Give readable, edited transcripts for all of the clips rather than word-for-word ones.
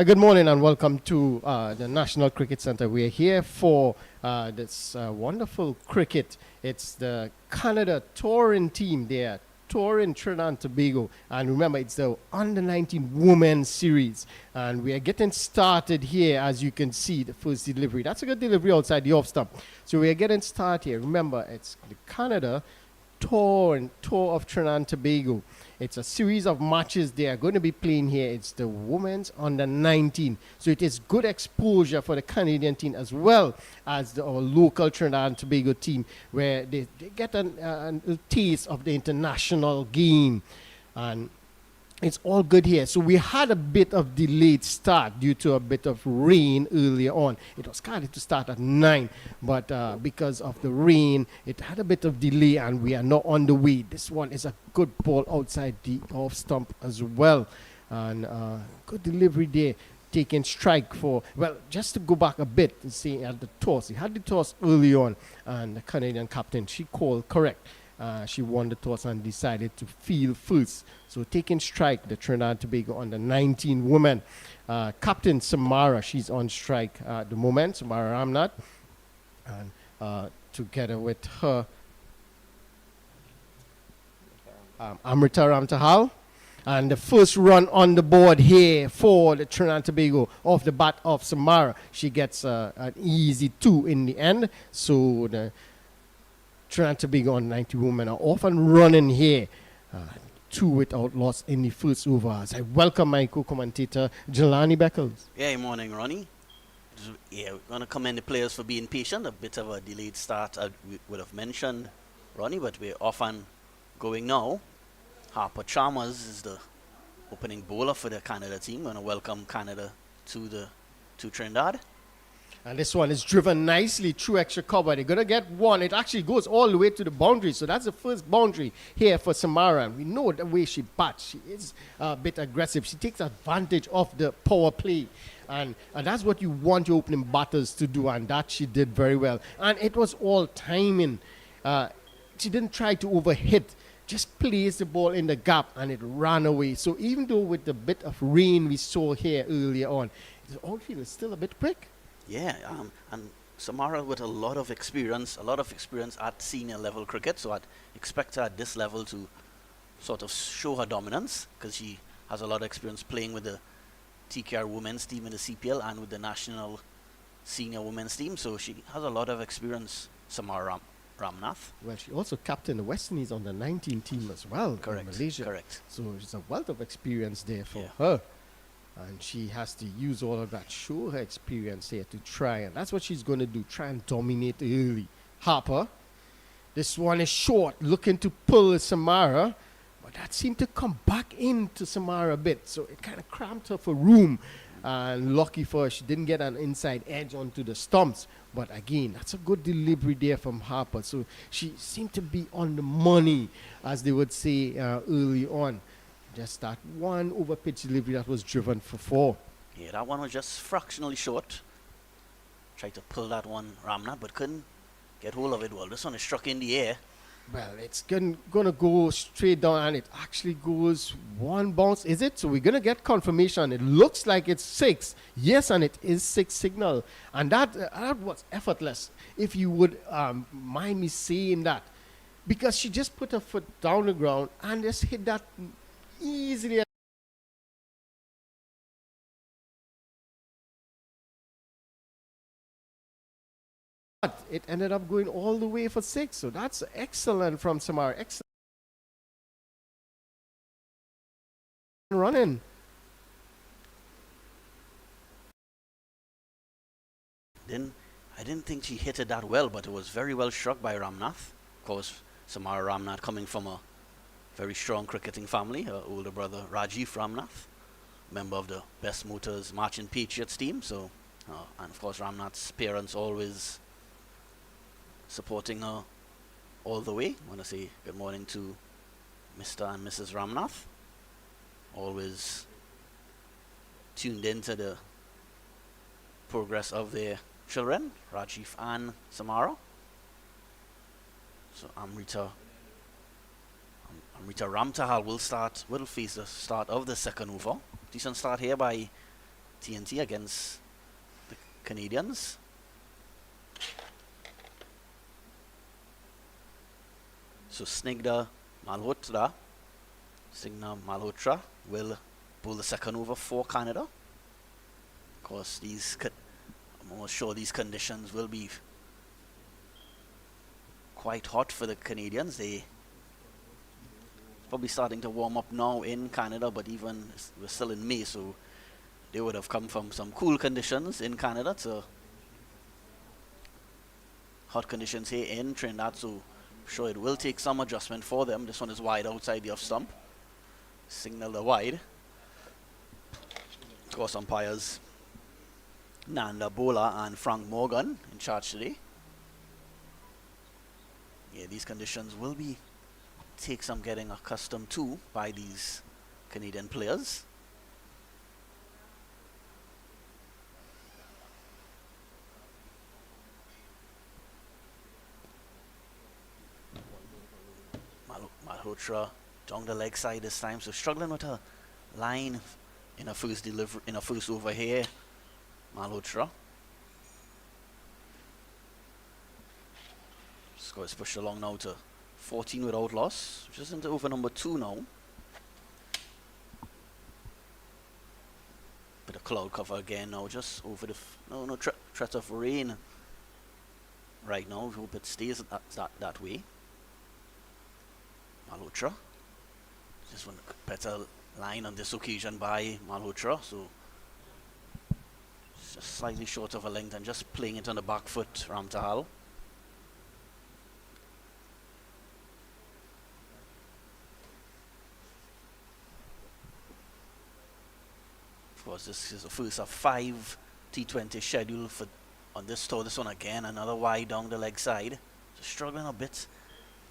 Good morning and welcome to the National Cricket Centre. We're here for this wonderful cricket. It's the Canada touring team. They are touring Trinidad and Tobago. And remember, it's the Under-19 Women's Series. And we are getting started here, as you can see, the first delivery. That's a good delivery outside the off stump. So we are getting started here. Remember, it's the Canada tour of Trinidad and Tobago. It's a series of matches they are going to be playing here. It's the women's under 19. So it is good exposure for the Canadian team as well as our local Trinidad and Tobago team, where they get a taste of the international game. And it's all good here. So we had a bit of delayed start due to a bit of rain earlier on. It was scheduled to start at 9, but because of the rain, it had a bit of delay and we are not on the way. This one is a good ball outside the off stump as well. And good delivery there. Taking strike for, well, just to go back a bit and see at the toss. He had the toss early on and the Canadian captain, she called correct. She won the toss and decided to field first. So taking strike, the Trinidad and Tobago under 19 women. Captain Samara, she's on strike at the moment, Samara Ramnath. And together with her, Amrita Ramtahal. And the first run on the board here for the Trinidad and Tobago off the bat of Samara. She gets an easy 2 in the end. So the Trinidad and Tobago on 90 women are off and running here. 2 without loss in the first over. As I welcome my co-commentator, Jelani Beckles. Yeah, morning, Ronnie. Yeah, we're going to commend the players for being patient. A bit of a delayed start, we would have mentioned, Ronnie, but we're off and going now. Harper Chalmers is the opening bowler for the Canada team. Going to welcome Canada to Trinidad. And this one is driven nicely through extra cover. They're going to get one. It actually goes all the way to the boundary. So that's the first boundary here for Samara. And we know the way she bats. She is a bit aggressive. She takes advantage of the power play. And that's what you want your opening batters to do. And that she did very well. And it was all timing. She didn't try to overhit. Just placed the ball in the gap and it ran away. So even though with the bit of rain we saw here earlier on, the outfield is still a bit quick. Yeah, and Samara with a lot of experience at senior level cricket, so I'd expect her at this level to sort of show her dominance because she has a lot of experience playing with the TKR women's team in the CPL and with the national senior women's team, so she has a lot of experience, Samara Ramnath. Well, she also captained the West Indies on the 19 team as well. Correct, in Malaysia. correct. So there's a wealth of experience there for her. And she has to use all of that, show her experience here to try. And that's what she's going to do, try and dominate early. Harper, this one is short, looking to pull Samara. But that seemed to come back into Samara a bit. So it kind of cramped her for room. And lucky for her, she didn't get an inside edge onto the stumps. But again, that's a good delivery there from Harper. So she seemed to be on the money, as they would say early on. Just that one over pitch delivery that was driven for 4. Yeah, that one was just fractionally short. Tried to pull that one, Ramnath, but couldn't get hold of it. Well, this one is struck in the air. Well, it's going to go straight down, and it actually goes one bounce, is it? So we're going to get confirmation. It looks like it's 6. Yes, and it is 6 signal. And that was effortless, if you would mind me saying that. Because she just put her foot down the ground and just hit that easily. But it ended up going all the way for 6. So that's excellent from Samara. Excellent running. I didn't think she hit it that well, but it was very well struck by Ramnath. Of course, Samara Ramnath coming from a very strong cricketing family. Her older brother Rajiv Ramnath, member of the Best Motors Marching Patriots team. So, and of course Ramnath's parents always supporting her all the way. I want to say good morning to Mr. and Mrs. Ramnath. Always tuned into the progress of their children, Rajiv and Samara. So Amrita Ramtahal will face the start of the second over. Decent start here by TNT against the Canadians. So Snigdha Malhotra will bowl the second over for Canada. Of course, I'm almost sure these conditions will be quite hot for the Canadians. They probably starting to warm up now in Canada, but even we're still in May, so they would have come from some cool conditions in Canada to hot conditions here in Trinidad, so I'm sure it will take some adjustment for them. This one is wide outside the off stump. Signal the wide. Of course, umpires Nanda Bola and Frank Morgan in charge today. Yeah, these conditions will take some getting accustomed to by these Canadian players. Malhotra down the leg side this time, so struggling with a line in a first over here. Malhotra. Score is pushed along now to 14 without loss, which is into over number 2 now. Bit of cloud cover again now, just over the threat of rain right now. Hope it stays that way. Malhotra. Just one better line on this occasion by Malhotra, so it's just slightly short of a length and just playing it on the back foot, Ramtahal. Of course, this is the first of 5 T20 scheduled on this tour. This one again, another wide down the leg side. Just struggling a bit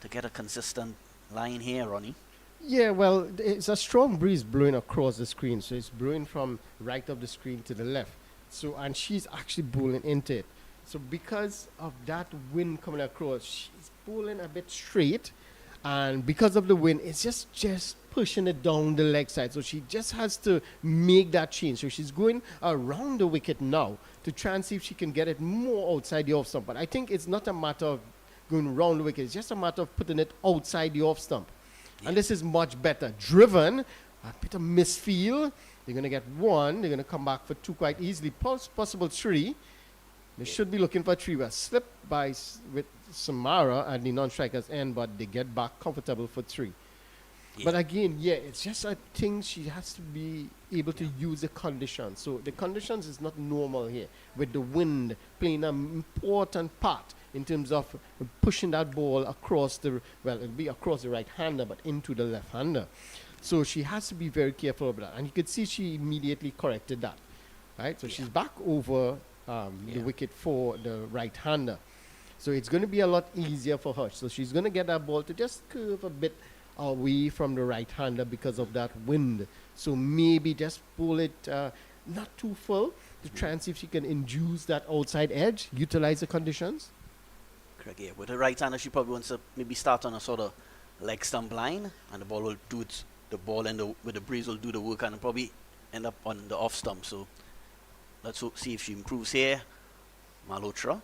to get a consistent line here, Ronnie. Yeah, well, it's a strong breeze blowing across the screen, so it's blowing from right of the screen to the left. So, and she's actually bowling into it. So because of that wind coming across, she's bowling a bit straight, and because of the wind, it's just pushing it down the leg side. So she just has to make that change. So she's going around the wicket now to try and see if she can get it more outside the off stump. But I think it's not a matter of going around the wicket. It's just a matter of putting it outside the off stump. Yeah. And this is much better. Driven, a bit of misfield. They're going to get 1. They're going to come back for 2 quite easily. Possible 3. They should be looking for 3. Well, slipped with Samara at the non-strikers end, but they get back comfortable for 3. Yeah. But again, yeah, it's just a thing she has to be able to use the conditions. So the conditions is not normal here, with the wind playing an important part in terms of pushing that ball across it'll be across the right-hander, but into the left-hander. So she has to be very careful of that. And you could see she immediately corrected that, right? So she's back over the wicket for the right-hander. So it's going to be a lot easier for her. So she's going to get that ball to just curve a bit away from the right-hander because of that wind. So maybe just pull it not too full to try and see if she can induce that outside edge, utilize the conditions. Correct, yeah. With the right-hander, she probably wants to maybe start on a sort of leg stump line, and the ball will do it. The ball and with the breeze will do the work and probably end up on the off stump. So let's see if she improves here. Malhotra.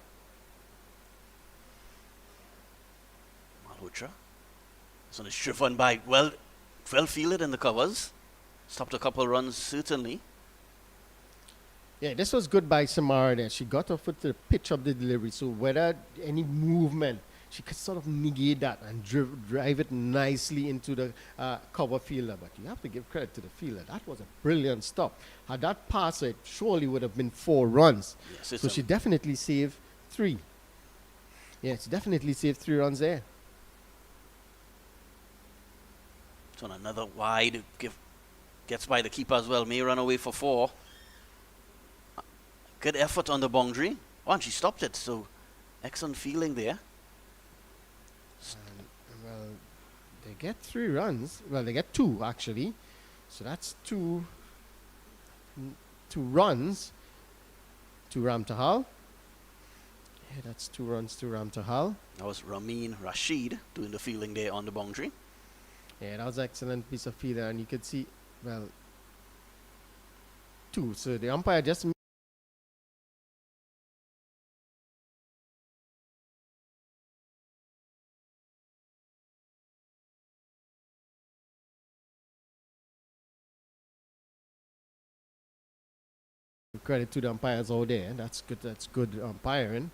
This one is driven by well fielded in the covers. Stopped a couple runs certainly. Yeah, this was good by Samara there. She got off with the pitch of the delivery, so whether any movement, she could sort of negate that and drive it nicely into the cover fielder. But you have to give credit to the fielder. That was a brilliant stop. Had that passed, it surely would have been 4 runs. Yes, so she definitely saved 3. Yeah, she definitely saved 3 runs there. So another wide gets by the keeper as well. May run away for 4. Good effort on the boundary. Oh, and she stopped it. So excellent feeling there. Well, they get 3 runs. Well, they get 2 actually. So that's 2 runs to Ramtahal. Yeah, that's 2 runs to Ramtahal. That was Ramin Rashid doing the fielding there on the boundary. Yeah, that was an excellent piece of fielding, and you could see, well, 2. So the umpire just credit to the umpires out there. That's good. That's good umpiring.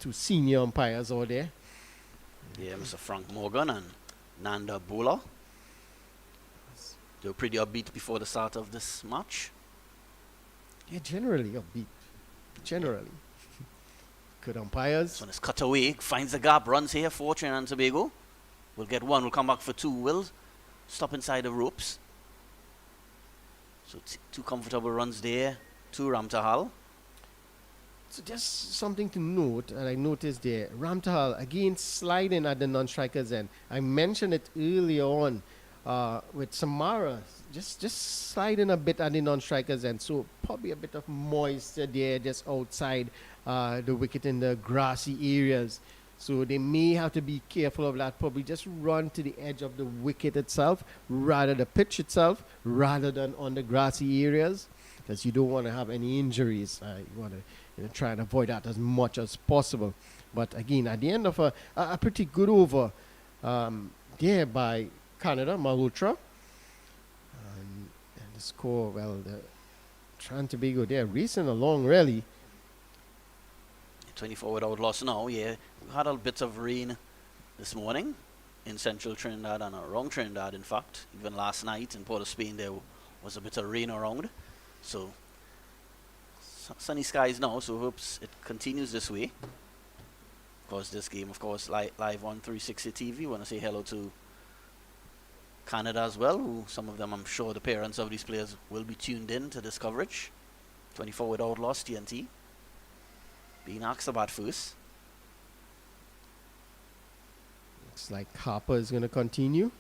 Two senior umpires out there. Yeah, Mr. Frank Morgan and Nanda Bula. They were pretty upbeat before the start of this match. Yeah, generally upbeat. Generally. Good umpires. This one is cut away, finds the gap, runs here for Trinidad and Tobago. We'll get one, we'll come back for two, will stop inside the ropes. So two comfortable runs there to Ramtahal. So just something to note, and I noticed there, Ramtahal again sliding at the non-strikers end. I mentioned it earlier on with Samara, just sliding a bit at the non-strikers end. So probably a bit of moisture there just outside the wicket in the grassy areas. So they may have to be careful of that. Probably just run to the edge of the wicket itself, rather the pitch itself, rather than on the grassy areas, because you don't want to have any injuries. You want to try and avoid that as much as possible. But again, at the end of a pretty good over there by Canada, Malhotra, and the score, well, the Trinidad Tobago, they're racing along really. 24 without loss now, yeah. We had a bit of rain this morning in central Trinidad and around Trinidad, in fact. Even last night in Port of Spain there was a bit of rain around. So, sunny skies now, so hopes it continues this way. Of course, this game, of course, live on 360 TV. Want to say hello to Canada as well, who some of them, I'm sure the parents of these players will be tuned in to this coverage. 24 without loss, TNT. Being asked about first. Looks like Harper is going to continue.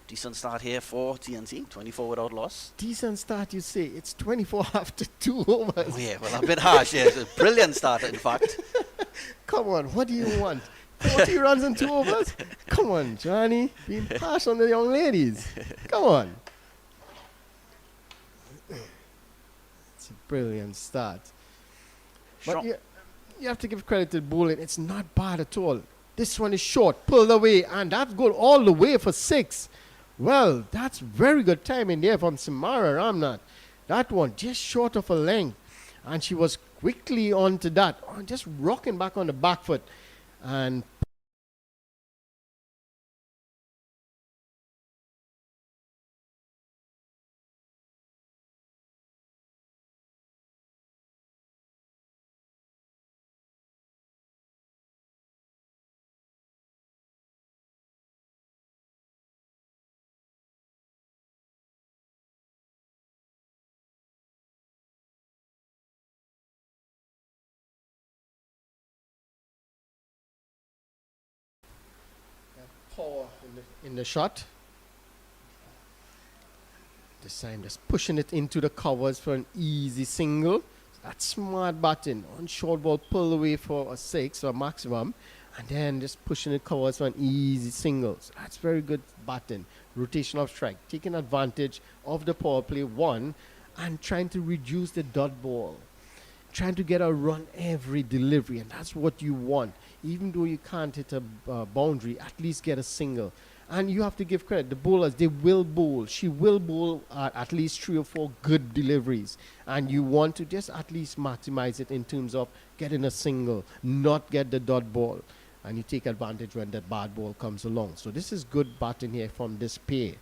Decent start here for TNT. 24 without loss. Decent start, you say. It's 24 after 2 overs. Oh yeah, well, a bit harsh. Yeah, it's a brilliant start, in fact. Come on, what do you want? 40 runs in 2 overs? Come on, Johnny. Being harsh on the young ladies. Come on. It's a brilliant start. But you have to give credit to the bowling. It's not bad at all. This one is short, pulled away, and that's good all the way for 6. Well, that's very good timing there from Samara Ramnath. That one just short of a length. And she was quickly onto that, just rocking back on the back foot. And power in the shot. This time just pushing it into the covers for an easy single. That's smart batting. On short ball, pull away for a 6 or maximum. And then just pushing the covers for an easy single. So that's very good batting. Rotation of strike. Taking advantage of the power play 1 and trying to reduce the dot ball. Trying to get a run every delivery, and that's what you want. Even though you can't hit a boundary, at least get a single. And you have to give credit. The bowlers, they will bowl. She will bowl at least 3 or 4 good deliveries. And you want to just at least maximize it in terms of getting a single, not get the dot ball. And you take advantage when that bad ball comes along. So this is good batting here from this pair.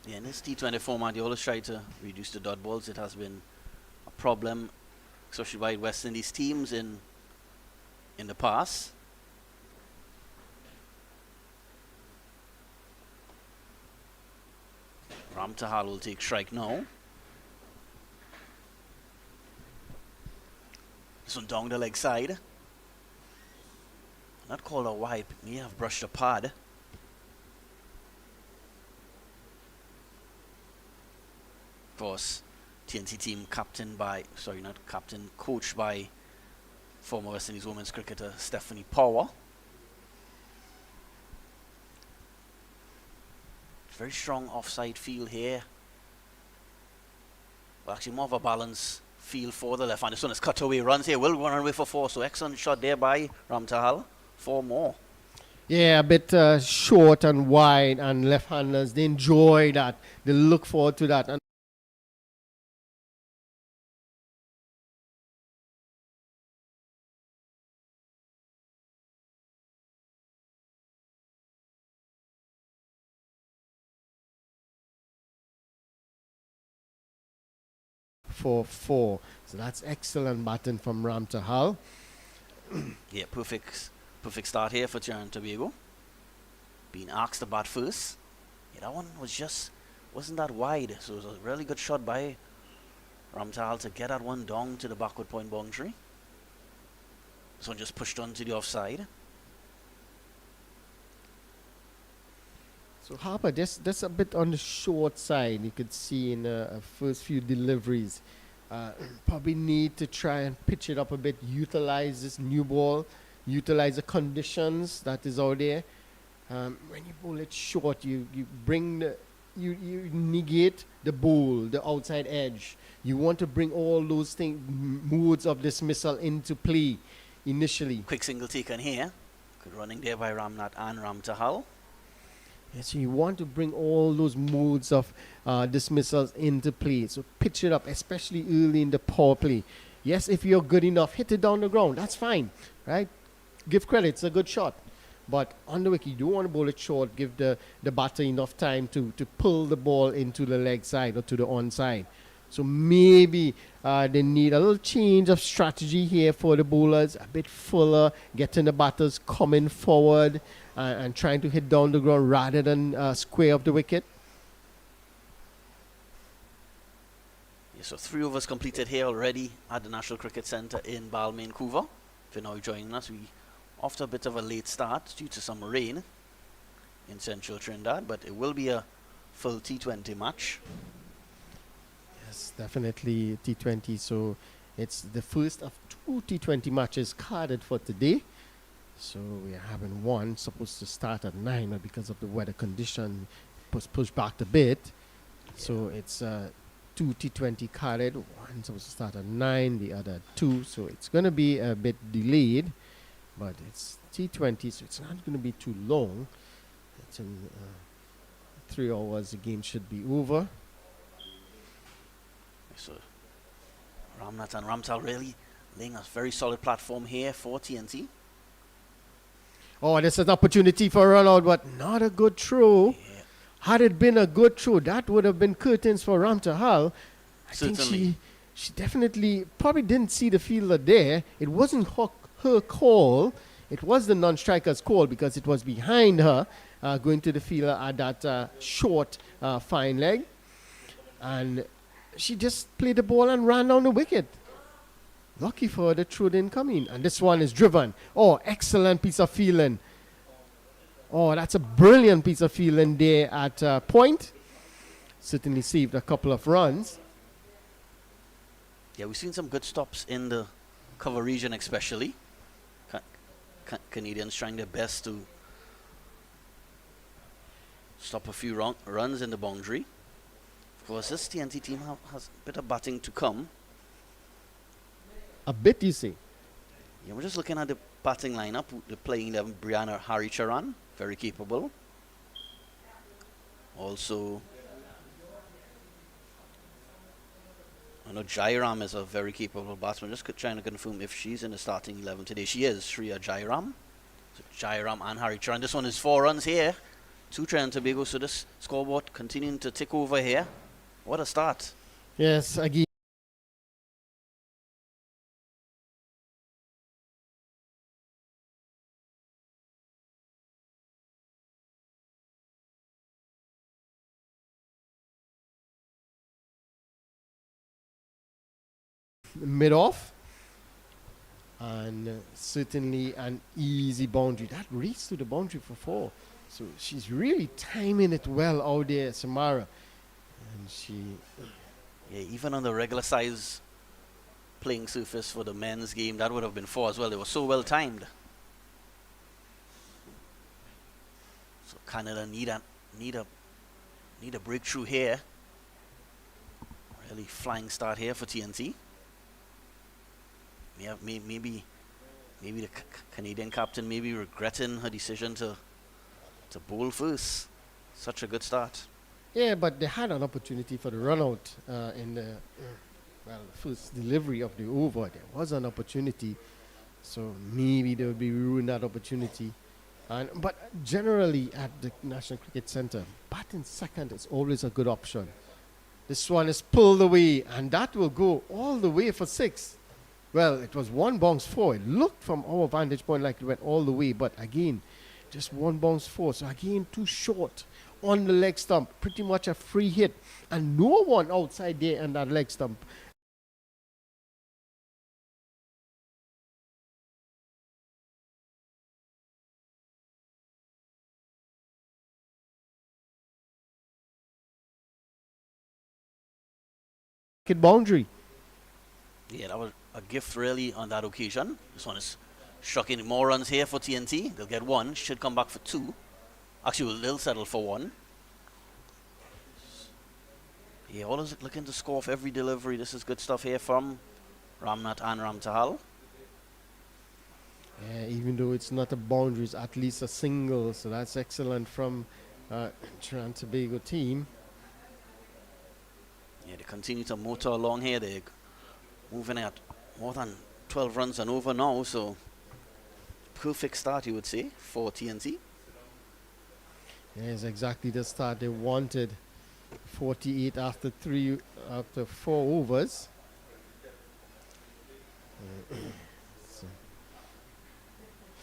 Yeah, in this T20 format, you always try to reduce the dot balls. It has been a problem, especially by West Indies teams in the past. Ramtahal will take strike now. This one down the leg side. Not called a wipe, may have brushed a pad. Of course, TNT team coached by former West Indies women's cricketer Stephanie Power. Very strong offside field here. Well, actually more of a balance field for the left-hander. This one is cut away, runs here, will run away for 4. So excellent shot there by Ramtahal. 4 more. Yeah, a bit short and wide, and left-handers, they enjoy that. They look forward to that. And for 4. So that's excellent batting from Ramtahal. Yeah, perfect start here for Trinidad Tobago. Being asked to bat first. Yeah, that one wasn't that wide. So it was a really good shot by Ramtahal to get that one down to the backward point boundary. This one just pushed onto the offside. So Harper, that's a bit on the short side. You could see in the first few deliveries. Probably need to try and pitch it up a bit, utilize this new ball, utilize the conditions that is out there. When you bowl it short, you negate the bowl, the outside edge. You want to bring all those moods of dismissal into play initially. Quick single taken here. Good running there by Ramnath and Ramtahal. Yeah, so you want to bring all those moods of dismissals into play. So pitch it up, especially early in the power play. Yes, if you're good enough, hit it down the ground. That's fine, right? Give credit, it's a good shot. But on the wicket, you don't want to bowl it short. Give the batter enough time to pull the ball into the leg side or to the onside. So maybe they need a little change of strategy here for the bowlers. A bit fuller, getting the batters coming forward and trying to hit down the ground rather than square up the wicket. Yeah, so 3 overs completed here already at the National Cricket Centre in Balmain, Vancouver. If you're now joining us, we after a bit of a late start due to some rain in central Trinidad, but it will be a full T20 match. Yes, definitely T20. So it's the first of 2 T20 matches carded for today. So we are having one supposed to start at 9, but because of the weather condition, pushed back a bit. Yeah. So it's 2 T20 carded. One supposed to start at 9, the other at 2. So it's going to be a bit delayed, but it's T20, so it's not going to be too long. It's in 3 hours. The game should be over. So Ramnath and Ramtahal really laying a very solid platform here for TNT. Oh, this is an opportunity for a run out, but not a good throw. Yeah. Had it been a good throw, that would have been curtains for Ramtahal. I think she definitely probably didn't see the fielder there. It wasn't her call. It was the non-striker's call because it was behind her, going to the fielder at that short fine leg. And she just played the ball and ran down the wicket. Lucky for her, the throw didn't come in. And this one is driven. Oh, excellent piece of fielding. Oh, that's a brilliant piece of fielding there at point. Certainly saved a couple of runs. Yeah, we've seen some good stops in the cover region especially. Canadians trying their best to stop a few runs in the boundary. Of course, this TNT team has a bit of batting to come. A bit, you see. Yeah, we're just looking at the batting lineup. The playing 11, Brianna Haricharan, very capable. Also, I know Jairam is a very capable batsman. Just trying to confirm if she's in the starting 11 today. She is, Shreya Jairam. So Jairam and Haricharan. This one is 4 runs here. 2 Trinidad and Tobago. So this scoreboard continuing to tick over here. What a start. Yes, again. Mid-off. And certainly an easy boundary. That reached to the boundary for 4. So she's really timing it well out there, Samara. And she... Yeah, even on the regular size playing surface for the men's game, that would have been 4 as well. They were so well timed. So Canada need a Need a breakthrough here. Really flying start here for TNT. Maybe the Canadian captain maybe regretting her decision to bowl first. Such a good start. Yeah, but they had an opportunity for the run out in the first delivery of the over. There was an opportunity, so maybe they would be ruining that opportunity. But generally at the National Cricket Centre, batting second is always a good option. This one is pulled away, and that will go all the way for 6. Well, it was one bounce 4. It looked from our vantage point like it went all the way, but again, just one bounce 4. So again, too short on the leg stump. Pretty much a free hit, and no one outside there on that leg stump. Boundary. Yeah, that was a gift really on that occasion. This one is shocking. More runs here for TNT. They'll get 1. Should come back for 2. Actually, they'll settle for 1. Yeah, always looking to score off every delivery. This is good stuff here from Ramnath and Ramtahal. Yeah, even though it's not a boundary, it's at least a single. So that's excellent from Trinidad Tobago team. Yeah, they continue to motor along here. They're moving at more than 12 runs and over now. So perfect start, you would say, for TNT. Yeah, it's exactly the start they wanted. 48 after 4 overs.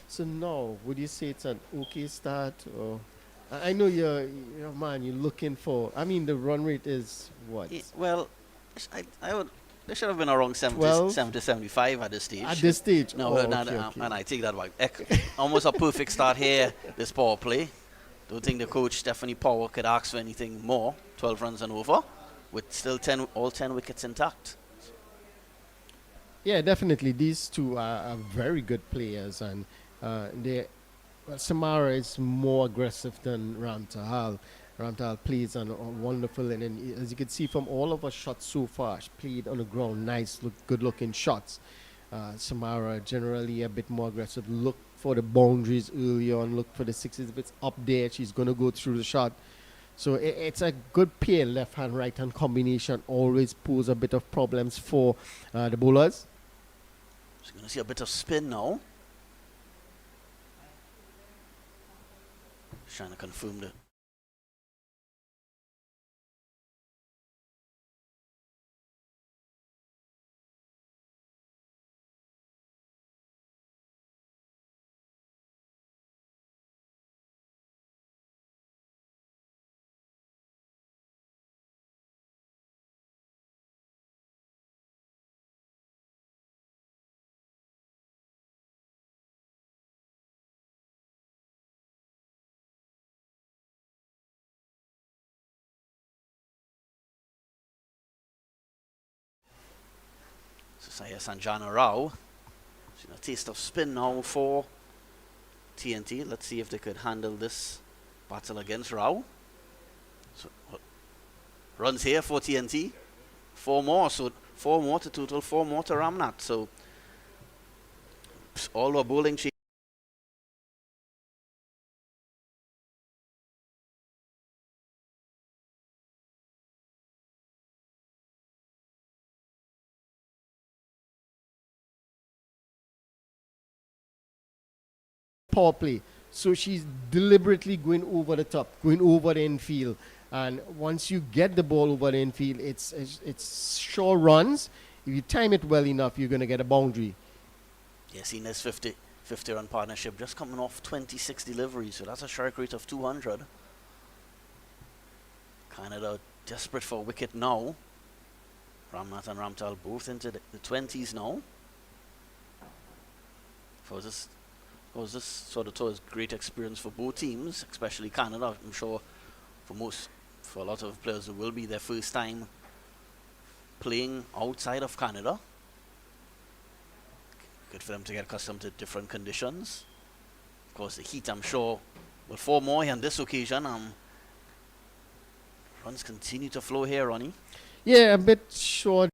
So now, would you say it's an okay start? Or I know you're looking for. I mean, the run rate is what? Yeah, well, I would. They should have been around 70 to 75 at this stage. At this stage? No, okay. And I take that back. Almost a perfect start here, this power play. Don't think the coach, Stephanie Power, could ask for anything more. 12 runs and over, with still all 10 wickets intact. Yeah, definitely. These two are very good players, and Samara is more aggressive than Ramtahal. Ramtahal plays on a wonderful, and then, as you can see from all of our shots so far, she played on the ground, nice, good-looking shots. Samara generally a bit more aggressive. Look for the boundaries early on. Look for the 6s. If it's up there, she's going to go through the shot. So it's a good pair, left-hand, right-hand combination. Always pose a bit of problems for the bowlers. So you're going to see a bit of spin now. Trying to confirm that. Saya Sanjana Rao. So a taste of spin now for TNT. Let's see if they could handle this battle against Rao. So runs here for TNT. 4 more, so 4 more to total, 4 more to Ramnath. So all our bowling Power play. So she's deliberately going over the top, going over the infield. And once you get the ball over the infield, it's sure runs. If you time it well enough, you're going to get a boundary. Yeah, seen this 50 run partnership just coming off 26 deliveries, so that's a strike rate of 200. Canada desperate for a wicket now. Ramnath and Ramtal both into the 20s now. Was this sort of tour is great experience for both teams, especially Canada. I'm sure for a lot of players it will be their first time playing outside of Canada. Good for them to get accustomed to different conditions. Of course, the heat, I'm sure, will 4 more on this occasion. Runs continue to flow here, Ronnie. Yeah, a bit short.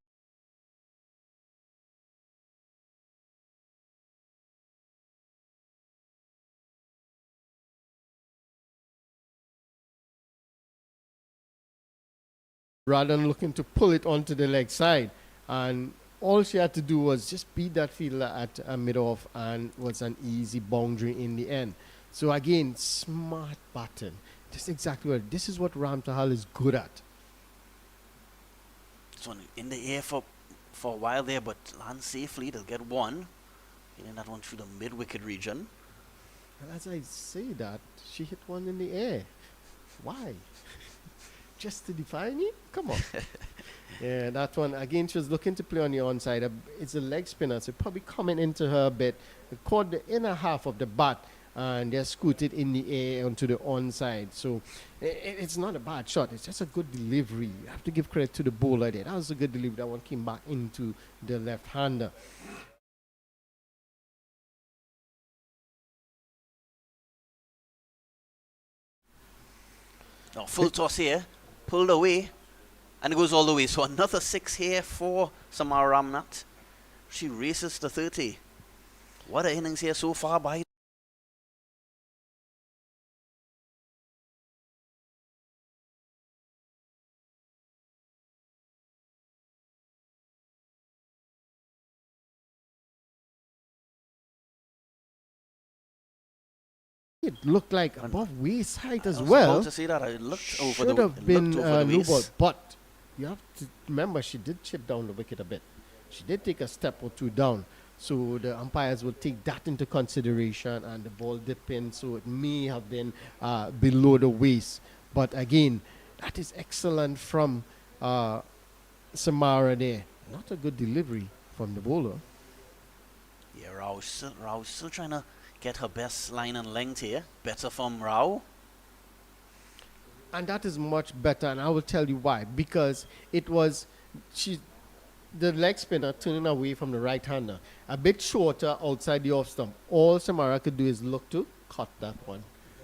Rather than looking to pull it onto the leg side. And all she had to do was just beat that fielder at a mid-off and was an easy boundary in the end. So again, smart button. Just exactly what this is what Ram Tahal is good at. This one in the air for a while there, but lands safely. They'll get one. Hitting that one through the mid-wicket region. And as I say that, she hit one in the air. Why? Just to defy me? Come on. Yeah, that one, again, she was looking to play on the onside. It's a leg spinner, so probably coming into her a bit. It caught the inner half of the bat and just scooted in the air onto the onside. So it's not a bad shot. It's just a good delivery. You have to give credit to the bowler there. That was a good delivery. That one came back into the left-hander. Now, full toss here. Pulled away. And it goes all the way. So another 6 here for Samara Ramnath. She races to 30. What an innings here so far by. It looked like above waist height as I was well. about to say that. I looked over Should have been over the no ball, waist. but you have to remember she did chip down the wicket a bit. She did take a step or two down, so the umpires will take that into consideration, and the ball dip in, so it may have been below the waist. But again, that is excellent from Samara there. Not a good delivery from the bowler. Yeah, Rao still trying to get her best line and length here. Better from Rao. And that is much better, and I will tell you why. Because it was the leg spinner turning away from the right hander, a bit shorter outside the off stump. All Samara could do is look to cut that one.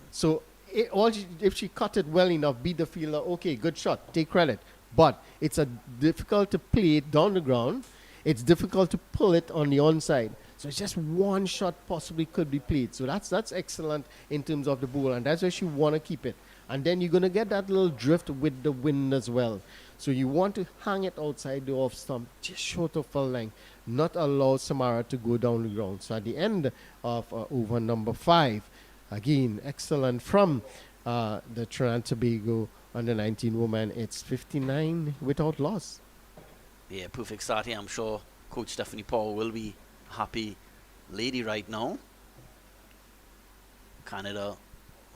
So if she cut it well enough, beat the fielder, okay, good shot, take credit. But it's difficult to play it down the ground. It's difficult to pull it on the onside. So it's just one shot possibly could be played. So that's excellent in terms of the ball, and that's where she want to keep it. And then you're going to get that little drift with the wind as well. So you want to hang it outside the off stump, just short of full length, not allow Samara to go down the ground. So at the end of over number 5, again, excellent from the Trinidad Tobago under 19 woman. It's 59 without loss. Yeah, perfect start here. I'm sure Coach Stephanie Paul will be a happy lady right now. Canada,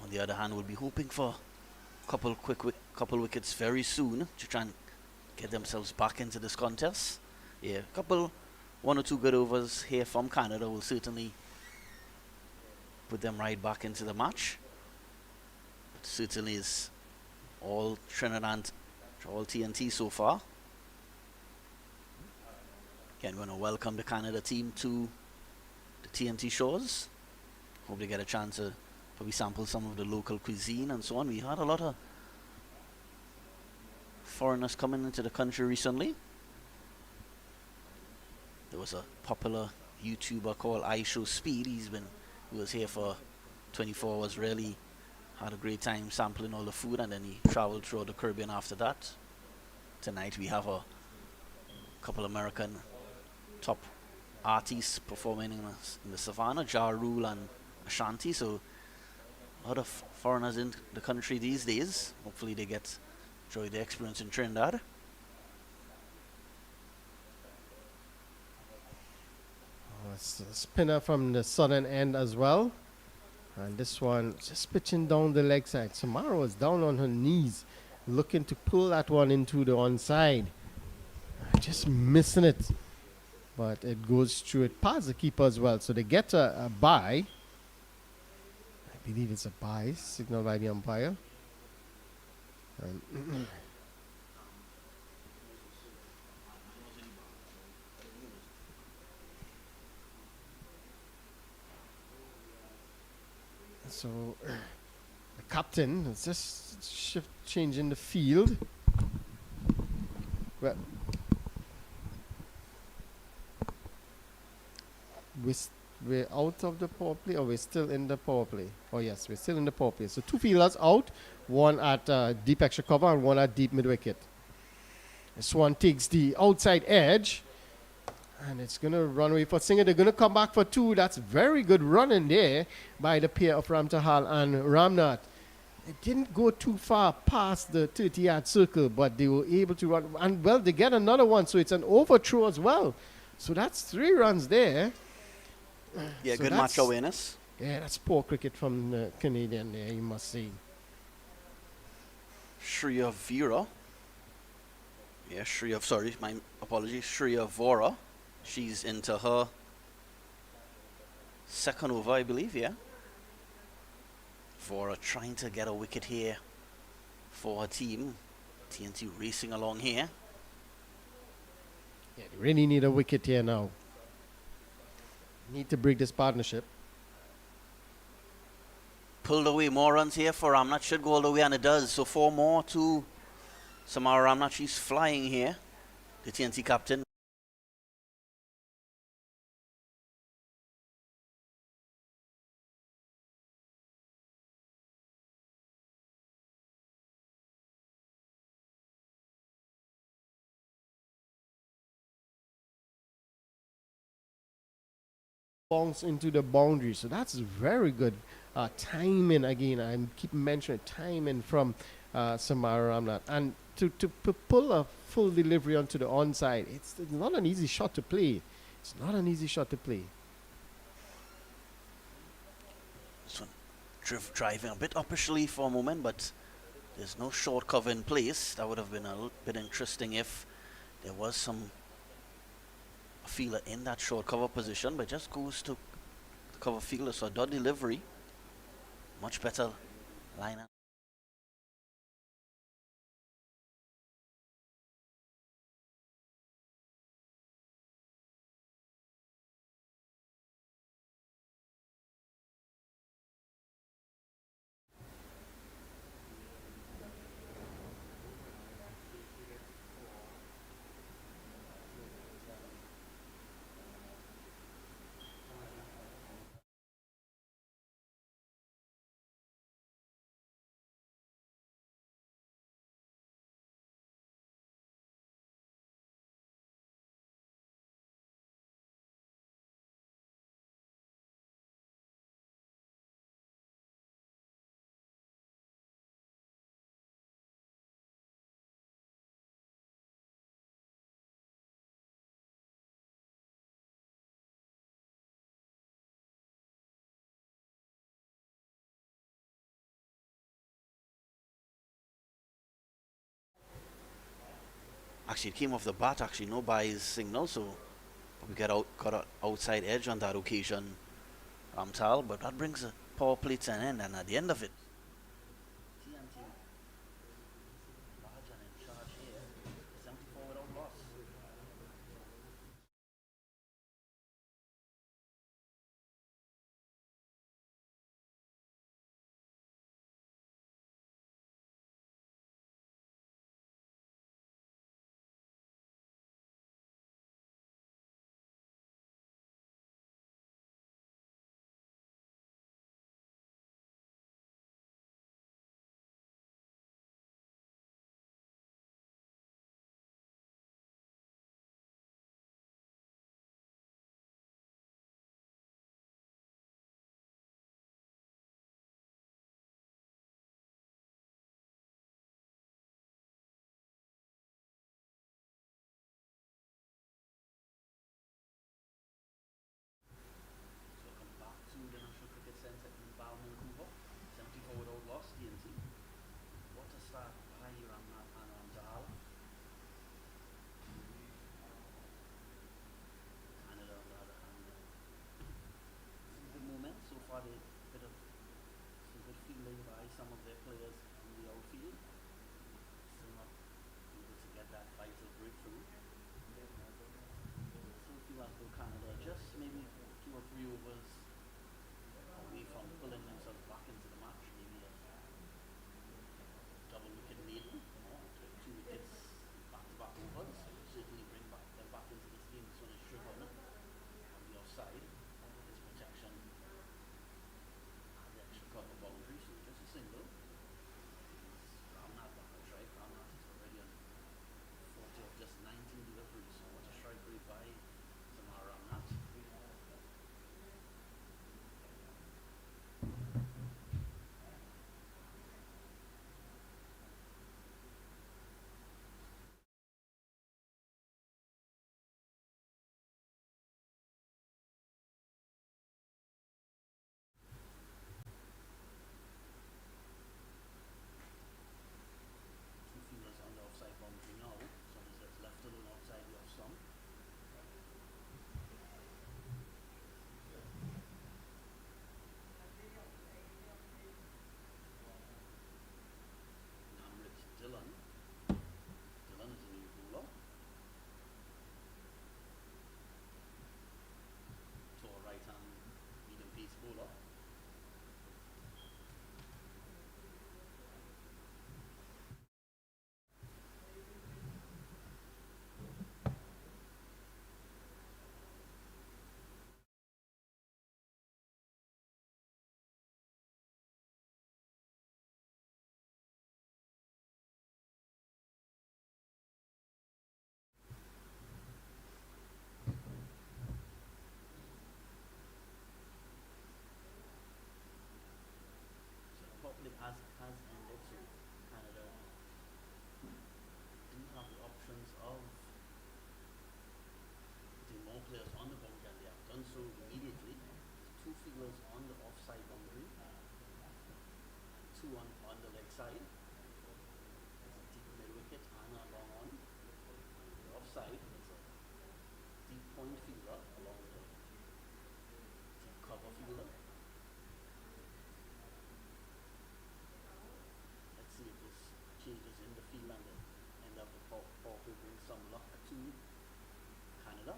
on the other hand, will be hoping for a couple wickets very soon to try and get themselves back into this contest. Yeah, one or two good overs here from Canada will certainly put them right back into the match. It certainly is all Trinidad, all TNT so far. Again, we want to welcome the Canada team to the TNT shores. Hope they get a chance to probably sample some of the local cuisine and so on. We had a lot of foreigners coming into the country recently. There was a popular YouTuber called I Show Speed. He was here for 24 hours, really had a great time sampling all the food, and then he traveled through the Caribbean after that. Tonight we have a couple American top artists performing in the Savannah, Ja Rule and Ashanti. So a lot of foreigners in the country these days. Hopefully they enjoy the experience in Trinidad. It's a spinner from the southern end as well. And this one just pitching down the leg side. Samara was down on her knees looking to pull that one into the onside. Just missing it. But it goes through it past the keeper as well. So they get a bye. I believe it's a bye signaled by the umpire. So the captain. It's just shift change in the field. Well, we're out of the power play, or we're still in the power play? Oh yes, we're still in the power play. So two fielders out, one at deep extra cover and one at deep mid wicket. This one takes the outside edge, and it's going to run away for Singer. They're going to come back for two. That's very good running there by the pair of Ramtahal and Ramnath. It didn't go too far past the 30-yard circle, but they were able to run. And, well, they get another one, so it's an overthrow as well. So that's 3 runs there. Yeah, So good match awareness. Yeah, that's poor cricket from the Canadian there, you must say. Shreya Vora. Yeah, my apologies. Shreya Vora. She's into her second over, I believe, yeah. Vora trying to get a wicket here for her team. TNT racing along here. Yeah, they really need a wicket here now. Need to break this partnership. Pulled away, more runs here for Ramnath. Should go all the way, and it does. So 4 more to Samara Ramnath. She's flying here, the TNT captain. Bounce into the boundary. So that's very good timing again. I keep mentioning timing from Samara Ramnath. And to pull a full delivery onto the onside, it's not an easy shot to play. It's not an easy shot to play. This one driving a bit uppishly for a moment, but there's no short cover in place. That would have been a little bit interesting if there was some fielder in that short cover position, but just goes to the cover fielder. So a dot delivery, much better lineup. Actually, it came off the bat. Actually, no buys signal, so we got an outside edge on that occasion, Ramtal. But that brings the power play to an end, and at the end of it, TNT large and in charge here, 74 without loss. So come back to the National Cricket Centre in Vancouver, 74 without loss, TNT. What a start by Ramnath and Ramtal. Canada, on the other hand, some good moments so far. They bit of some good fielding by some of their players in the outfield. Still not able to get that vital breakthrough. Still feel as though Canada just maybe 2 or 3 overs away from pulling themselves back into the match. Maybe two on the leg side. There's a deep mid wicket and a long on. The offside is a deep point fielder along the deep cover fielder. Let's see if this changes in the field and the end of the power play brings some luck to Canada.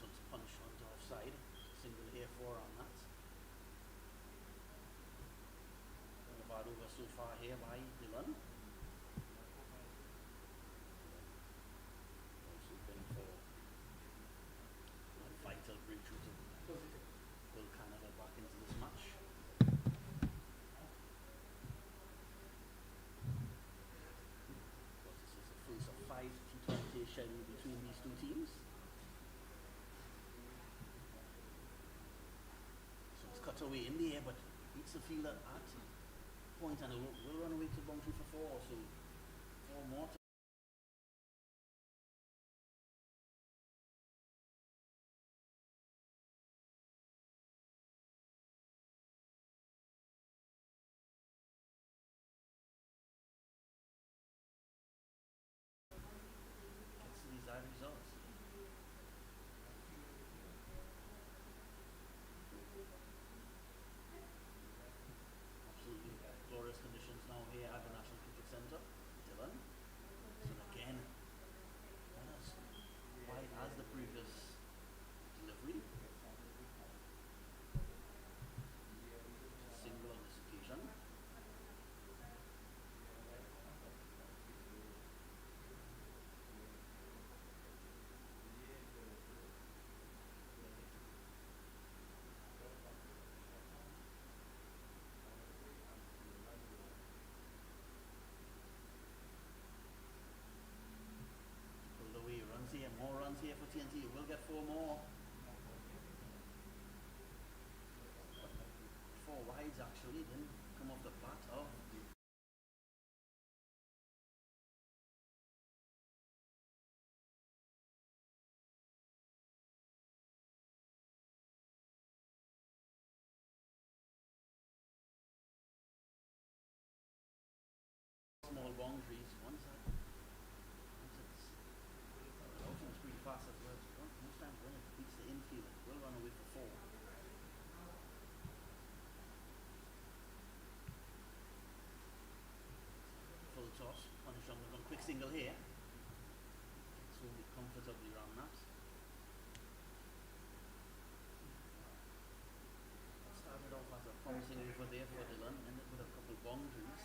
So it's punch onto offside. Single here for on that. The ball over so far here by Dylan. Also been for a vital breakthrough to pull Canada back into this match. Because this is the first of 5 T20 scheduled between these two teams. So it's cut away in the air, but beats the fielder at point, and it will run away to boundary for 4, so 4 more. Gets the desired results. Absolutely glorious conditions now here at the National Cricket Centre. Dylan. So again, not as wide as the previous delivery. Single on this occasion. Pulled away, runs here, more runs here for TNT. We'll get 4 more. 4 wides actually, then come off the bat of small boundaries. Once it's the outing is pretty fast as well. Most times when it beats the infield, it will run away for 4. Full toss, punish on with a quick single here. So comfortably around that. Started off as a promising over there for Dylan, ended with a couple boundaries.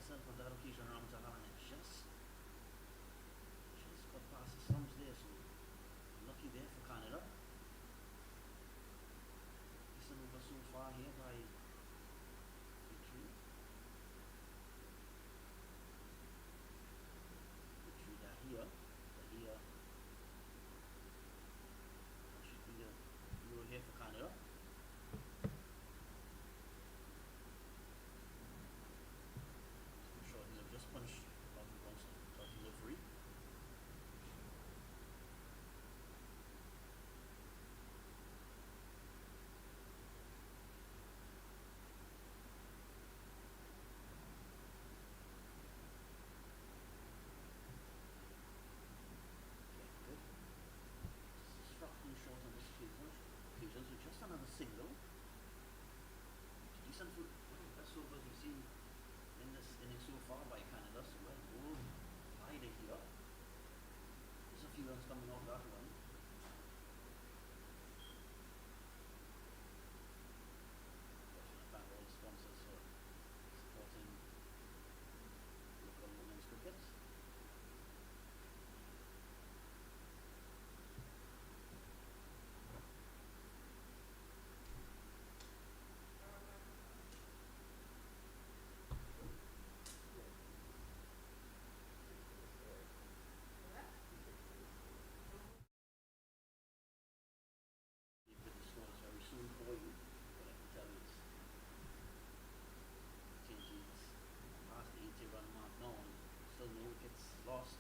myself on that occasion around Tahan and just got past the stumps there, so lucky there for Canada. Listen over so far here by Victory. Victory Dahia. Dahia. That should be the euro here for Canada. Short heel just punched out the bounce out the referee. Short on this occasion, so just another single. Decent for best overs we've seen in this inning so far by Canada, so well goal by the here. There's a few runs coming off that one. Thank all the sponsors for supporting local women's cricket. Soon for you, but I can tell you it's past the 80 run mark now and still no wickets lost.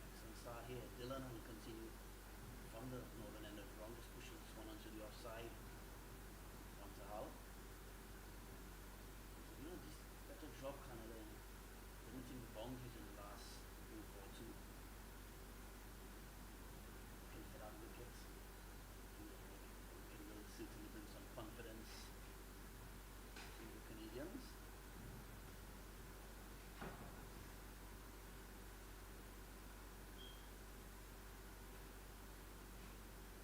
Excellent start here. Dylan will continue from the northern end of the ground, just pushing this one onto the offside. On to Hull. So, this better job Canada in limiting the boundaries in the last 2-4-2. Looking for that wicket. Certainly bring some confidence to the Canadians.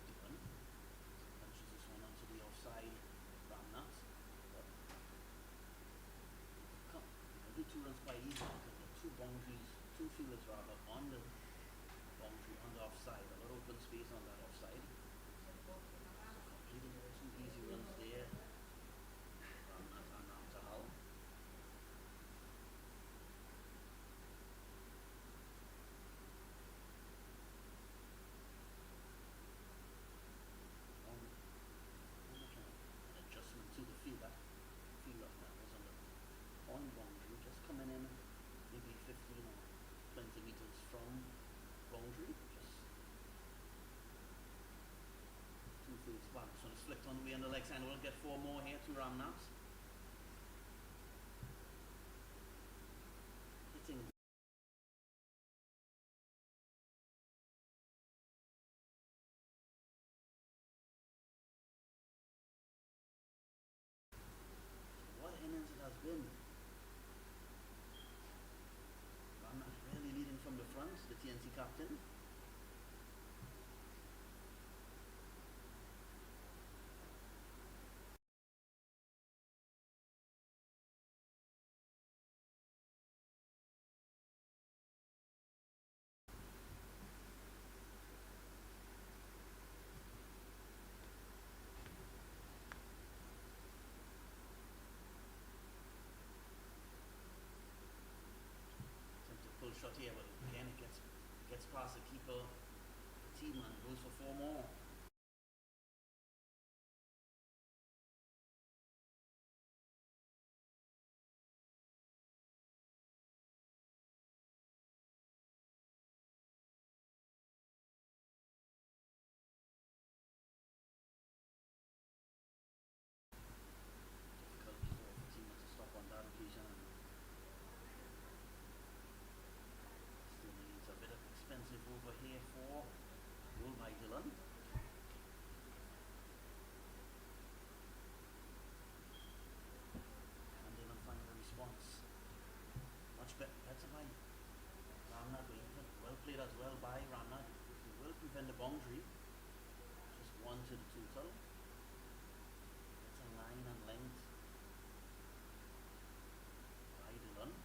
Dylan punches this one onto the offside. Ramnath. But do 2 runs quite easy because there are 2 boundaries, 2 fielders rather, on the boundary, on the offside. A lot of open space on that offside. Completing 2 easy runs there. Ramnath and Ramtahal. An adjustment to the field. That fielder that was on the point boundary, just coming in maybe 15 or 20 meters from boundary. Just 2 fields back. So it's flicked on the way on the leg side. We'll get 4 more here to Ramnath. Hitting. What innings it has been. Ramnath really leading from the front, the TNT captain. Full shot here, but again it gets past the keeper, the team, and goes for 4 more. Difficult for the team to stop on that occasion. Still needs a bit of expensive over here for goal by Dylan. And Dylan finding a response. Much better by Ramnath. Well played as well by Ramnath. He will prevent the boundary. Just 1 to the total. It's a line and length by Dylan.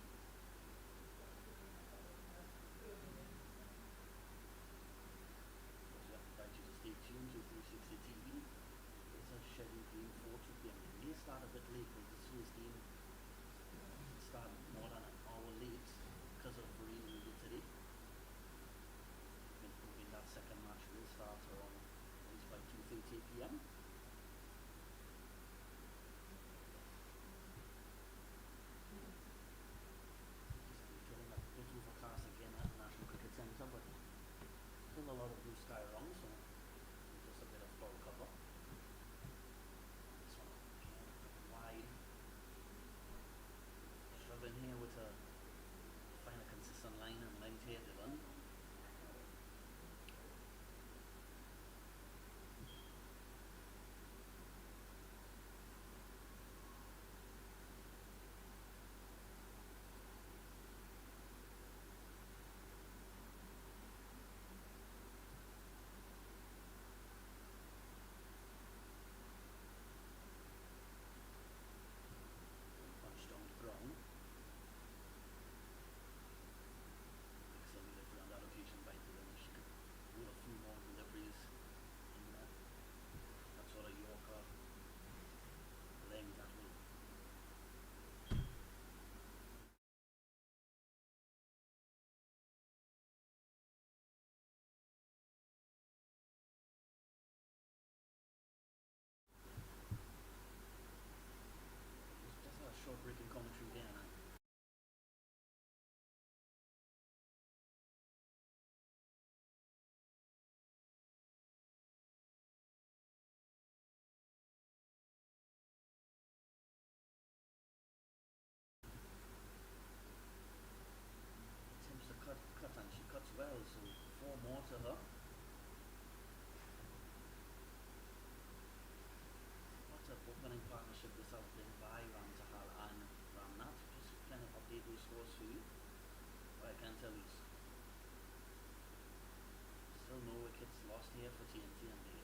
here for TNT, and they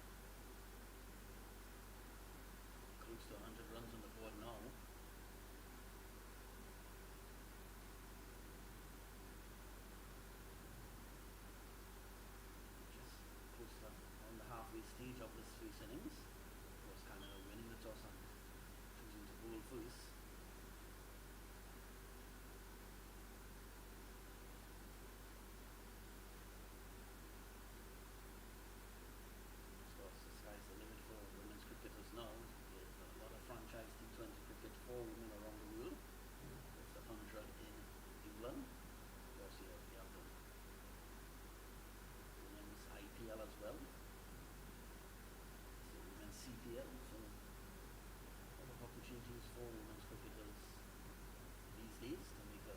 close to 100 runs on the board now. Just close to on the halfway stage of this first innings. Was Canada winning the toss and choosing to bowl first. Of course, the sky's the limit for women's cricketers now. There's a lot of franchise T20 cricket for women around the world. There's the 100 in England. Of course, here we have the women's IPL as well. So women's CPL. So a lot of opportunities for women's cricketers these days to make a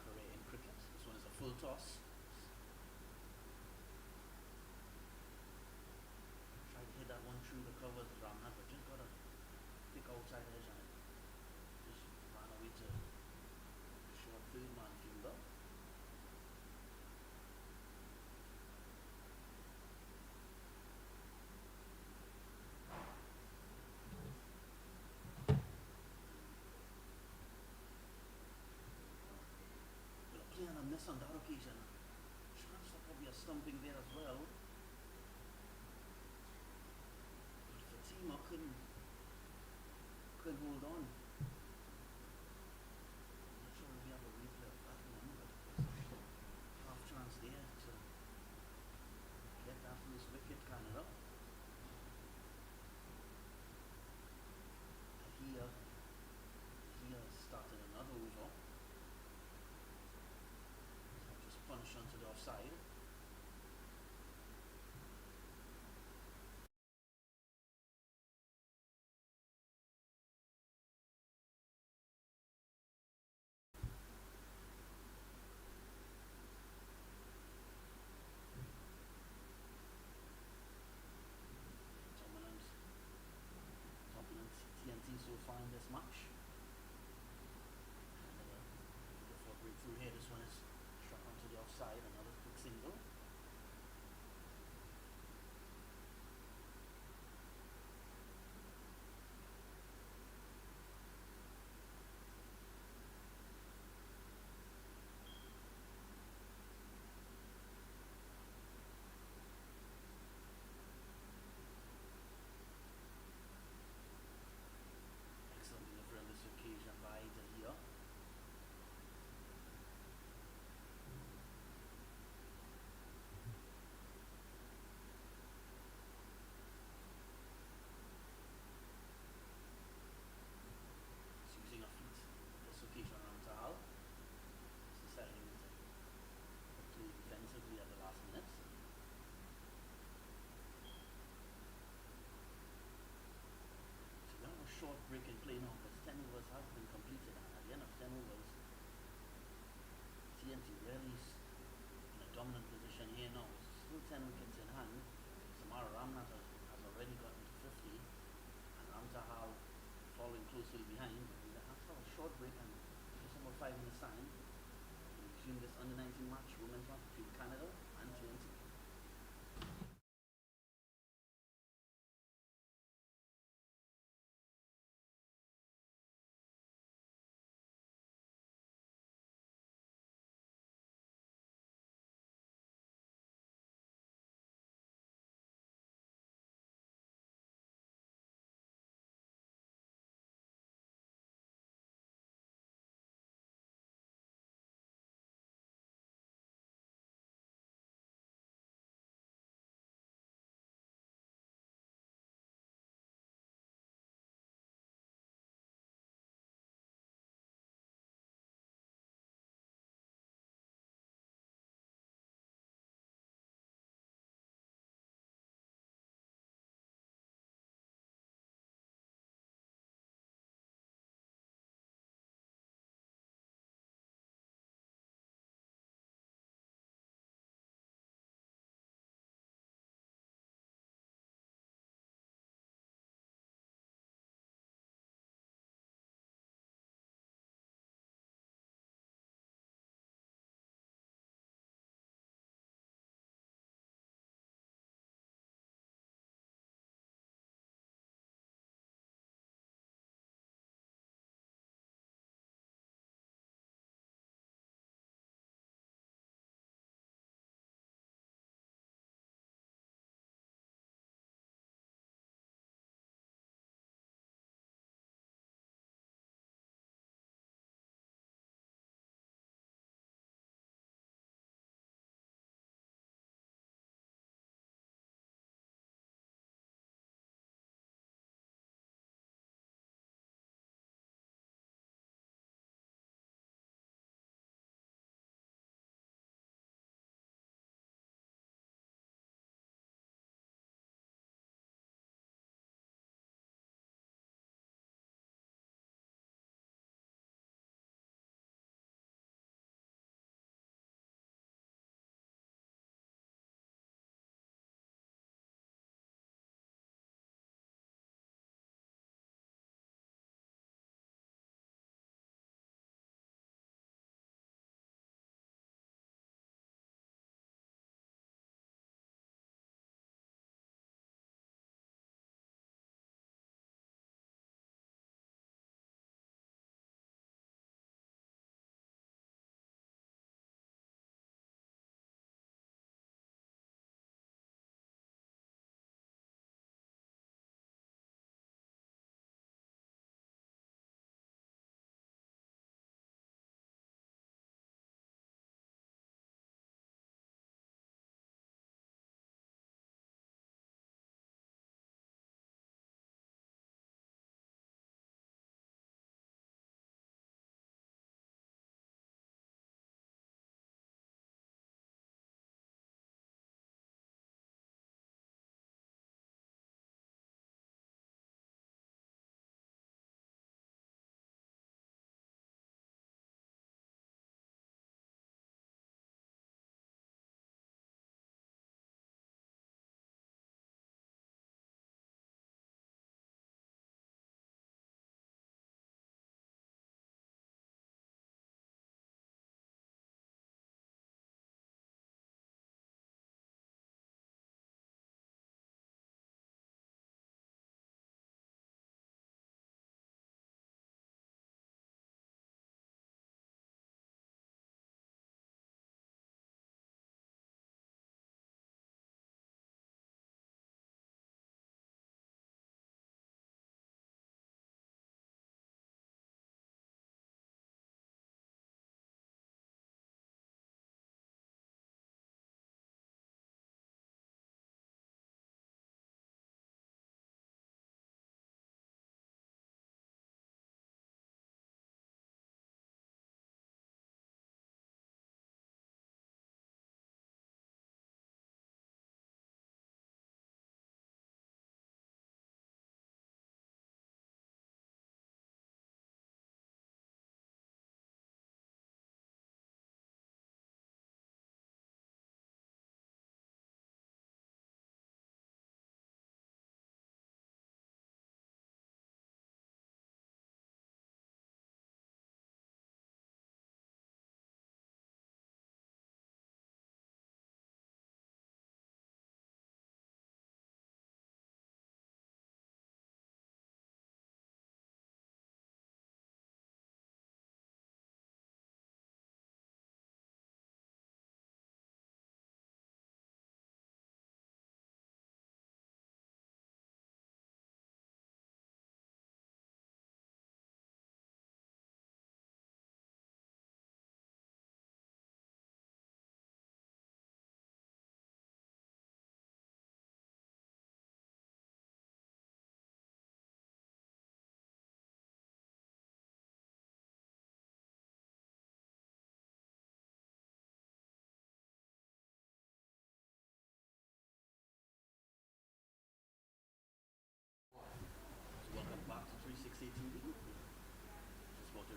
career in cricket. This one is a full toss. Tried to hit that one through the covers of Ramnat, but just got a thick outside edge and it just ran away to the short third man fielder. But a play on a miss on that occasion. Chance for probably a stumping there as well. But Fatima couldn't hold on. I'm not sure if we have a replay of that one, but there's a half chance there to get that first wicket, Canada. Here started another over. So just punished onto the offside. Dominant TNT so far in this match. Canada looking for a breakthrough here. This one is struck onto the offside. Another quick single. Excellent delivery on this occasion by Dahlia. He's using a feet this occasion on Tahal. He's deciding to play defensively at the last minute. So we have a short break in play now because 10 overs have been completed, and at the end of 10 overs, TNT really in a dominant position here now. Still 10 wickets in hand. Samara Ramnath has already gotten to 50, and Ramtahal following closely behind. But we have to have a short break, and just about 5 minutes time, we resume this under 19 match, women's match between Canada and TNT.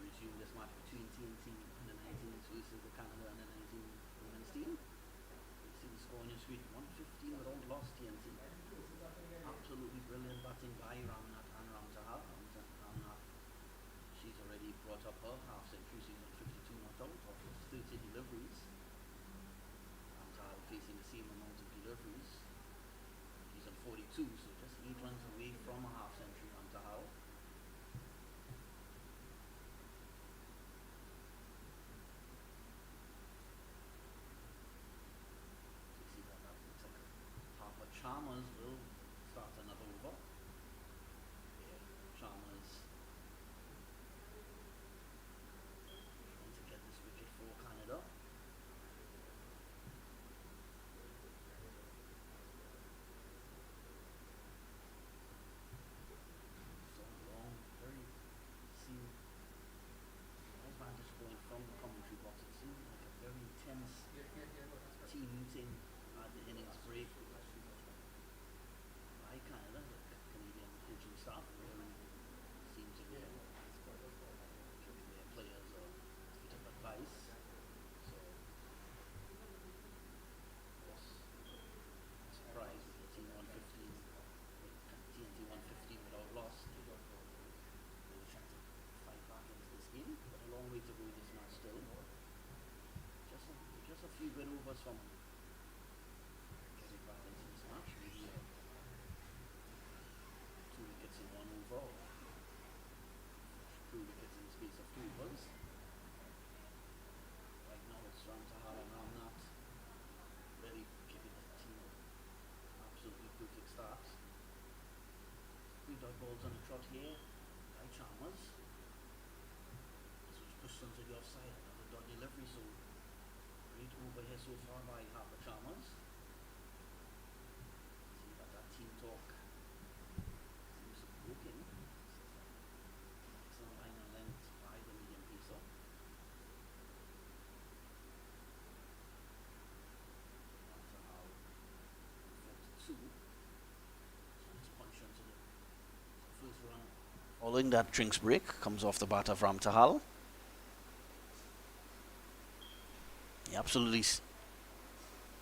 resume this match between TNT under 19s versus the Canada under 19 women's team. You see the score on your screen, 115 without loss TNT. Absolutely brilliant batting by Ramnath and Ramsahar. Ramnath, she's already brought up her half century, she's on 52 not out of 30 deliveries. Ramsahar facing the same amount of deliveries. He's on 42, so just 8 runs away from a half century, Ramsahar. Chalmers will start another over. Chalmers trying to get this wicket for Canada. So long, very seemed nice vantage point from the commentary box. It seemed like a very intense team meeting at the innings break. Canada, the Canadian coaching staff really seem to be giving their players a bit of advice. So, I was surprised with the team 115, TNT 115 without loss. They were trying to fight back into this game, but a long way to go in this match still. Just a few good overs from getting back into this match. Maybe 2 wickets in 1 over, 2 wickets in the space of 2 overs. Right now it's Ramsahar and Ramnath really giving the team an absolutely perfect start. 3 dot balls on the trot here by Chalmers. This was pushed onto the offside, another dot delivery, so great over here so far by Harper Chalmers. See that team talk looking. Excellent line and length by the medium pacer. Ramsahar 42. So let's punch onto the first run. Following that drinks break comes off the bat of Ramsahar. Absolutely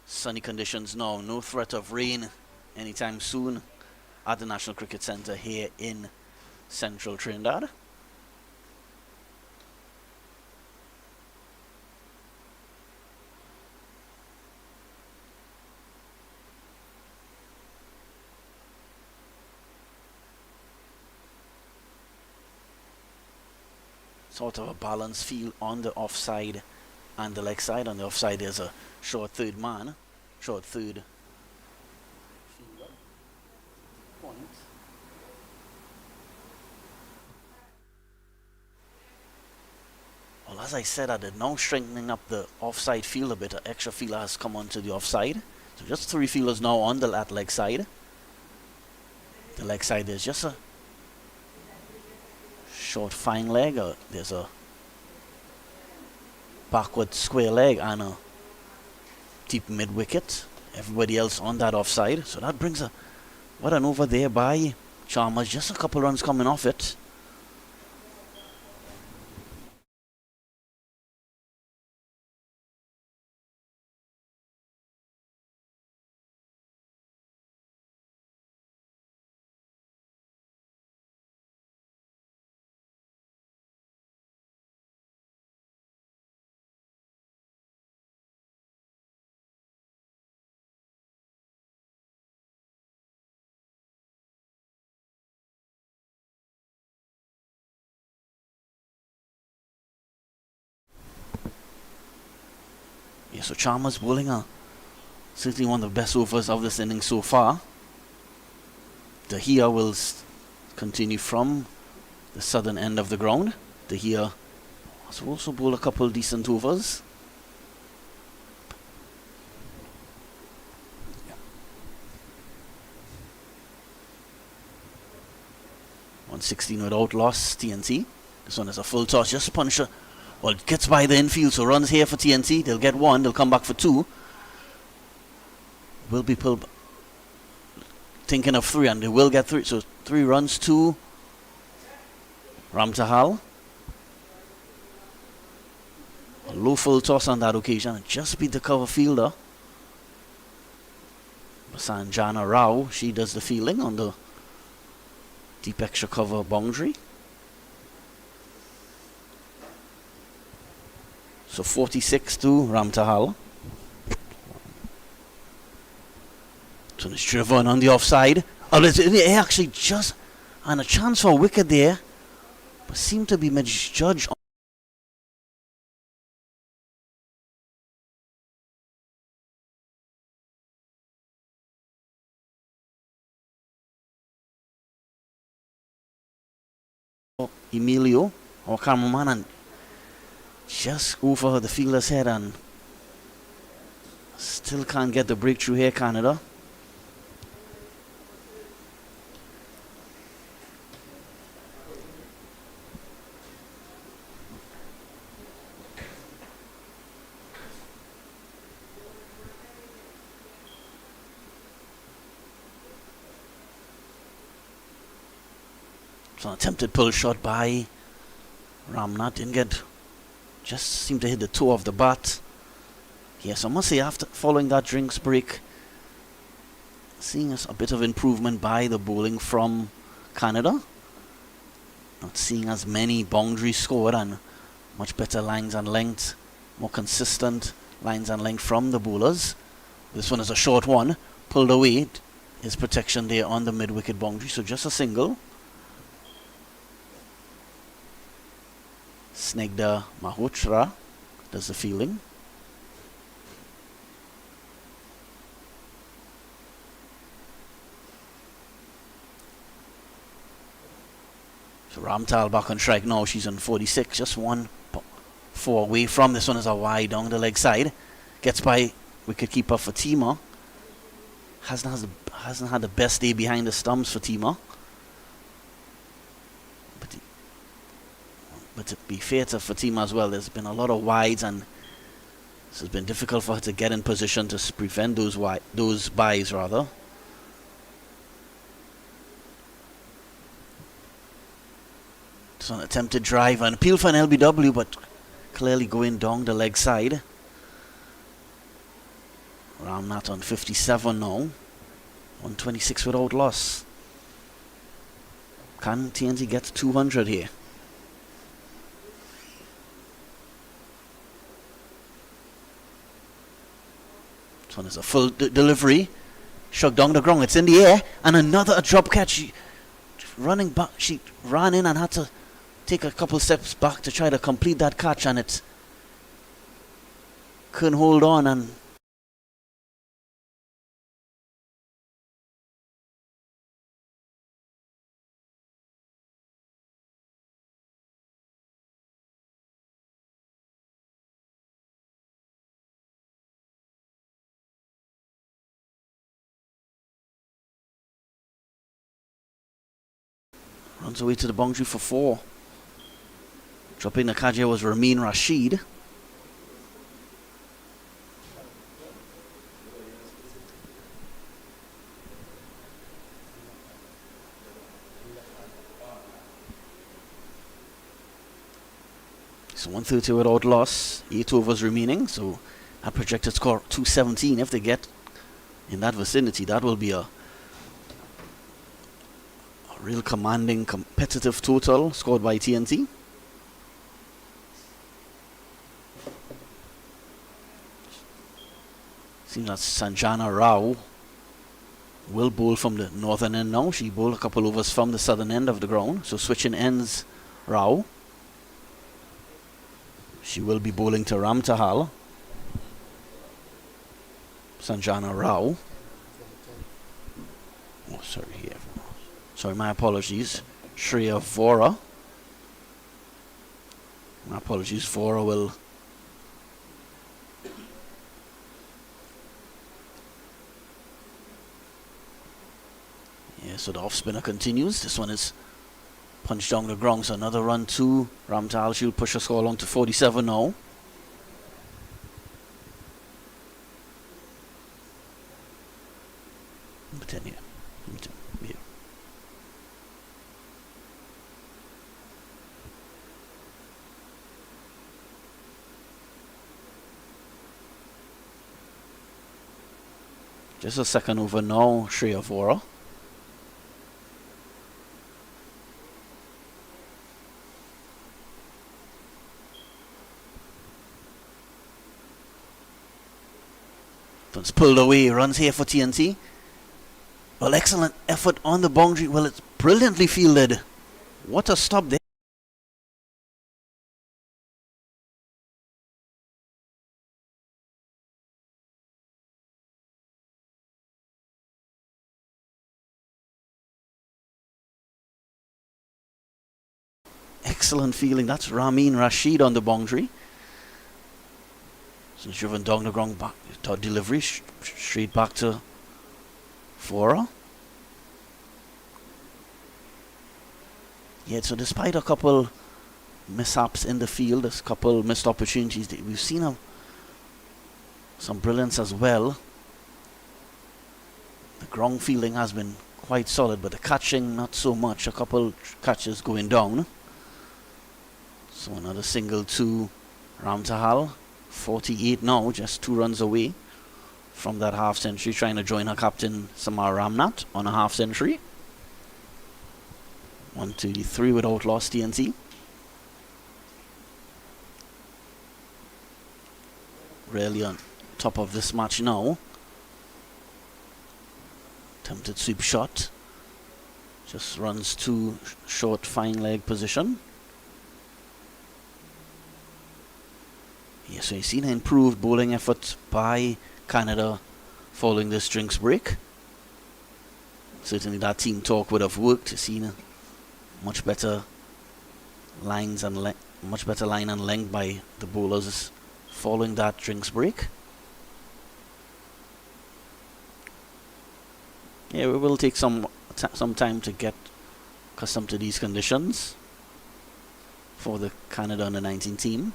sunny conditions now, no threat of rain anytime soon at the National Cricket Centre here in central Trinidad. Sort of a balanced field on the offside and the leg side. On the offside there's a short third man, short third point. Well, as I said, they're now strengthening up the offside field a bit. An extra fielder has come onto the offside. So just 3 fielders now on the leg side. The leg side there's just a short fine leg. There's a backward square leg and a deep mid wicket. Everybody else on that offside. So that brings what an over there by Chalmers. Just a couple runs coming off it. Yeah, so Chalmers bowling certainly one of the best overs of this inning so far. De Gea will continue from the southern end of the ground. De Gea has also bowled a couple decent overs. Yeah. 116 without loss, TNT. This one is a full toss, just puncher. Well, it gets by the infield, so runs here for TNT. They'll get 1, they'll come back for 2. Will be pulled, thinking of 3, and they will get 3. So 3 runs to Ramsahar. A low full toss on that occasion. Just beat the cover fielder. Sanjana Rao, she does the fielding on the deep extra cover boundary. So 46 to Ramtahal. So it's driven on the offside. Oh, it actually just, and a chance for a wicket there, but seemed to be misjudged. Emilio, our cameraman, and just over the fielder's head, and still can't get the breakthrough here, Canada. So an attempted pull shot by Ramnath, didn't get, just seemed to hit the toe of the bat. Yes, I must say, after following that drinks break, seeing a bit of improvement by the bowling from Canada. Not seeing as many boundaries scored and much better lines and length, more consistent lines and length from the bowlers. This one is a short one, pulled away. His protection there on the mid-wicket boundary, so just a single. Snegda Mahotra does the fielding. So Ramtal back on strike now. She's on 46, just 1-4 away from. This one is a wide down the leg side. Gets by wicketkeeper Fatima. Hasn't had the best day behind the stumps, Fatima. But to be fair to Fatima as well, there's been a lot of wides, and this has been difficult for her to get in position to prevent those buys rather. It's an attempted drive, an appeal for an LBW, but clearly going down the leg side. Ramnath on 57 now. 126 without loss. Can TNT get 200 here? This one is a full delivery. Shot down the ground. It's in the air. And another drop catch. Running back. She ran in and had to take a couple steps back to try to complete that catch. And it couldn't hold on. And runs away to the boundary for 4. Dropping the catch here was Ramin Rashid. So 130 without loss, 8 overs remaining. So that projected score 217. If they get in that vicinity, that will be a real commanding, competitive total scored by TNT. Seems that Sanjana Rao will bowl from the northern end now. She bowled a couple overs from the southern end of the ground. So switching ends, Rao. She will be bowling to Ramtahal. Sanjana Rao. Oh, sorry, here. Sorry, my apologies. Shreya Vora. My apologies. Vora will. Yeah, so the off spinner continues. This one is punched down the ground. So another run to Ramtal. She'll push her score along to 47 now. Number 10 here. Number 10 here. Just a second over now, Shreya Vora. It's pulled away, runs here for TNT. Well, excellent effort on the boundary. Well, it's brilliantly fielded. What a stop there. Excellent feeling. That's Ramin Rashid on the boundary. So driven down the ground, back delivery straight back to Vora. Yeah, so despite a couple mishaps in the field, a couple missed opportunities, we've seen some brilliance as well. The ground fielding has been quite solid, but the catching not so much. A couple catches going down. So another single to Ramtahal. 48 now, just 2 runs away from that half century, trying to join her captain Samar Ramnath on a half century. 123 without loss TNT. Really on top of this match now. Attempted sweep shot. Just runs to short fine leg position. Yes, so you've seen an improved bowling effort by Canada following this drinks break. Certainly that team talk would have worked. You've seen much better lines and much better line and length by the bowlers following that drinks break. Yeah, we will take some time to get accustomed to these conditions for the Canada under 19 team.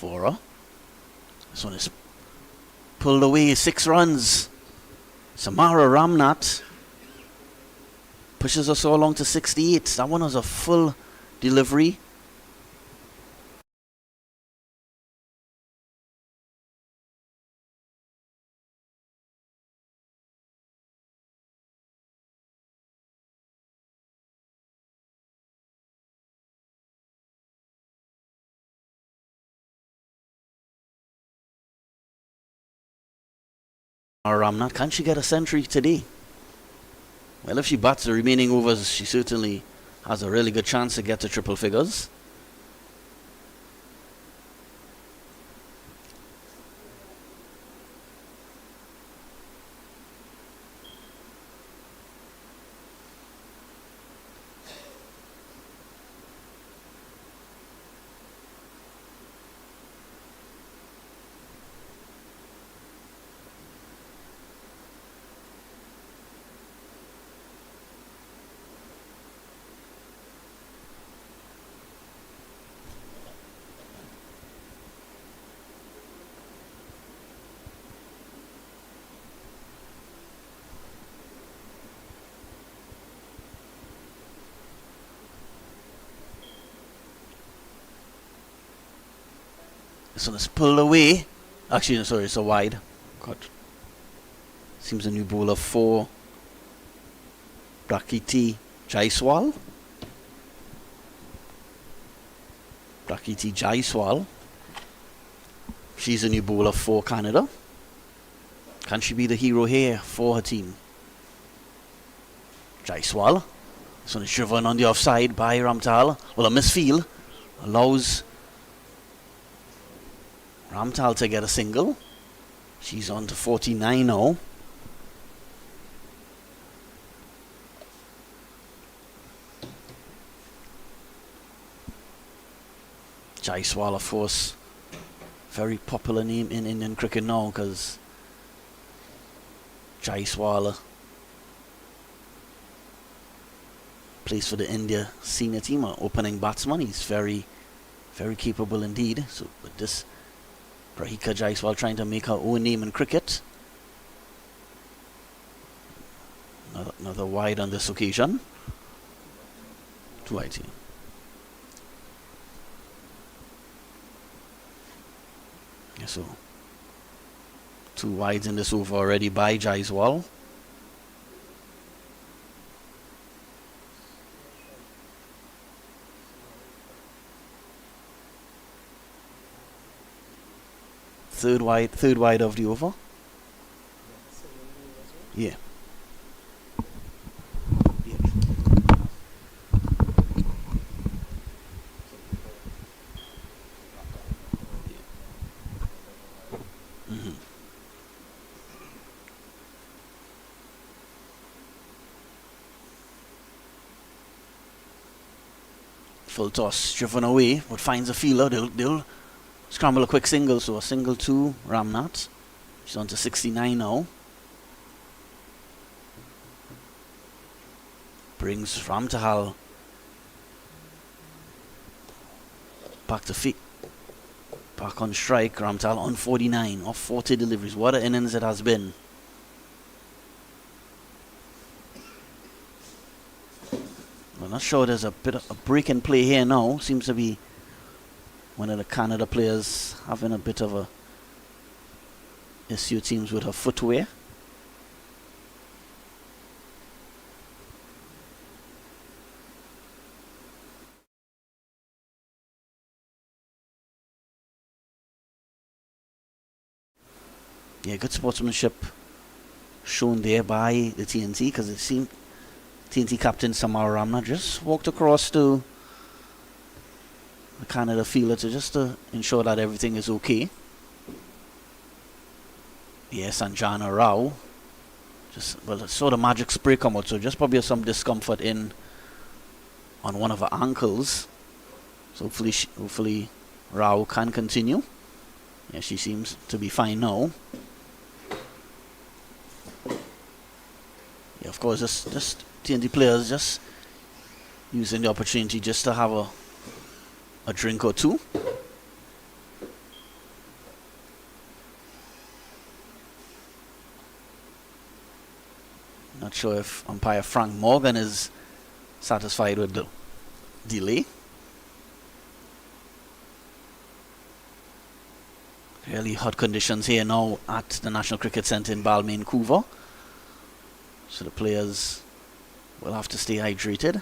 Vora. This one is pulled away, 6 runs. Samara Ramnath pushes us all along to 68. That one was a full delivery. Ramnath, can she get a century today? Well, if she bats the remaining overs, she certainly has a really good chance to get to triple figures. This one is pulled away. Actually, no, sorry, it's a wide. God. Seems a new bowler for Prakriti Jaiswal. Prakriti Jaiswal. She's a new bowler for Canada. Can she be the hero here for her team? Jaiswal. This one is driven on the offside by Ramtal. Well, a misfield allows Ramtal to get a single. She's on to 49 now. Jaiswal, of course, very popular name in Indian cricket now because Jaiswal plays for the India senior team, an opening batsman. He's very, very capable indeed. So with this, Prahika Jaiswal trying to make her own name in cricket. Another wide on this occasion. 2 wide. So 2 wides in this over already by Jaiswal. Third wide of the over. Yeah. Full toss driven away, but finds a fielder. They'll scramble a quick single, so a single to Ramnath. She's on to 69 now. Brings Ramtahal back to feet. Back on strike. Ramtahal on 49 off 40 deliveries. What an innings it has been. I'm not sure there's a bit of a break in play here now. Seems to be one of the Canada players having a bit of a issue, teams with her footwear. Yeah, good sportsmanship shown there by the TNT, because it seemed TNT captain Samara Ramnath just walked across to the Canada fielder to ensure that everything is okay. Yes, and Jana Rao saw the magic spray come out, so just probably some discomfort on one of her ankles. So hopefully Rao can continue. Yeah, she seems to be fine now. Yeah, of course, just TNT players just using the opportunity just to have a drink or two. Not sure if umpire Frank Morgan is satisfied with the delay. Really hot conditions here now at the National Cricket Centre in Balmain, Vancouver. So the players will have to stay hydrated.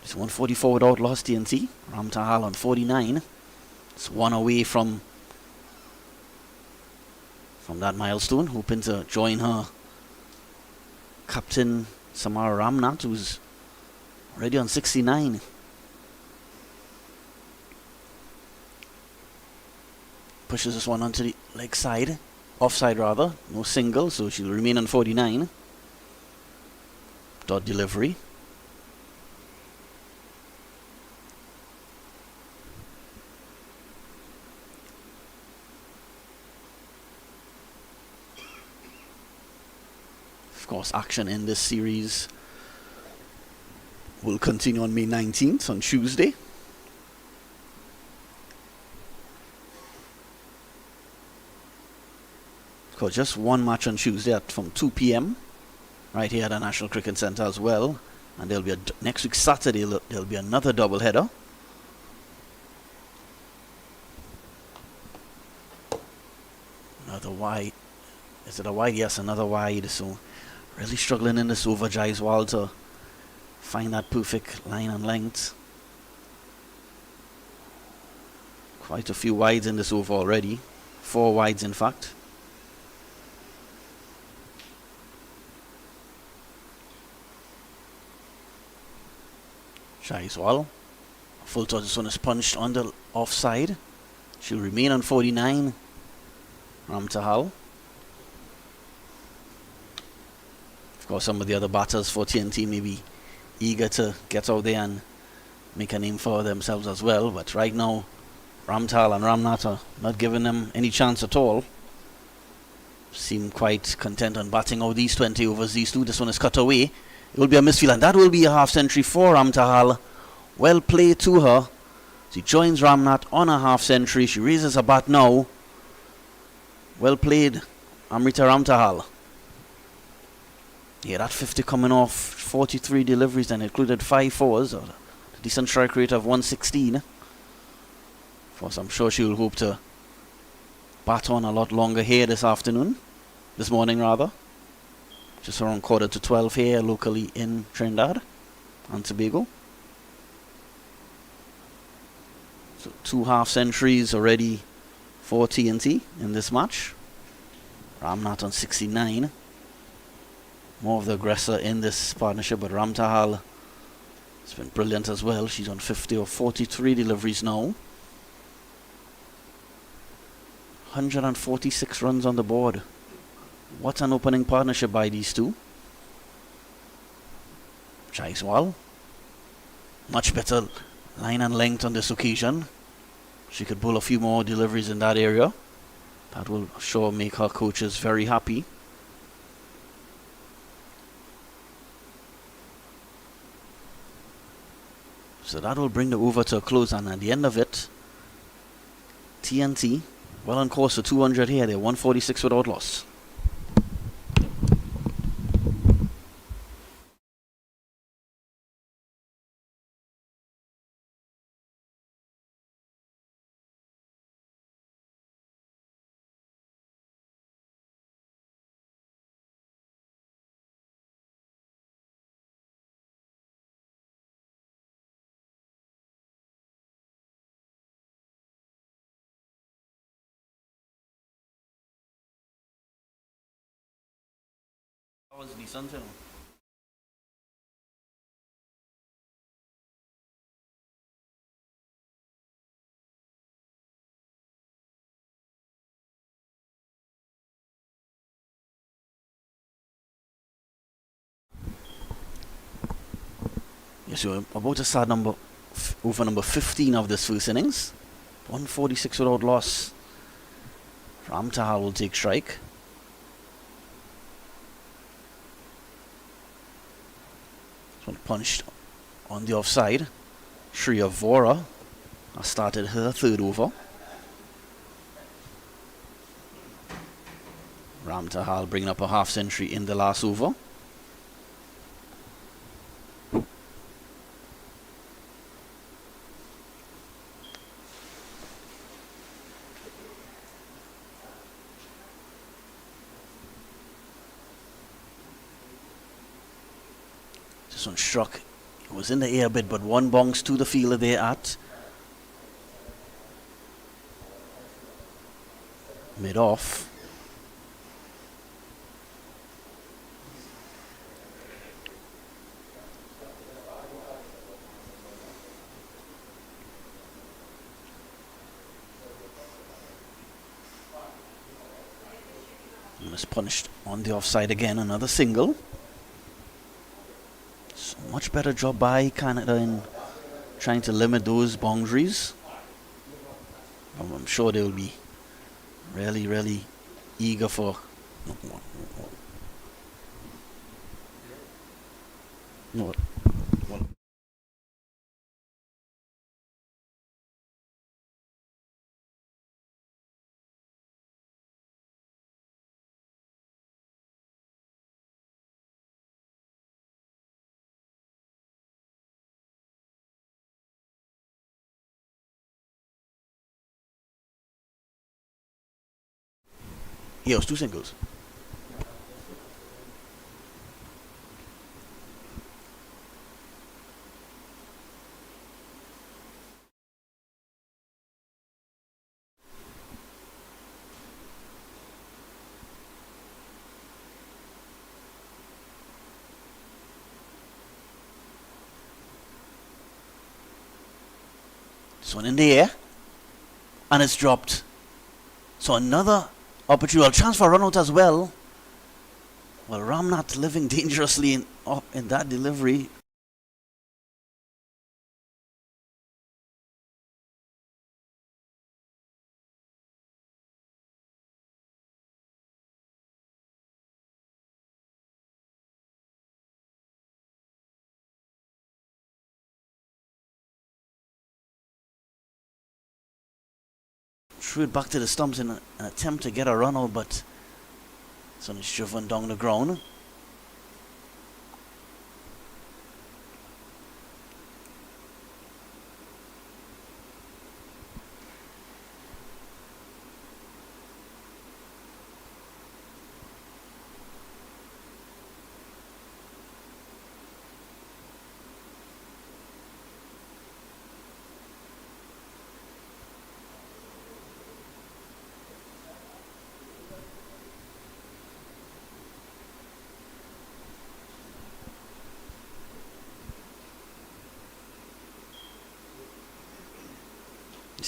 It's 144 without loss, TNT. Ramtahal on 49. It's one away from that milestone. Hoping to join her captain Samara Ramnath, who's already on 69. Pushes this one onto the leg side. Offside rather. No single, so she'll remain on 49. Dot delivery. Of course, action in this series will continue on May 19th, on Tuesday. Of course, just one match on Tuesday from 2 p.m. right here at the National Cricket Centre as well. And there'll be next week Saturday there'll be another double header. Another wide. Is it a wide? Yes, another wide. So really struggling in this over, Jaiswal, to find that perfect line and length. Quite a few wides in this over already. 4 wides in fact. Jaiswal. Full toss, this one is punched on the offside. She'll remain on 49. Ramtahal. Of course, some of the other batters for TNT may be eager to get out there and make a name for themselves as well. But right now, Ramtahal and Ramnath are not giving them any chance at all. Seem quite content on batting out these 20 overs, these two. This one is cut away. It will be a misfield, and that will be a half century for Ramtahal. Well played to her. She joins Ramnath on a half century. She raises her bat now. Well played, Amrita Ramtahal. Yeah, that 50 coming off 43 deliveries and included 5 fours. A decent strike rate of 116. Of course, I'm sure she'll hope to bat on a lot longer here this morning rather. Just around 11:45 here locally in Trinidad and Tobago. So 2 half centuries already for TNT in this match. Ramnath on 69. More of the aggressor in this partnership, but Ramtahal has been brilliant as well. She's on 50 or 43 deliveries now. 146 runs on the board. What an opening partnership by these two. Jaiswal, much better line and length on this occasion. She could pull a few more deliveries in that area. That will sure make her coaches very happy. So that will bring the over to a close, and at the end of it, TNT, well on course for 200 here. They're 146 without loss. That was decent, you know. Yes, we're about to start over number 15 of this first innings. 146 without loss. Ramtahal will take strike. This one punched on the offside. Shreya Vora has started her third over. Ramtahal bringing up a half century in the last over. This one struck. It was in the air a bit, but one bounce to the fielder there at mid-off. And was punished on the offside again, another single. So much better job by Canada in trying to limit those boundaries. I'm sure they will be really, really eager for. No. Yeah, it was 2 singles. This one in the air, and it's dropped. So another opportunity, chance for a run out as well. Well, Ramnath living dangerously in that delivery. Threw it back to the stumps in an attempt to get a run out, but this one is driven down the ground.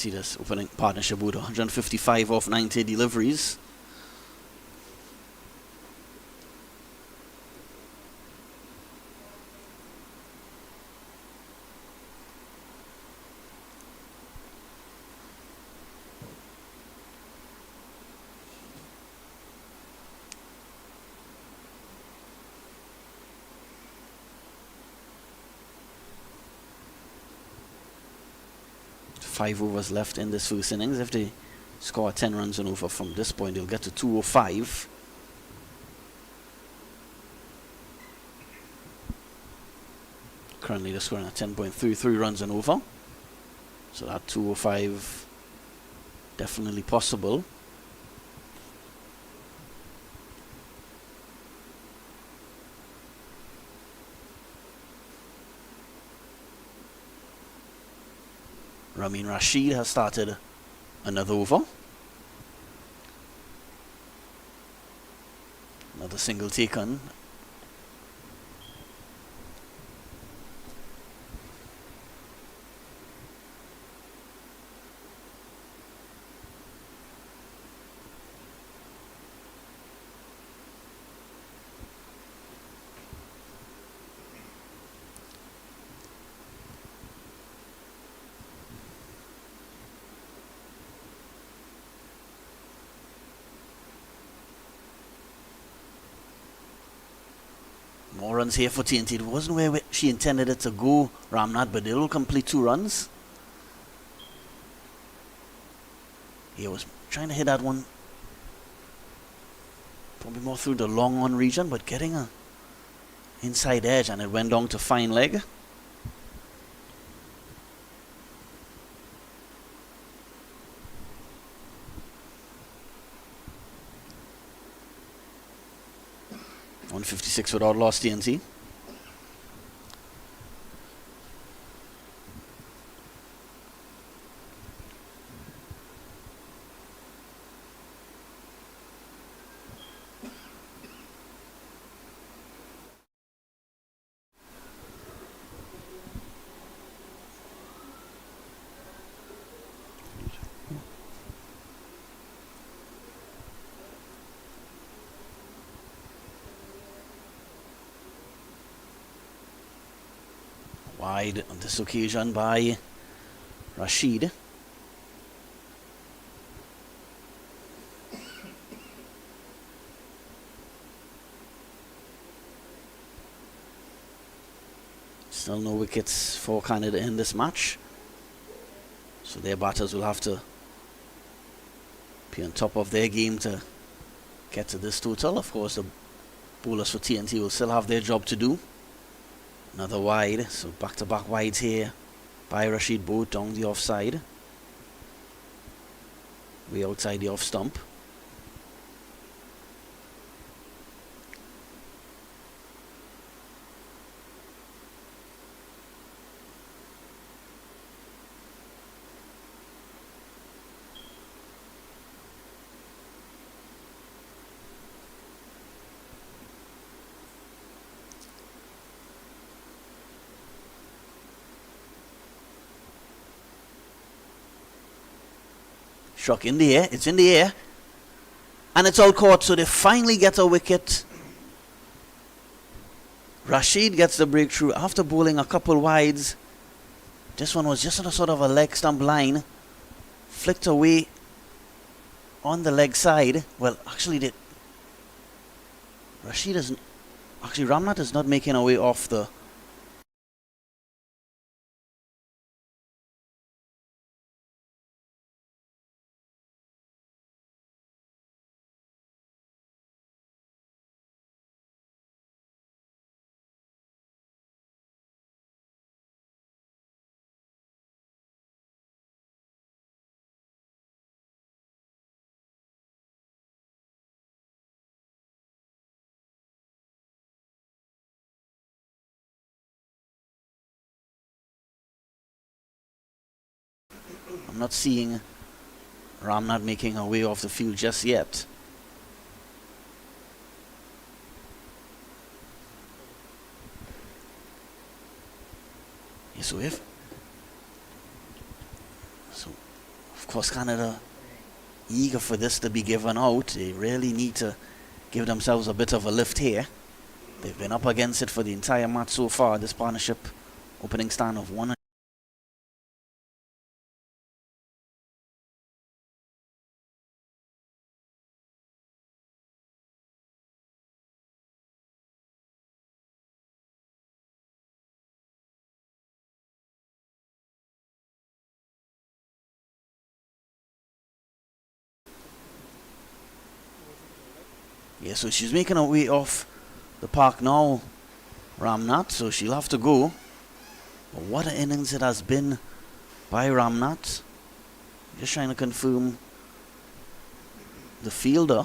see this opening partnership with 155 off 90 deliveries. Five overs left in this first innings. If they score 10 runs and over from this point, they'll get to 205. Currently they're scoring at 10.33 runs and over. So that 205 definitely possible. Ramin Rashid has started another over. Another single taken. More runs here for TNT. It wasn't where she intended it to go, Ramnath, but they will complete 2 runs. He was trying to hit that one probably more through the long on region, but getting a inside edge, and it went down to fine leg. .156 without lost TNT. Wide on this occasion by Rashid. Still no wickets for Canada in this match, so their batters will have to be on top of their game to get to this total. Of course, the bowlers for TNT will still have their job to do. Another wide, so back-to-back wides here by Rashid, both down the offside. Way outside the off stump. Struck in the air, it's in the air, and it's all caught, so they finally get a wicket. Rashid gets the breakthrough after bowling a couple wides. This one was just on a sort of a leg stump line, flicked away on the leg side. Well, actually, Ramnath is not making away off the I'm not seeing Ramnath making her way off the field just yet. Yeah, so Of course, Canada eager for this to be given out. They really need to give themselves a bit of a lift here. They've been up against it for the entire match so far. This partnership opening stand of 1. Yeah, so she's making her way off the park now, Ramnath, so she'll have to go. But what an innings it has been by Ramnath. Just trying to confirm the fielder.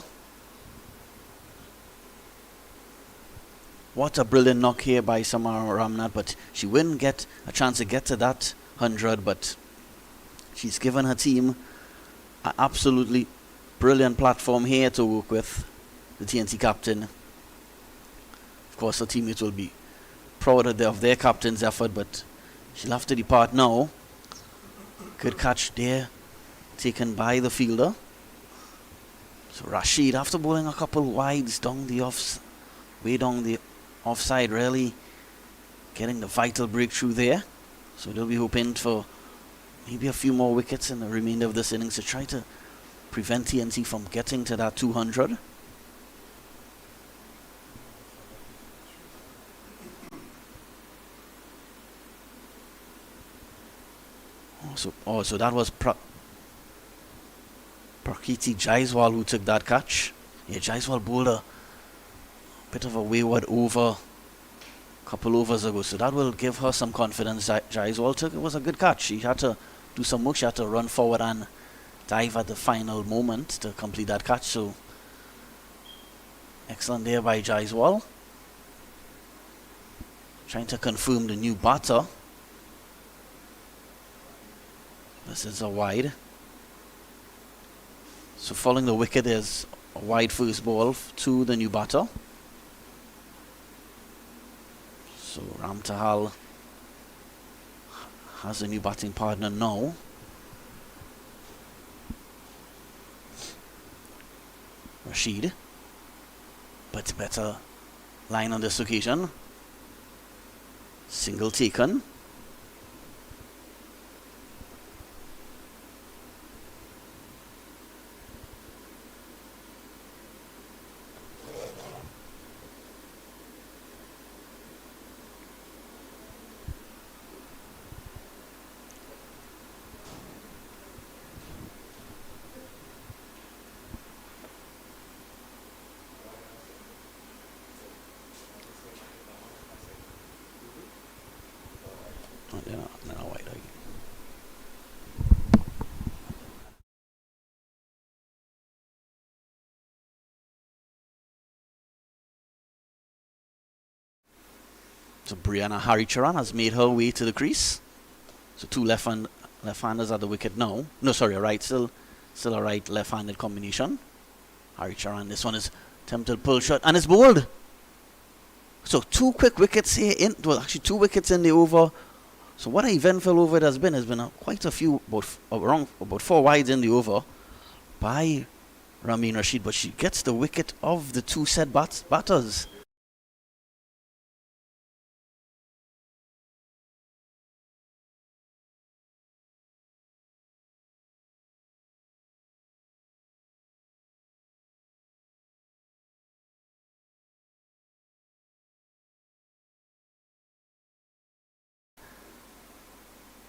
What a brilliant knock here by Samara Ramnath, but she wouldn't get a chance to get to that 100, but she's given her team an absolutely brilliant platform here to work with. The TNT captain. Of course, her teammates will be proud of their captain's effort, but she'll have to depart now. Good catch there, taken by the fielder. So Rashid, after bowling a couple wides down the way down the offside, really getting the vital breakthrough there. So they'll be hoping for maybe a few more wickets in the remainder of this innings to try to prevent TNT from getting to that 200. So that was Prakiti Jaiswal who took that catch. Yeah, Jaiswal bowled a bit of a wayward over a couple overs ago, so that will give her some confidence. Jaiswal took it was a good catch. She had to do some work. She had to run forward and dive at the final moment to complete that catch. So excellent there by Jaiswal. Trying to confirm the new batter. This is a wide. So following the wicket, there's a wide first ball to the new batter. So Ramtahal has a new batting partner now. Rashid. But better line on this occasion. Single taken. So Brianna Haricharan has made her way to the crease. So two left-handers at the wicket now. No, sorry, a right, still a right left-handed combination. Haricharan, this one is attempted pull shot and it's bowled. So two quick wickets here actually 2 wickets in the over. So what an eventful over it has been. There's been quite a few, about 4 wides in the over by Ramin Rashid, but she gets the wicket of the 2 set batters.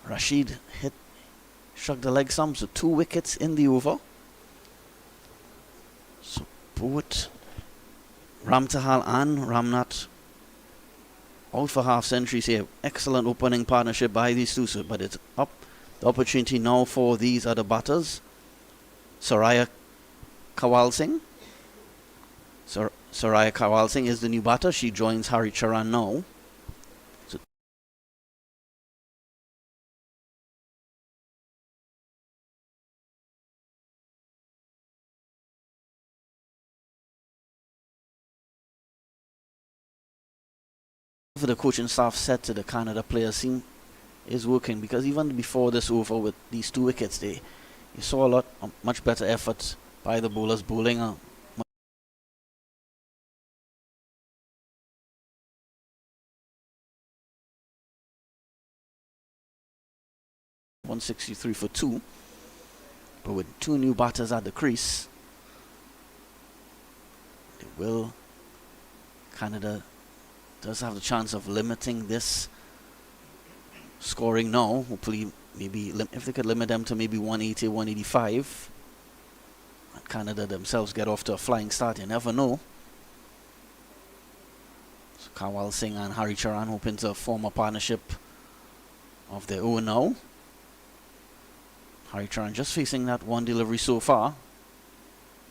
Rashid struck the leg stump, so 2 wickets in the over. So both Ramtahal and Ramnath out for half centuries here. Excellent opening partnership by these two, but it's up. The opportunity now for these other batters. Soraya Kawal Singh. Soraya Kawal Singh is the new batter. She joins Haricharan now. For the coaching staff said to the Canada players team is working, because even before this over with these 2 wickets, they You saw a much better effort by the bowlers bowling. 163 for 2, but with 2 new batters at the crease, Canada does have the chance of limiting this scoring now. Hopefully, maybe if they could limit them to maybe 180, 185, and Canada themselves get off to a flying start, you never know. So Kawal Singh and Hari Charan hoping to form a partnership of their own now. Hari Charan just facing that one delivery so far.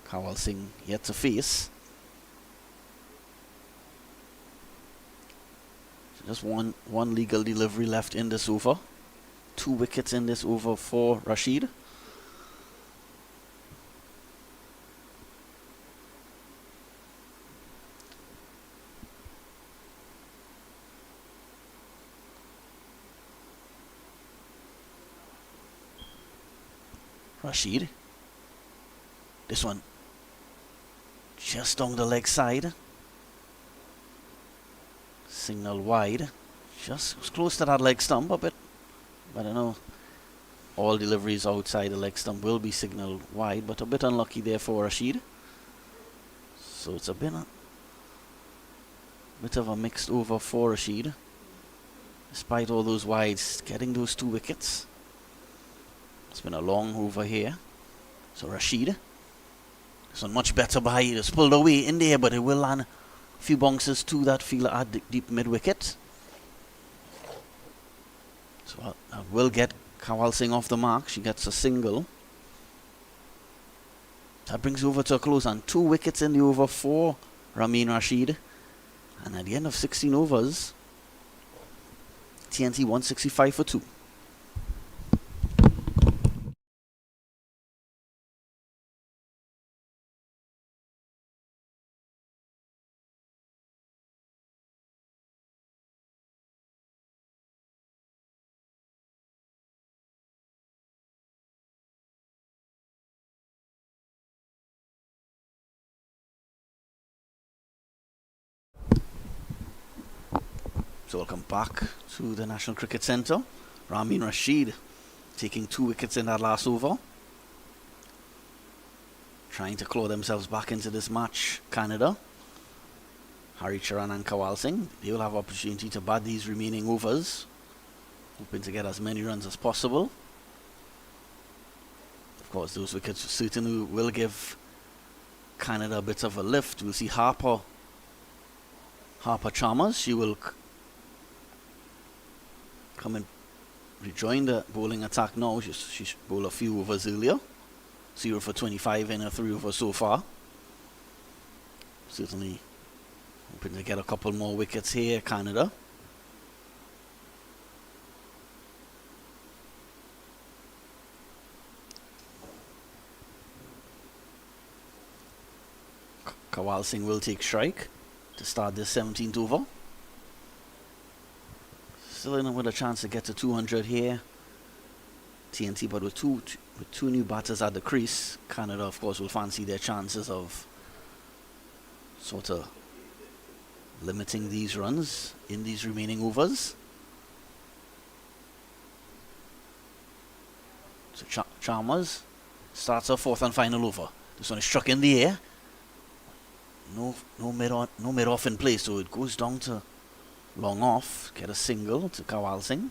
Kawal Singh yet to face. So just one legal delivery left in this over. 2 wickets in this over for Rashid. Rashid. This one just down the leg side. Signal wide. Just close to that leg stump a bit. I don't know. All deliveries outside the leg stump will be signaled wide, but a bit unlucky there for Rashid. So it's bit of a mixed over for Rashid. Despite all those wides, getting those 2 wickets. It's been a long over here. So Rashid. This one much better by. It's pulled away in there, but it will land a few bounces to that fielder at the deep mid wicket. So I will get Kawal Singh off the mark. She gets a single. That brings over to a close on 2 wickets in the over for Ramin Rashid. And at the end of 16 overs, TNT 165 for 2. So welcome back to the National Cricket Centre. Ramin Rashid taking 2 wickets in that last over. Trying to claw themselves back into this match, Canada. Hari Charan and Kawal Singh, they will have opportunity to bat these remaining overs. Hoping to get as many runs as possible. Of course, those wickets certainly will give Canada a bit of a lift. We'll see Harper Chalmers. She will come and rejoin the bowling attack now. She's bowled a few overs earlier. 0 for 25 in her 3 overs so far. Certainly hoping to get a couple more wickets here, Canada. Kawal Singh will take strike to start this 17th over. Still in with a chance to get to 200 here. TNT, but with two new batters at the crease, Canada, of course, will fancy their chances of sort of limiting these runs in these remaining overs. So Chalmers starts her 4th and final over. This one is struck in the air. No mid off in place, so it goes down to long off. Get a single to Kawal Singh.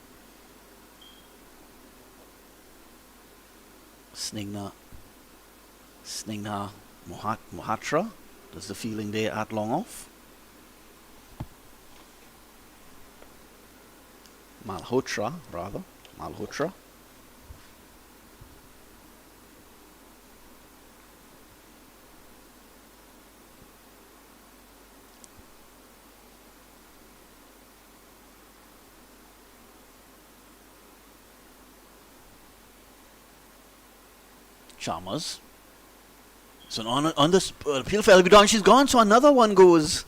Snigna Mohatra does the fielding there at long off. Malhotra. Chalmers. So on this appeal fell down, she's gone, so another one goes.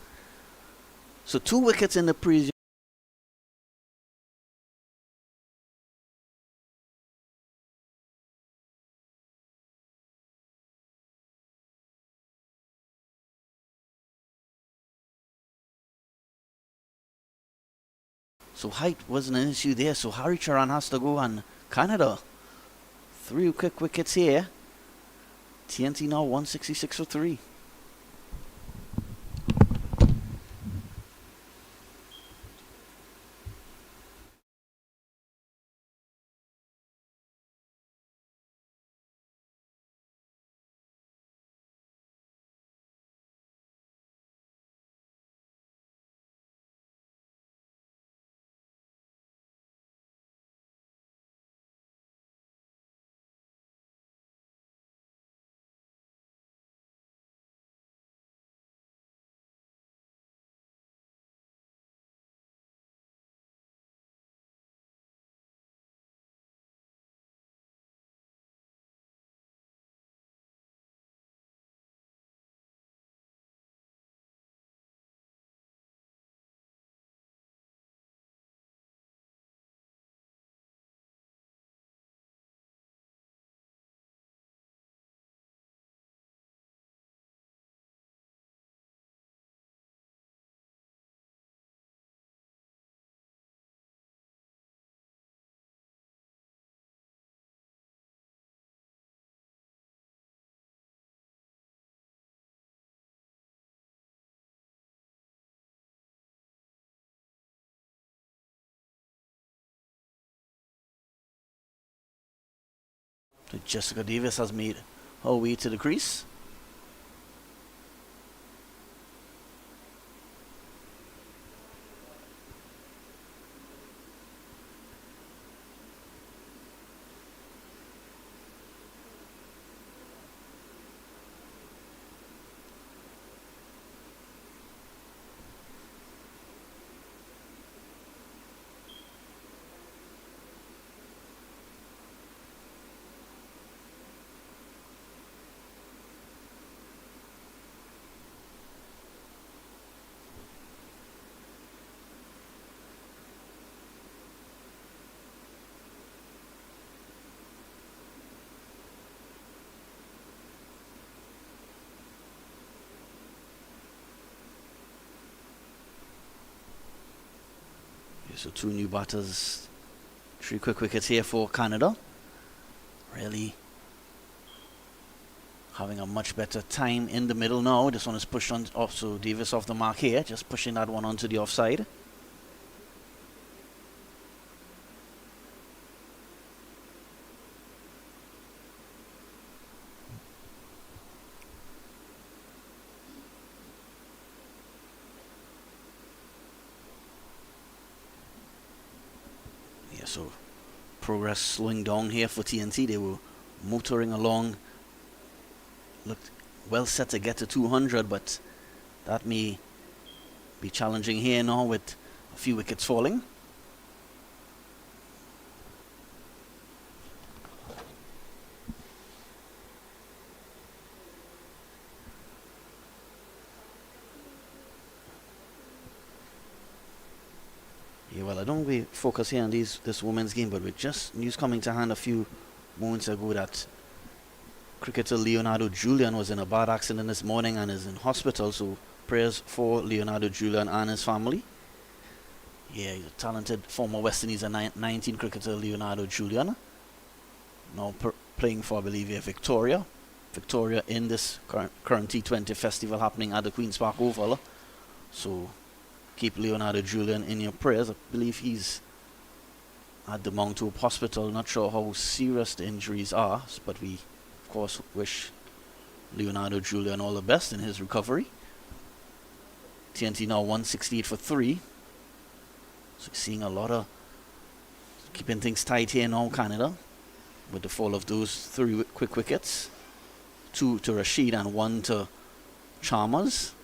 So 2 wickets in the previous So height wasn't an issue there. So Harry Charan has to go, and Canada 3 quick wickets here. TNT now 166 for 3. So Jessica Davis has made her way to the crease. Okay, so 2 new batters, 3 quick wickets here for Canada. Really having a much better time in the middle now. This one is pushed on off, so Davis off the mark here, just pushing that one onto the offside. Yeah, so progress slowing down here for TNT. They were motoring along, looked well set to get to 200, but that may be challenging here now with a few wickets falling. Yeah, well, I don't really focus here on this women's game, but with just news coming to hand a few moments ago that cricketer Leonardo Julian was in a bad accident this morning and is in hospital, so prayers for Leonardo Julian and his family. Yeah, he's a talented former West Indies 19 cricketer Leonardo Julian. Now playing for, I believe, Victoria. Victoria in this current T20 festival happening at the Queen's Park Oval. So keep Leonardo Julian in your prayers. I believe he's at the Mount Hope Hospital. Not sure how serious the injuries are, but we, of course, wish Leonardo Julian all the best in his recovery. TNT now 168 for 3. So seeing a lot of keeping things tight here now, Canada, with the fall of those 3 quick wickets. 2 to Rashid and 1 to Chalmers.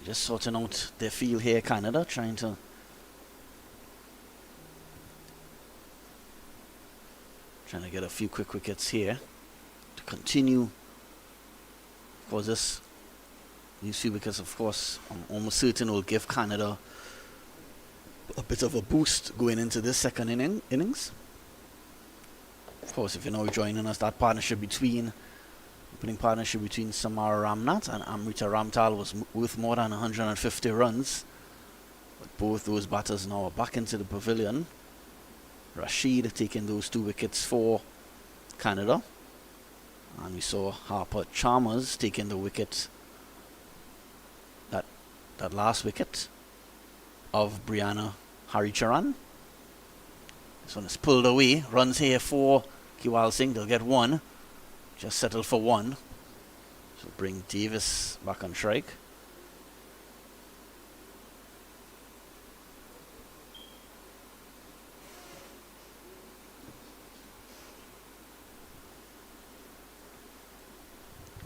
Just sorting out their field here, Canada, trying to get a few quick wickets here to continue. Of course, these few wickets, of course, I'm almost certain will give Canada a bit of a boost going into this second innings. Of course, if you're now joining us, that opening partnership between Samara Ramnath and Amrita Ramtal was worth more than 150 runs. But both those batters now are back into the pavilion. Rashid taking those 2 wickets for Canada. And we saw Harper Chalmers taking the wicket, that last wicket of Brianna Haricharan. This one is pulled away. Runs here for Kiwal Singh. They'll get 1. Just settle for 1. So bring Davis back on strike.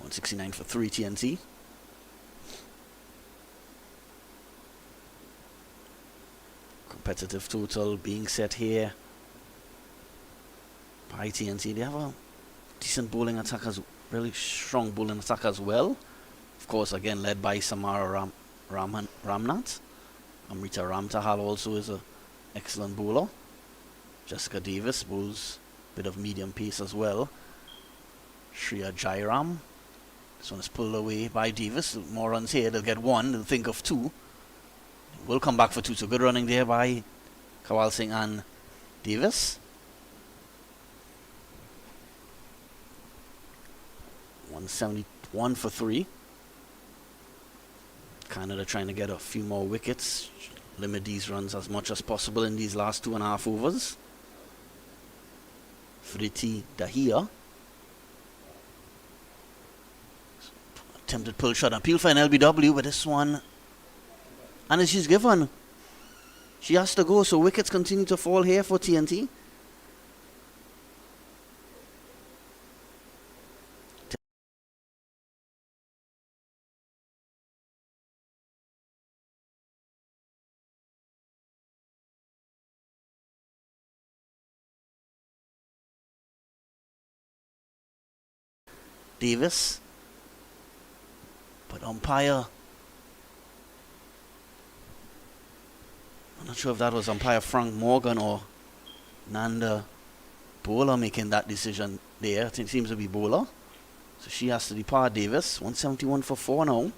.169 for 3 TNT. Competitive total being set here by TNT. They have a decent bowling attack, really strong bowling attack as well. Of course, again led by Samara Ramnath. Amrita Ramtahal also is an excellent bowler. Jessica Davis bowls a bit of medium pace as well. Shreya Jairam. This one is pulled away by Davis. More runs here. They'll get 1. They'll think of 2. Will come back for 2. So good running there by Kawal Singh and Davis. 171 for 3. Canada trying to get a few more wickets. Limit these runs as much as possible in these last 2.5 overs. Friti Dahia. Attempted pull shot. Appeal for an LBW, but this one, and as she's given, she has to go. So wickets continue to fall here for TNT. Davis, but umpire, I'm not sure if that was umpire Frank Morgan or Nanda Bowler making that decision there. I think it seems to be Bowler. So she has to depart Davis. 171 for 4 now.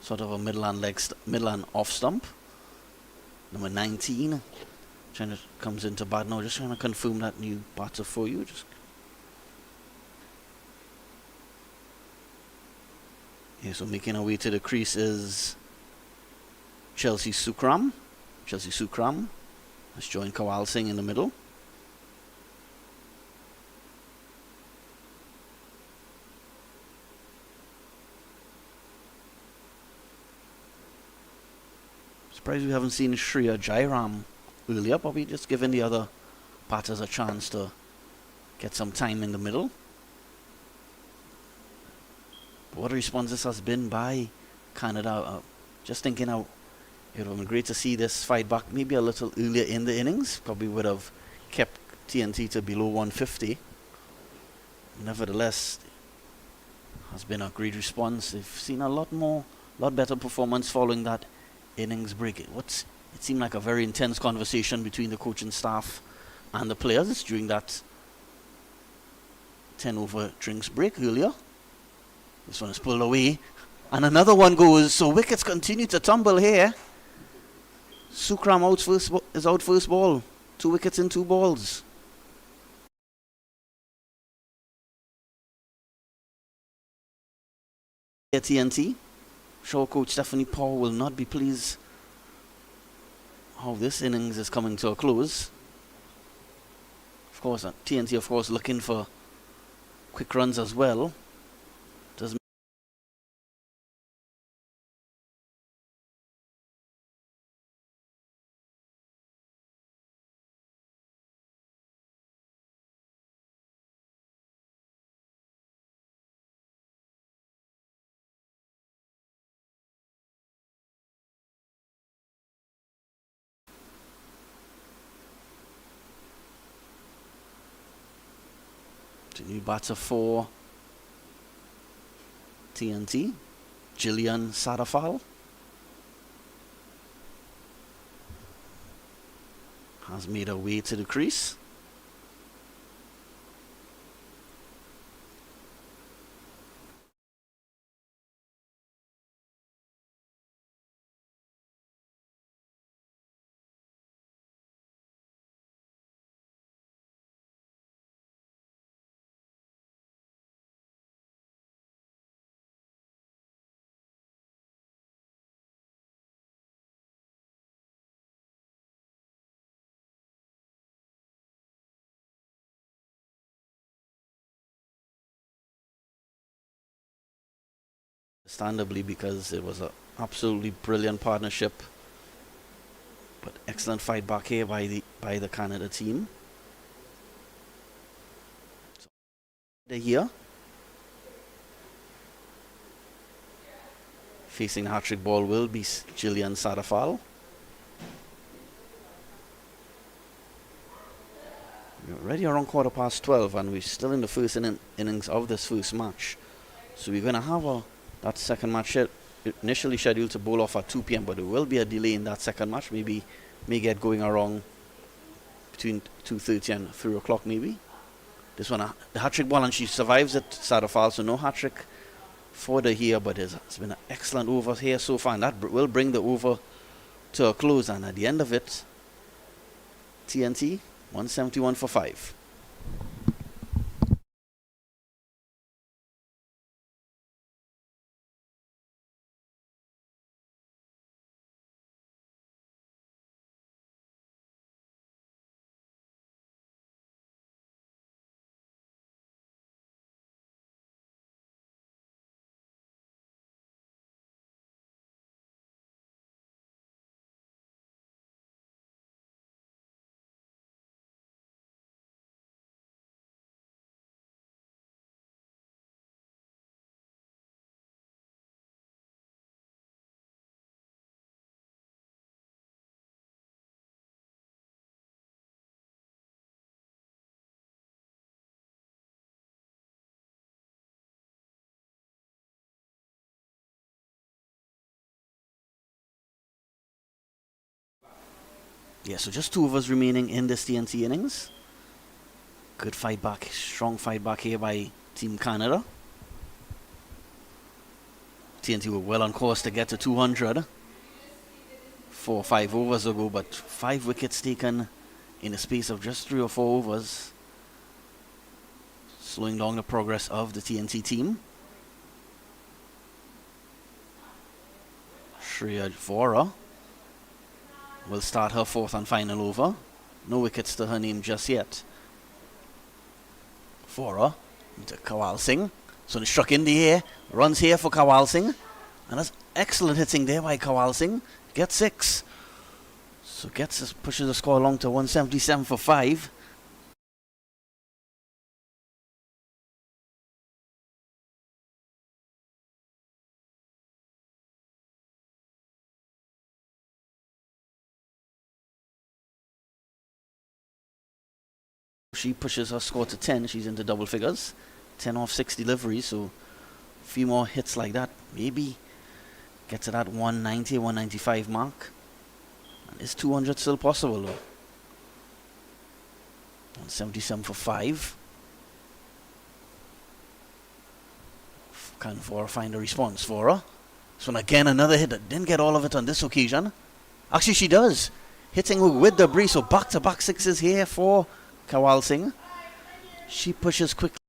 Sort of a Midland off stump. Number 19 comes into bat now. Just trying to confirm that new batter for you. So making our way to the crease is Chelsea Sukram. Chelsea Sukram has joined Kawal Singh in the middle. Surprised we haven't seen Shreya Jairam earlier, but we just giving the other batters a chance to get some time in the middle. But what a response this has been by Canada. Just thinking out, it would have been great to see this fight back maybe a little earlier in the innings. Probably would have kept TNT to below 150. Nevertheless, has been a great response. They've seen a lot better performance following that innings break. It seemed like a very intense conversation between the coaching staff and the players during that 10 over drinks break earlier. This one is pulled away and another one goes, so wickets continue to tumble here. Sukram is out first ball. 2 wickets in 2 balls. TNT. Sure, coach Stephanie Paul will not be pleased how this innings is coming to a close. Of course, TNT, looking for quick runs as well. Does the new batter for TNT, Jillian Sadafal, has made her way to the crease. Understandably, because it was an absolutely brilliant partnership, but excellent fight back here by the Canada team. So they're here facing the hat-trick ball will be Jillian Sadafal. We're already around 12:15, and we're still in the first innings of this first match. So we're going to have that second match initially scheduled to bowl off at 2 p.m., but there will be a delay in that second match. May get going around between 2:30 and 3 o'clock maybe. This one, the hat-trick ball, and she survives it, Sadafal, so no hat-trick for the here, but it's been an excellent over here so far, and that will bring the over to a close, and at the end of it, TNT 171 for 5. Yeah, so just 2 overs remaining in this TNT innings. Good fight back, strong fight back here by Team Canada. TNT were well on course to get to 200 4 or 5 overs ago, but 5 wickets taken in the space of just 3 or 4 overs, slowing down the progress of the TNT team. Shreya Vora will start her 4th and final over. No wickets to her name just yet. Vora into Kawal Singh. So they struck in the air. Runs here for Kawal Singh. And that's excellent hitting there by Kawal Singh. Gets 6. So pushes the score along to 177 for 5. She pushes her score to 10. She's into double figures. 10 off 6 deliveries. So a few more hits like that. Maybe get to that 190, 195 mark. And is 200 still possible though? 177 for 5. Can Vora find a response? Vora. So again, another hit that didn't get all of it on this occasion. Actually, she does. Hitting with the breeze. So back-to-back 6s here for Kawal Singh. She pushes quickly.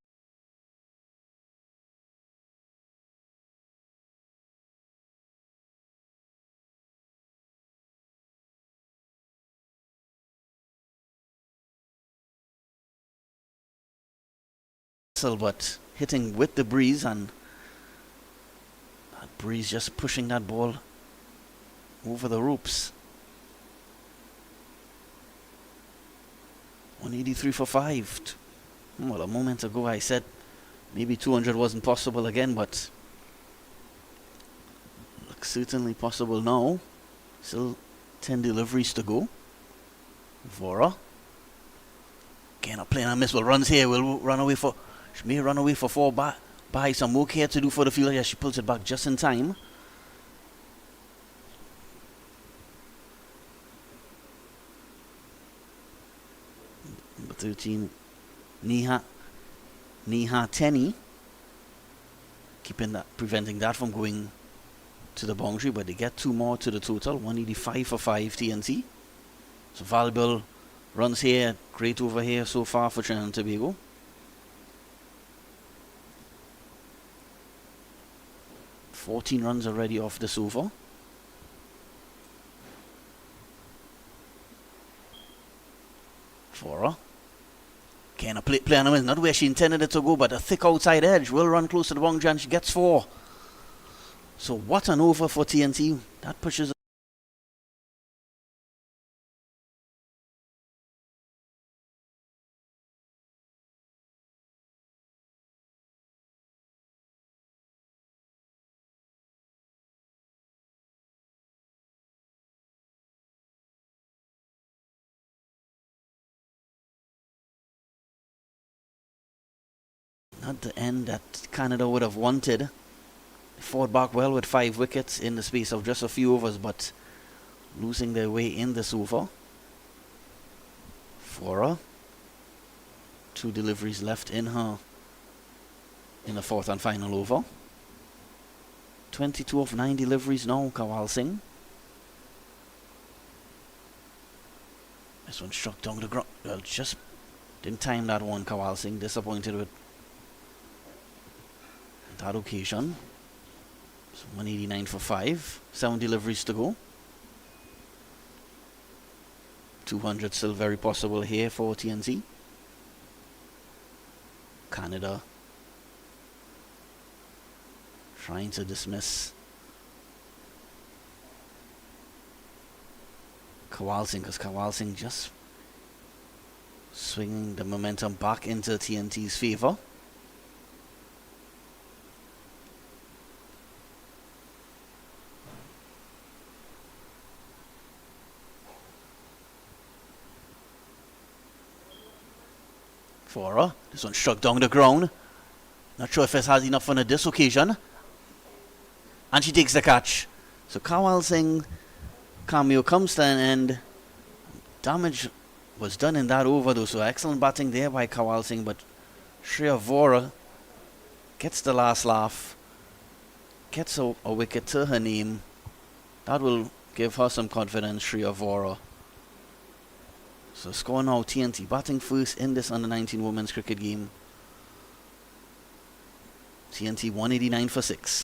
but hitting with the breeze, and that breeze just pushing that ball over the ropes. 183 for 5. Well, a moment ago I said maybe 200 wasn't possible again, but looks certainly possible now. Still 10 deliveries to go. Vora. Again, a playing a miss. Will runs here. Will run away for. She may run away for 4 by some work here to do for the fielder. Yeah, she pulls it back just in time. Number 13, Niha Teni, preventing that from going to the boundary, but they get 2 more to the total. 185 for 5 TNT. So valuable runs here, great over here so far for Trinidad and Tobago. $14 runs already off this over. Fora. Can a play on him is not where she intended it to go, but a thick outside edge will run close to the boundary and she gets 4. So what an over for TNT. That pushes not the end that Canada would have wanted. They fought back well with 5 wickets in the space of just a few overs, but losing their way in this over. Fora. 2 deliveries left in her in the 4th and final over. 22 of 9 deliveries now, Kawal Singh. This one struck down the ground. Well, just didn't time that one, Kawal Singh. Disappointed with that occasion. So 189 for 5. 7 deliveries to go. 200 still very possible here for TNT. Canada trying to dismiss Kawal Singh, because Kawal Singh just swinging the momentum back into TNT's favor. Fora. This one struck down the ground. Not sure if it has enough on this occasion. And she takes the catch. So Kawal Singh cameo comes to an end. Damage was done in that over though, so excellent batting there by Kawal Singh, but Shreya Vora gets the last laugh, gets a wicket to her name. That will give her some confidence, Shreya Vora. So score now, TNT batting first in this under-19 women's cricket game. TNT 189 for 6.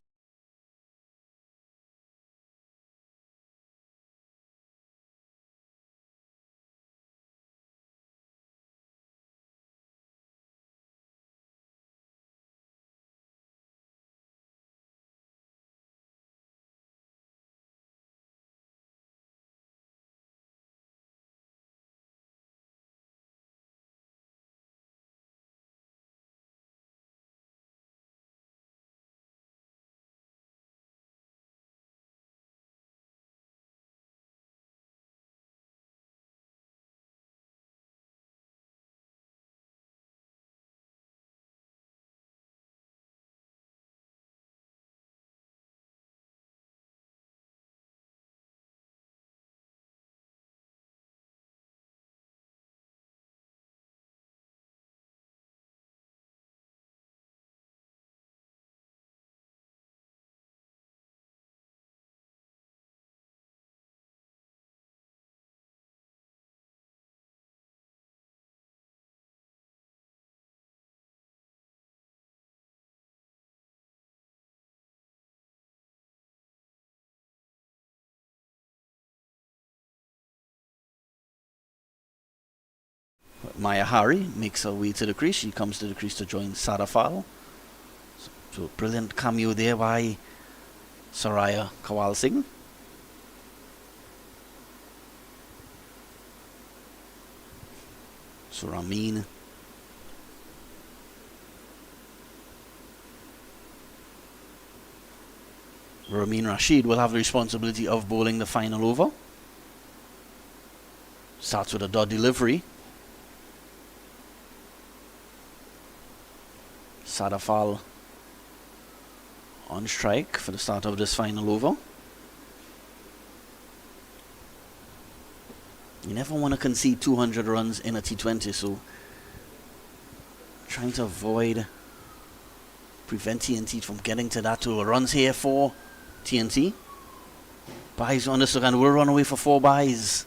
Maya Hari makes her way to the crease. She comes to the crease to join Sadafal. So brilliant cameo there by Soraya Kawal Singh. So Ramin Rashid will have the responsibility of bowling the final over. Starts with a dot delivery. Sadafal on strike for the start of this final over. You never want to concede 200 runs in a T20, so trying to avoid, prevent TNT from getting to that 2 runs here for TNT. Buys on this and will run away for 4 buys.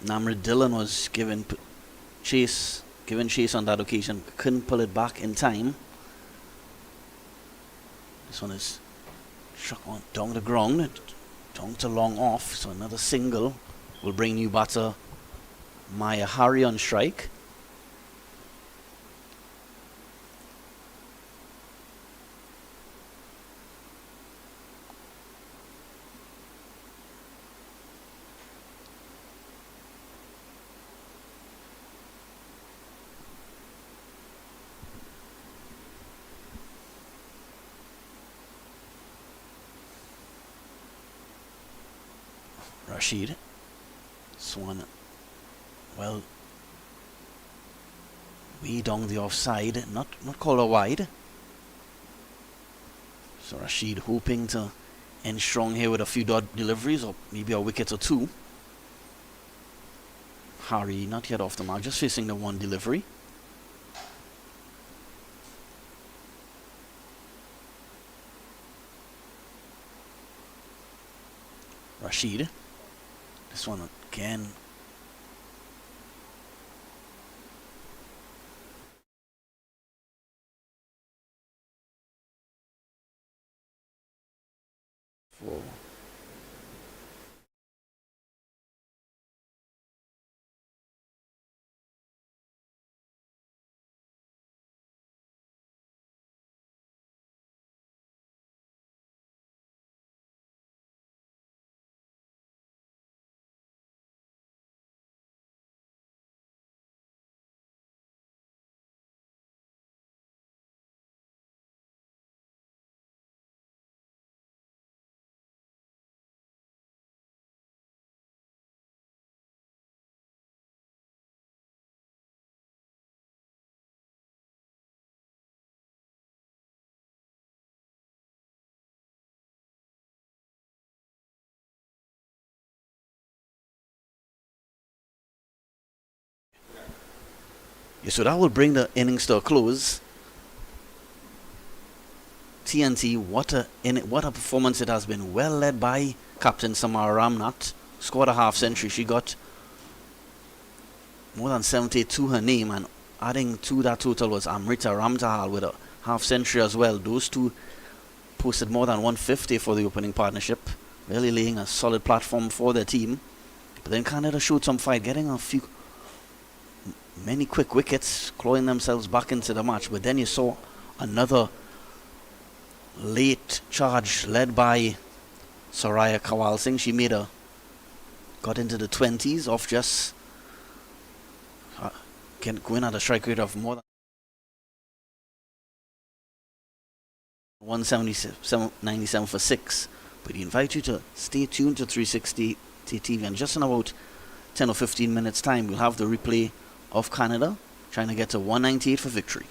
Namrid Dillon was given chase on that occasion. Couldn't pull it back in time. This one is struck on down the ground, down to long off. So another single will bring new batter Maya Hari on strike. Rashid. This one, well, way down the offside, not called a wide. So Rashid hoping to end strong here with a few dot deliveries or maybe a wicket or 2. Hari not yet off the mark, just facing the 1 delivery. Rashid. This one again. For yeah, so that will bring the innings to a close. TNT, what a performance it has been. Well led by Captain Samara Ramnath. Scored a half century. She got more than 70 to her name, and adding to that total was Amrita Ramtahal with a half century as well. Those two posted more than 150 for the opening partnership, really laying a solid platform for their team. But then Canada showed some fight, getting many quick wickets, clawing themselves back into the match. But then you saw another late charge led by Soraya Kawal Singh. She got into the 20s off just going at a strike rate of more than 197 for 6. But we invite you to stay tuned to 360 TV, and just in about 10 or 15 minutes time we'll have the replay of Canada trying to get to 198 for victory.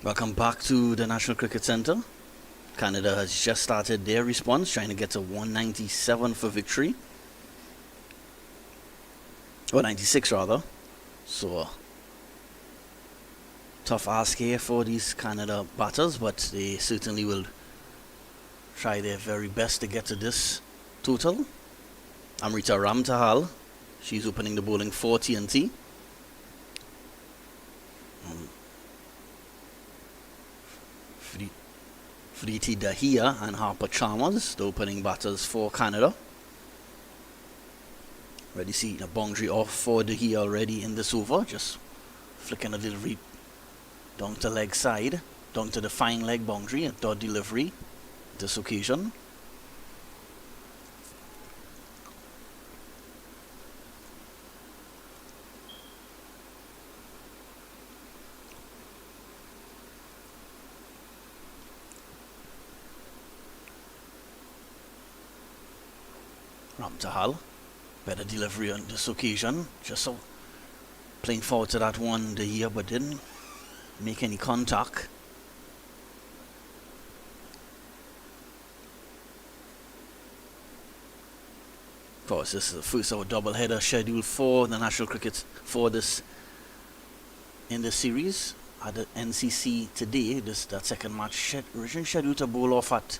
Welcome back to the National Cricket Centre. Canada has just started their response, trying to get to 197 for victory. Or 96 rather. So, tough ask here for these Canada batters, but they certainly will try their very best to get to this total. Amrita Ramtahal, she's opening the bowling for TNT. Preeti Dahia and Harper Chalmers, the opening batters for Canada. Already see a boundary off for Dahia already in this over, just flicking a delivery down to leg side, down to the fine leg boundary, a dot delivery this occasion. Ramtahal, better delivery on this occasion, just so playing forward to that one Dahia, but didn't make any contact. Of course, this is the first of a double-header scheduled for the national cricket for this in this series at the NCC today. That second match originally scheduled to bowl off at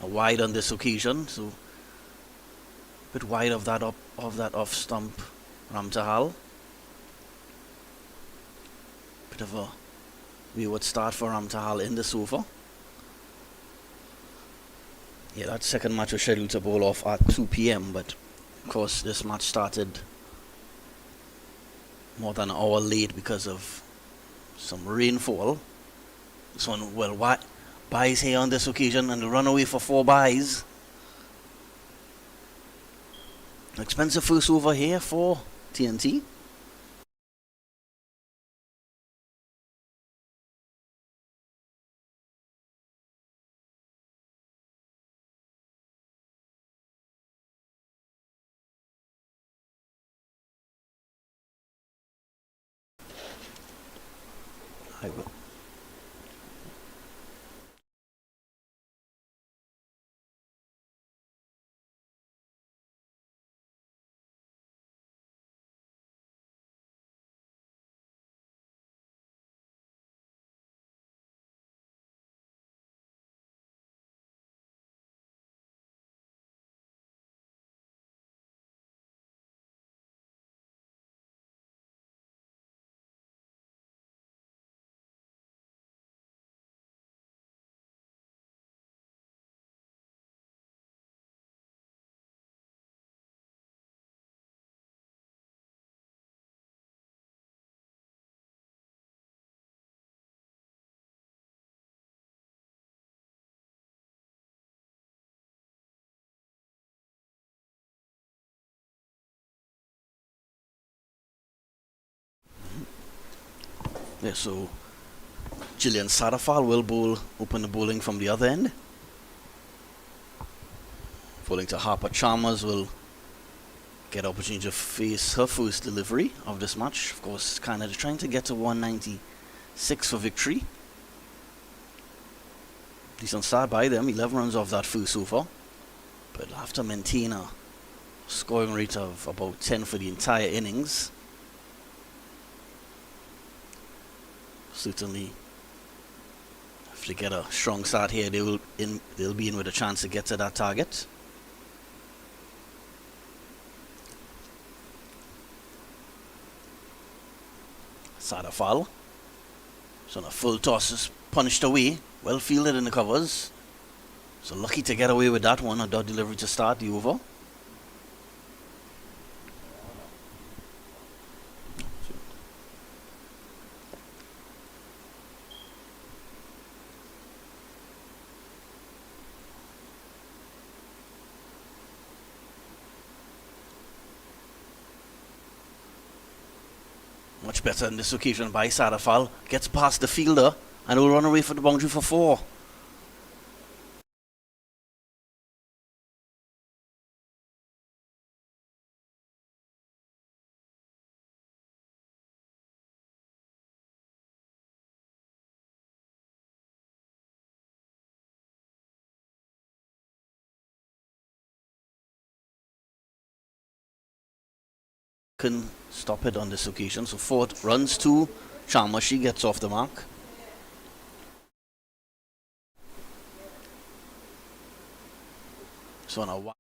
a wide on this occasion, so a bit wide of that off stump Ramtahal. Bit of a wayward start for Ramtahal in this over. Yeah, that second match was scheduled to bowl off at 2 p.m. but of course this match started more than an hour late because of some rainfall. This one, well, what buys here on this occasion, and the runaway for 4 buys. Expensive first over here for TNT. I will. Yeah, so Gillian Sadafal will open the bowling from the other end. Bowling to Harper Chalmers will get opportunity to face her first delivery of this match. Of course, Canada trying to get to 196 for victory. Decent start by them, 11 runs off that first over, but have to maintain a scoring rate of about 10 for the entire innings. Certainly, if they get a strong start here, they'll be in with a chance to get to that target. Sadafal. So a full toss is punished away. Well fielded in the covers. So lucky to get away with that one. A dot delivery to start the over. Much better in this occasion by Sadafal. Gets past the fielder and will run away for the boundary for 4. couldn't stop it on this occasion. So 4 runs to Chalmers. She gets off the mark. So now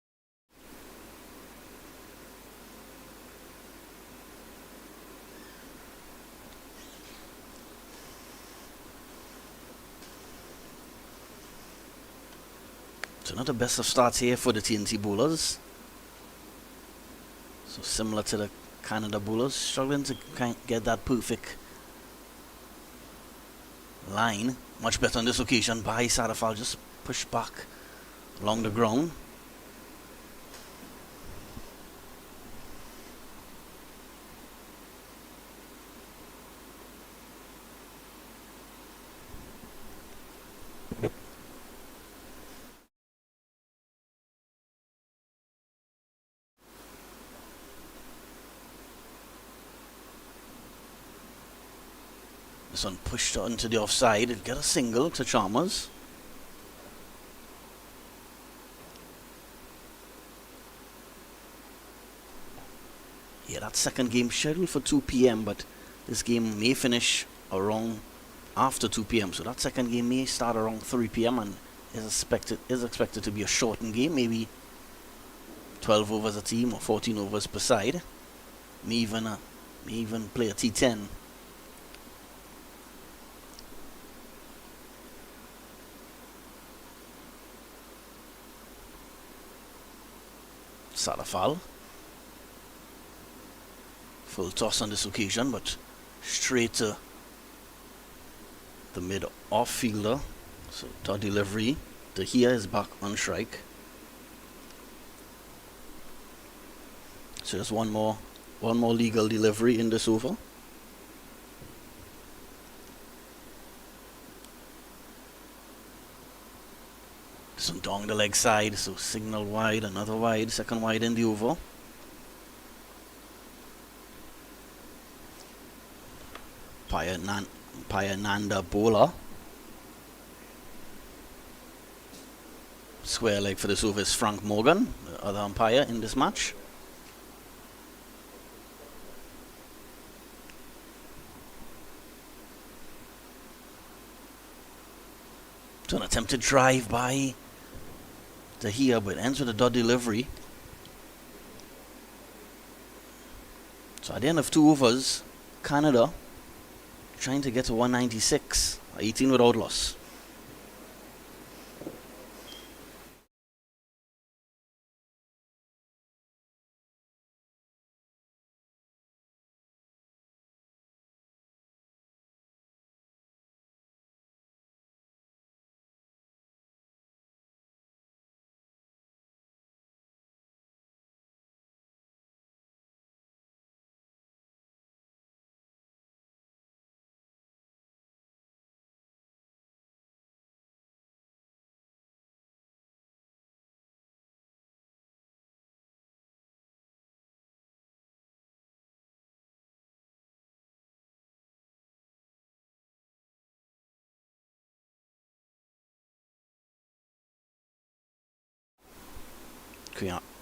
so not the best of starts here for the TNT bowlers. So similar to the Canada bowlers, struggling to get that perfect line. Much better on this occasion by Sadafal, just pushed back along the ground. This one pushed onto the offside. It'll get a single to Chalmers. Yeah, that second game scheduled for 2 p.m. but this game may finish around after 2 p.m. So that second game may start around 3 p.m. and is expected to be a shortened game, maybe 12 overs a team or 14 overs per side. May even play a T10. Sadafal. Full toss on this occasion, but straight to the mid-off fielder. So dot delivery. The here is back on strike. So just one more legal delivery in this over. Some down the leg side, so signal wide, another wide, second wide in the over. Paya Nanda bowler. Square leg for this over is Frank Morgan, the other umpire in this match. So an attempted drive by Tahia, but ends with a dot delivery. So at the end of 2 overs, Canada trying to get to 196, 18 without loss.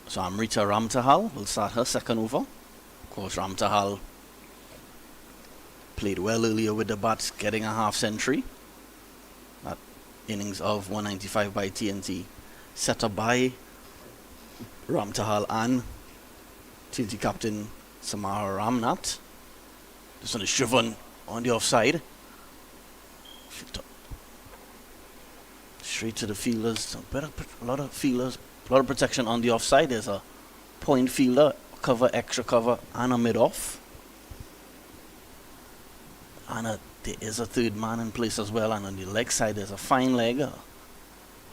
So Amrita Ramtahal will start her second over. Of course, Ramtahal played well earlier with the bat, getting a half century. That innings of 195 by TNT, set up by Ramtahal and TNT captain Samara Ramnath. This one is driven on the offside. Straight to the fielders. A lot of protection on the offside. There's a point fielder, extra cover, and a mid-off. And there is a third man in place as well. And on the leg side, there's a fine leg, a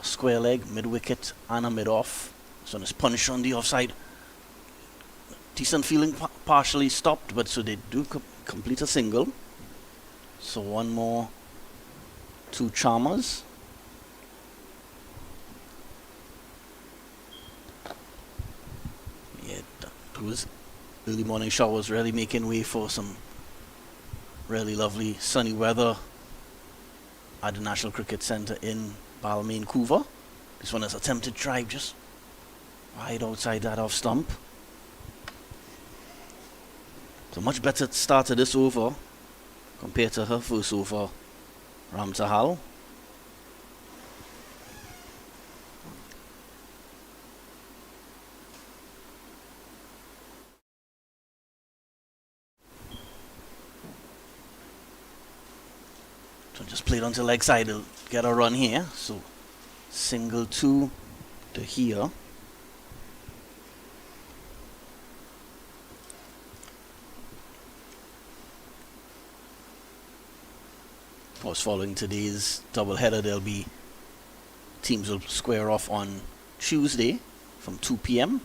square leg, mid-wicket, and a mid-off. So it's punished on the offside. Decent feeling, partially stopped, but so they do complete a single. So one more to Chalmers. Those early morning showers really making way for some really lovely sunny weather at the National Cricket Centre in Balmain, Vancouver. This one is attempted drive just right outside that off stump. So much better start to this over compared to her first over, Ramtahal. So just play it onto leg side, he'll get a run here. So single 2 to here. Of course, following today's doubleheader, there'll be teams will square off on Tuesday from 2 p.m.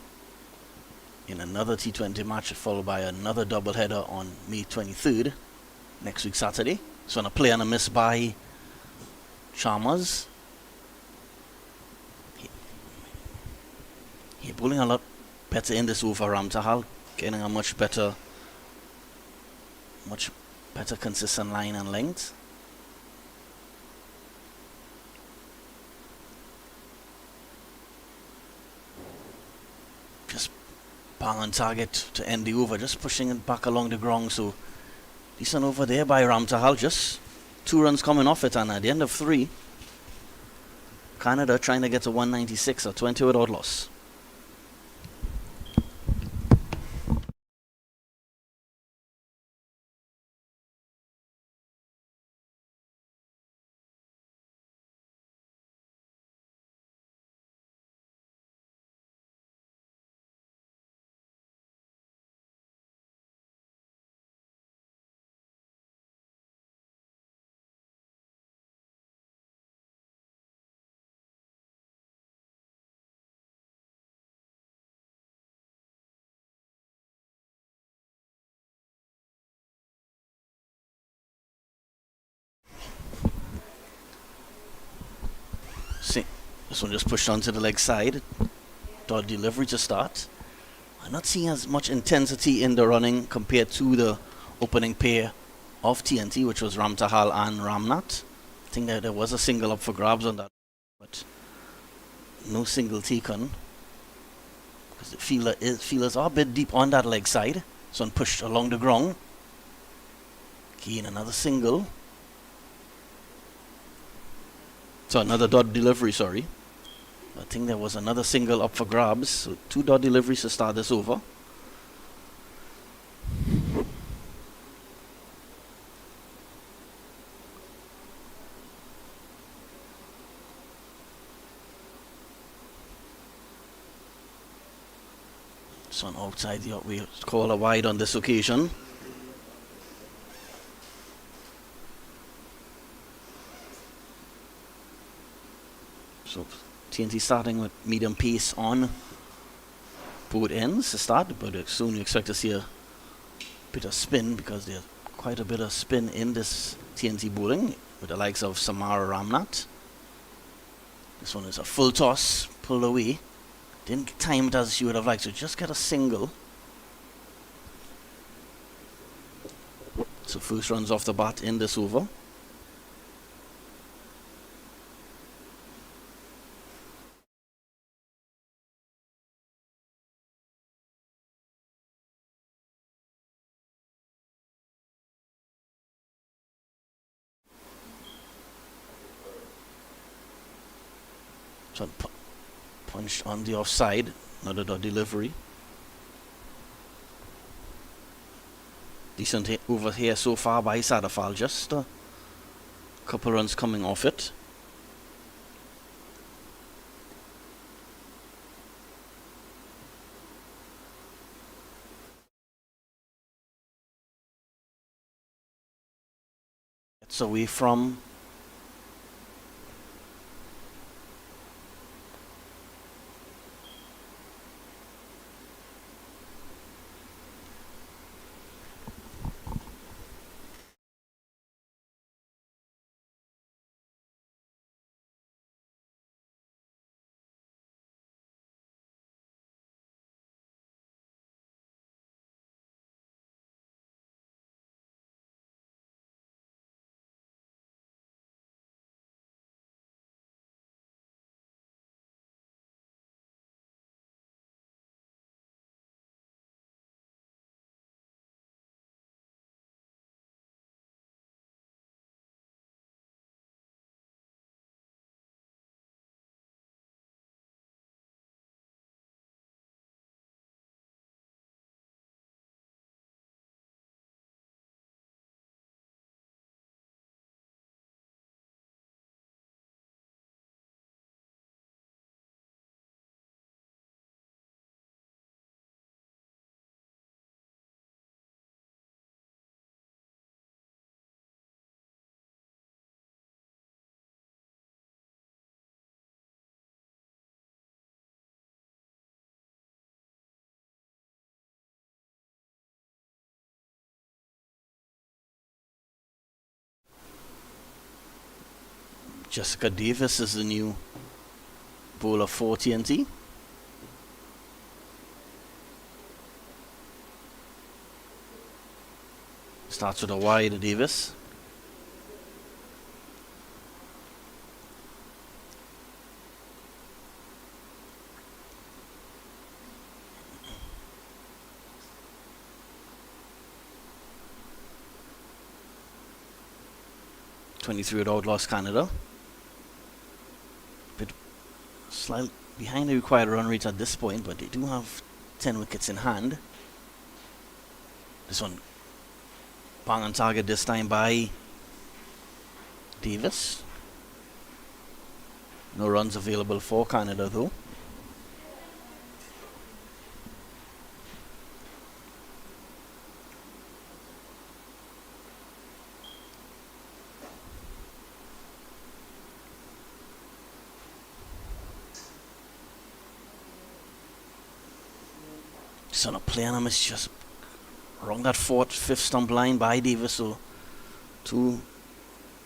in another T20 match, followed by another doubleheader on May 23rd, next week Saturday. So on a play and a miss by Chalmers. He's bowling a lot better in this over, Ramtahal, getting a much better consistent line and length. Just bang on target to end the over, just pushing it back along the ground. So decent over there by Ramtahal, just 2 runs coming off it, and at the end of 3, Canada trying to get to 196 or 20 without loss. See, this one just pushed onto the leg side. Dot delivery to start. I'm not seeing as much intensity in the running compared to the opening pair of TNT, which was Ramtahal and Ramnath. I think that there was a single up for grabs on that, but no single taken. Because the feelers are a bit deep on that leg side. So one pushed along the ground. Keen, another single. So another dot delivery, sorry. I think there was another single up for grabs. So 2 dot deliveries to start this over. So on outside, we call a wide on this occasion. So TNT starting with medium pace on both ends to start, but soon you expect to see a bit of spin, because there's quite a bit of spin in this TNT bowling with the likes of Samara Ramnath. This one is a full toss, pulled away. Didn't time it as she would have liked, so just get a single. So first runs off the bat in this over. So punched on the offside, another dot delivery. Decent over here so far by Sadafal, just a couple runs coming off it. It's away from Jessica Davis is the new bowler for TNT. Starts with a wide, Davis. .23 without loss, Canada. Bit slightly behind the required run rate at this point, but they do have 10 wickets in hand. This one bang on target this time by Davis. No runs available for Canada though. Just on a play on him, it's just wrong that fifth stump line by Davis. So 2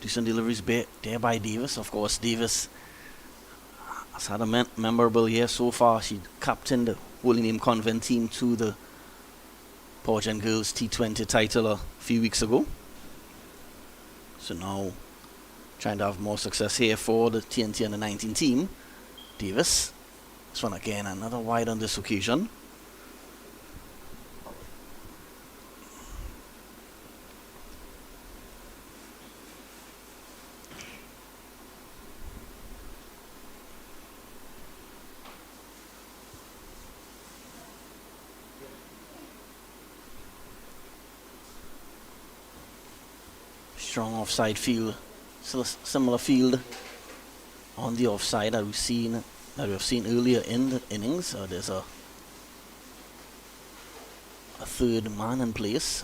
decent deliveries there by Davis. Of course, Davis has had a memorable year so far. She captained the Holy Name Convent team to the Portland Girls T20 title a few weeks ago. So now trying to have more success here for the TNT under 19 team. Davis. This one again, another wide on this occasion. Strong offside field, still a similar field on the offside that we've seen earlier in the innings. There's a third man in place,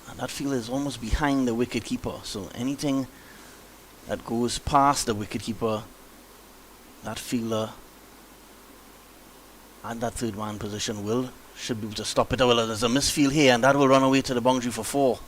and that field is almost behind the wicketkeeper. So anything that goes past the wicketkeeper, that fielder at that third man position should be able to stop it. Well, there's a misfield here, and that will run away to the boundary for 4.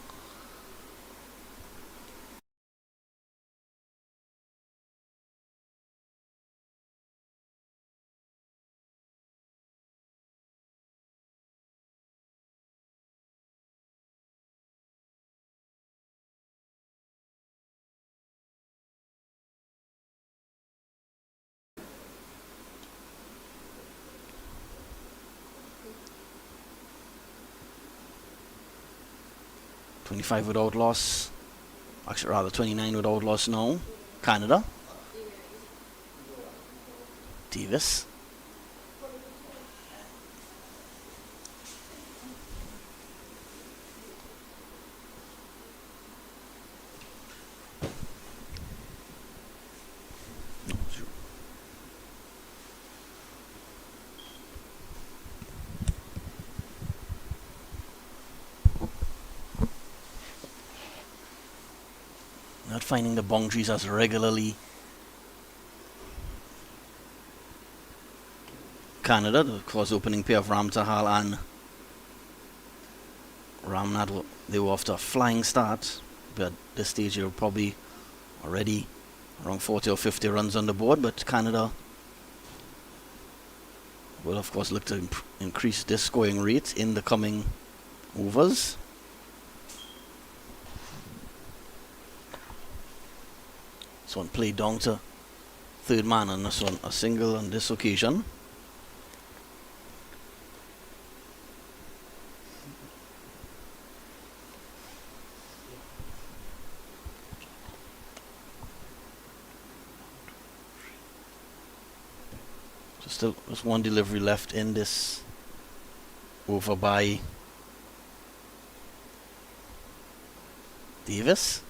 .25 without loss. Actually, rather 29 without loss now. Canada. Davis. Not finding the boundaries as regularly. Canada, of course, opening pair of Ram Tahal and Ramnath, they were off to a flying start, but at this stage they're probably already around 40 or 50 runs on the board. But Canada will of course look to increase this scoring rate in the coming overs. This one played down to third man, and this one a single on this occasion. So still there's one delivery left in this over by Davis.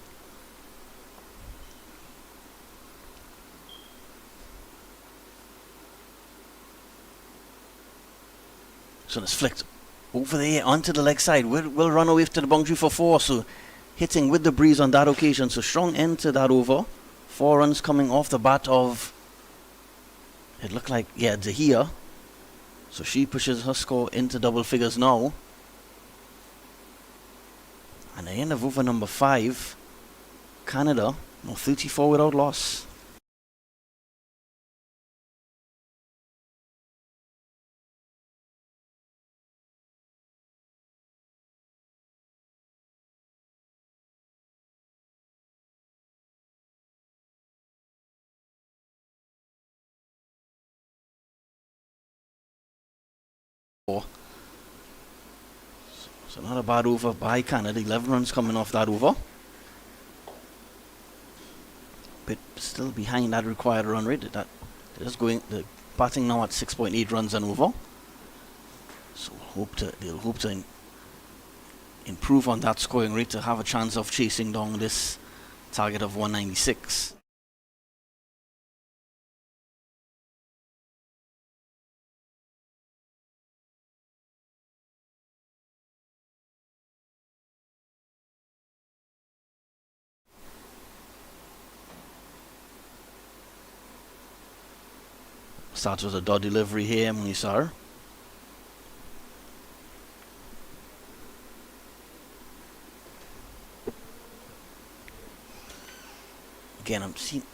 So it's flicked over there onto the leg side. Will run away to the boundary for 4. So hitting with the breeze on that occasion. So strong end to that over. 4 runs coming off the bat of, it looked like, Zahia. So she pushes her score into double figures now. And the end of over number 5, Canada, 34 without loss. So not a bad over by Canada. 11 runs coming off that over. But still behind that required run rate. The batting now at 6.8 runs and over. So they'll hope to improve on that scoring rate to have a chance of chasing down this target of 196. Starts with a dot delivery here, Munisar. Again, I'm seeing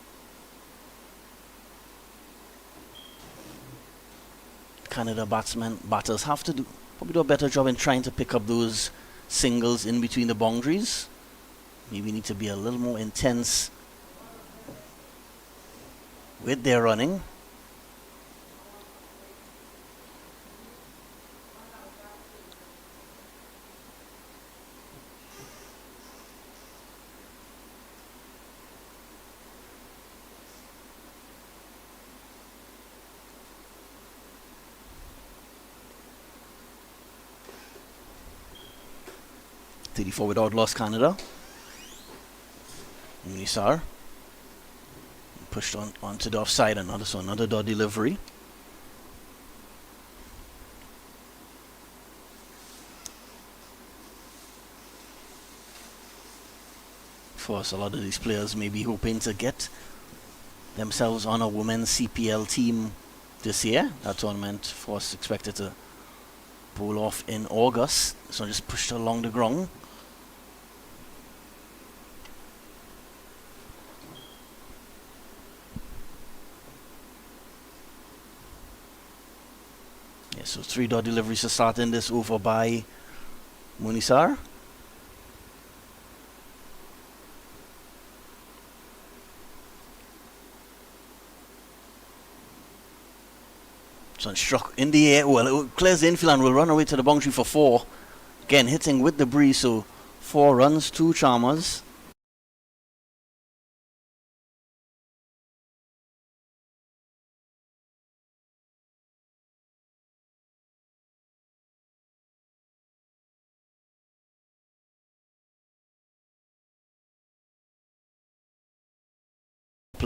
Canada batters have to probably do a better job in trying to pick up those singles in between the boundaries. Maybe need to be a little more intense with their running. .34 without loss, Canada. Munisar pushed onto the offside, another dot delivery. Of course, a lot of these players may be hoping to get themselves on a women's CPL team this year. That tournament, of course, expected to bowl off in August. So just pushed along the ground. Yeah, so 3 dot deliveries to start in this over by Munisar. So struck in the air. Well, it clears the infield and will run away to the boundary for 4. Again, hitting with the breeze, so 4 runs, 2 charmers.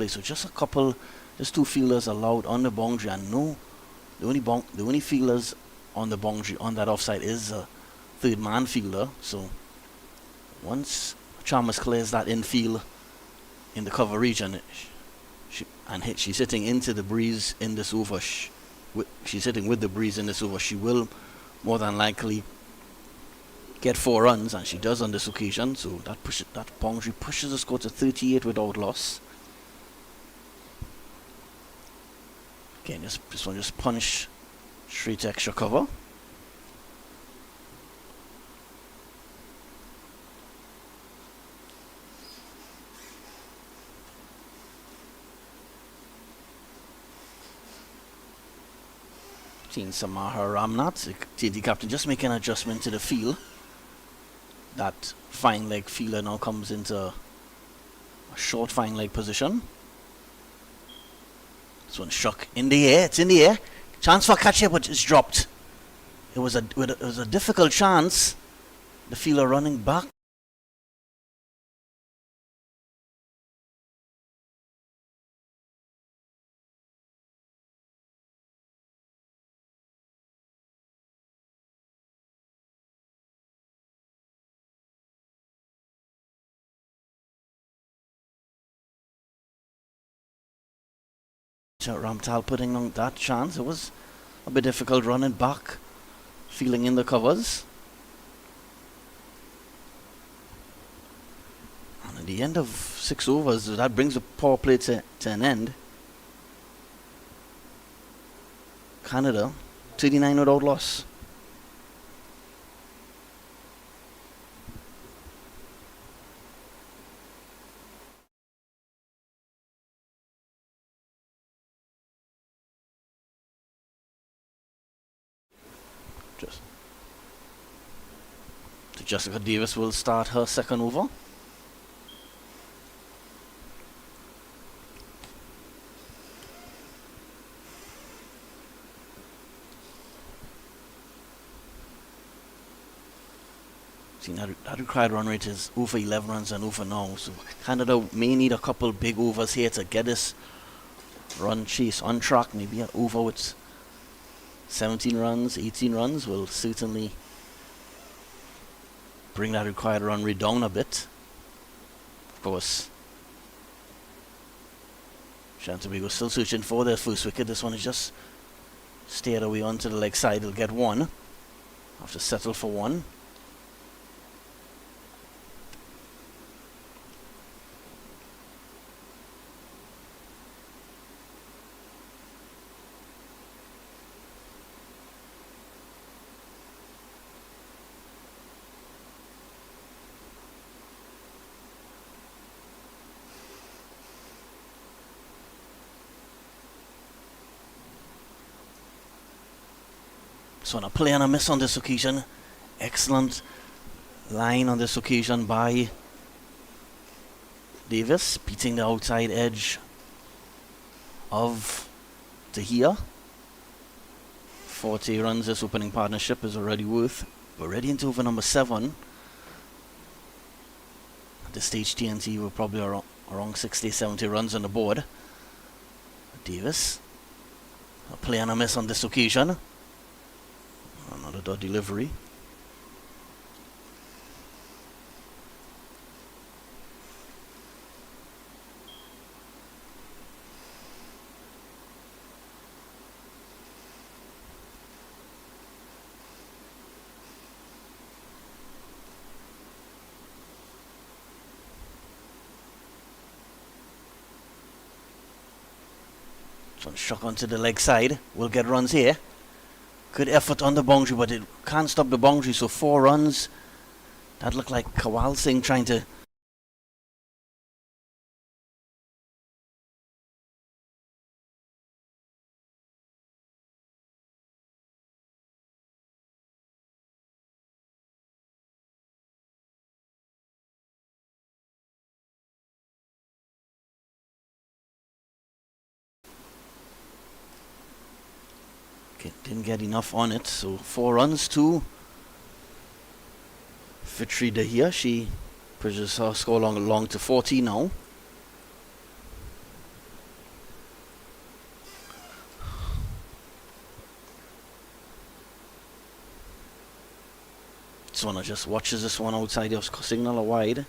So just just 2 fielders allowed on the boundary, and the only fielders on the boundary on that offside is a 3rd man fielder. So once Chalmers clears that infield in the cover region, she's hitting into the breeze in this over. She's hitting with the breeze in this over. She will more than likely get 4 runs, and she does on this occasion. So that boundary pushes the score to 38 without loss. Again, this one just punch straight to extra cover. Seeing Samaha Ramnath, TD captain, just making an adjustment to the field. That fine leg fielder now comes into a short fine leg position. This one struck in the air. It's in the air. Chance for a catch here, but it's dropped. It was a difficult chance. The fielder running back. Ramtal putting on that chance. It was a bit difficult running back, feeling in the covers. And at the end of 6 overs, that brings the power play to an end. Canada, 39 without loss. Just So Jessica Davis will start her second over. See, that required run rate is over 11 runs and over now. So Canada may need a couple big overs here to get this run chase on track. Maybe an over with 17 runs, 18 runs will certainly bring that required run rate down a bit. Of course, Trinidad Tobago still searching for their first wicket. This one is just steered away onto the leg side. They'll get one. Have to settle for one. So on a play and a miss on this occasion. Excellent line on this occasion by Davis, beating the outside edge of Tahia. 40 runs this opening partnership is already worth. We're ready into over number 7. At this stage TNT were probably around 60, 70 runs on the board. Davis, a play and a miss on this occasion. Another dot delivery. So struck onto the leg side. We'll get runs here. Good effort on the boundary, but it can't stop the boundary. So 4 runs. That looked like Kawal Singh trying to didn't get enough on it. So 4 runs to Fitri Dahia. She pushes her score along to 40 now. Swana just watches this one outside of signal a wide.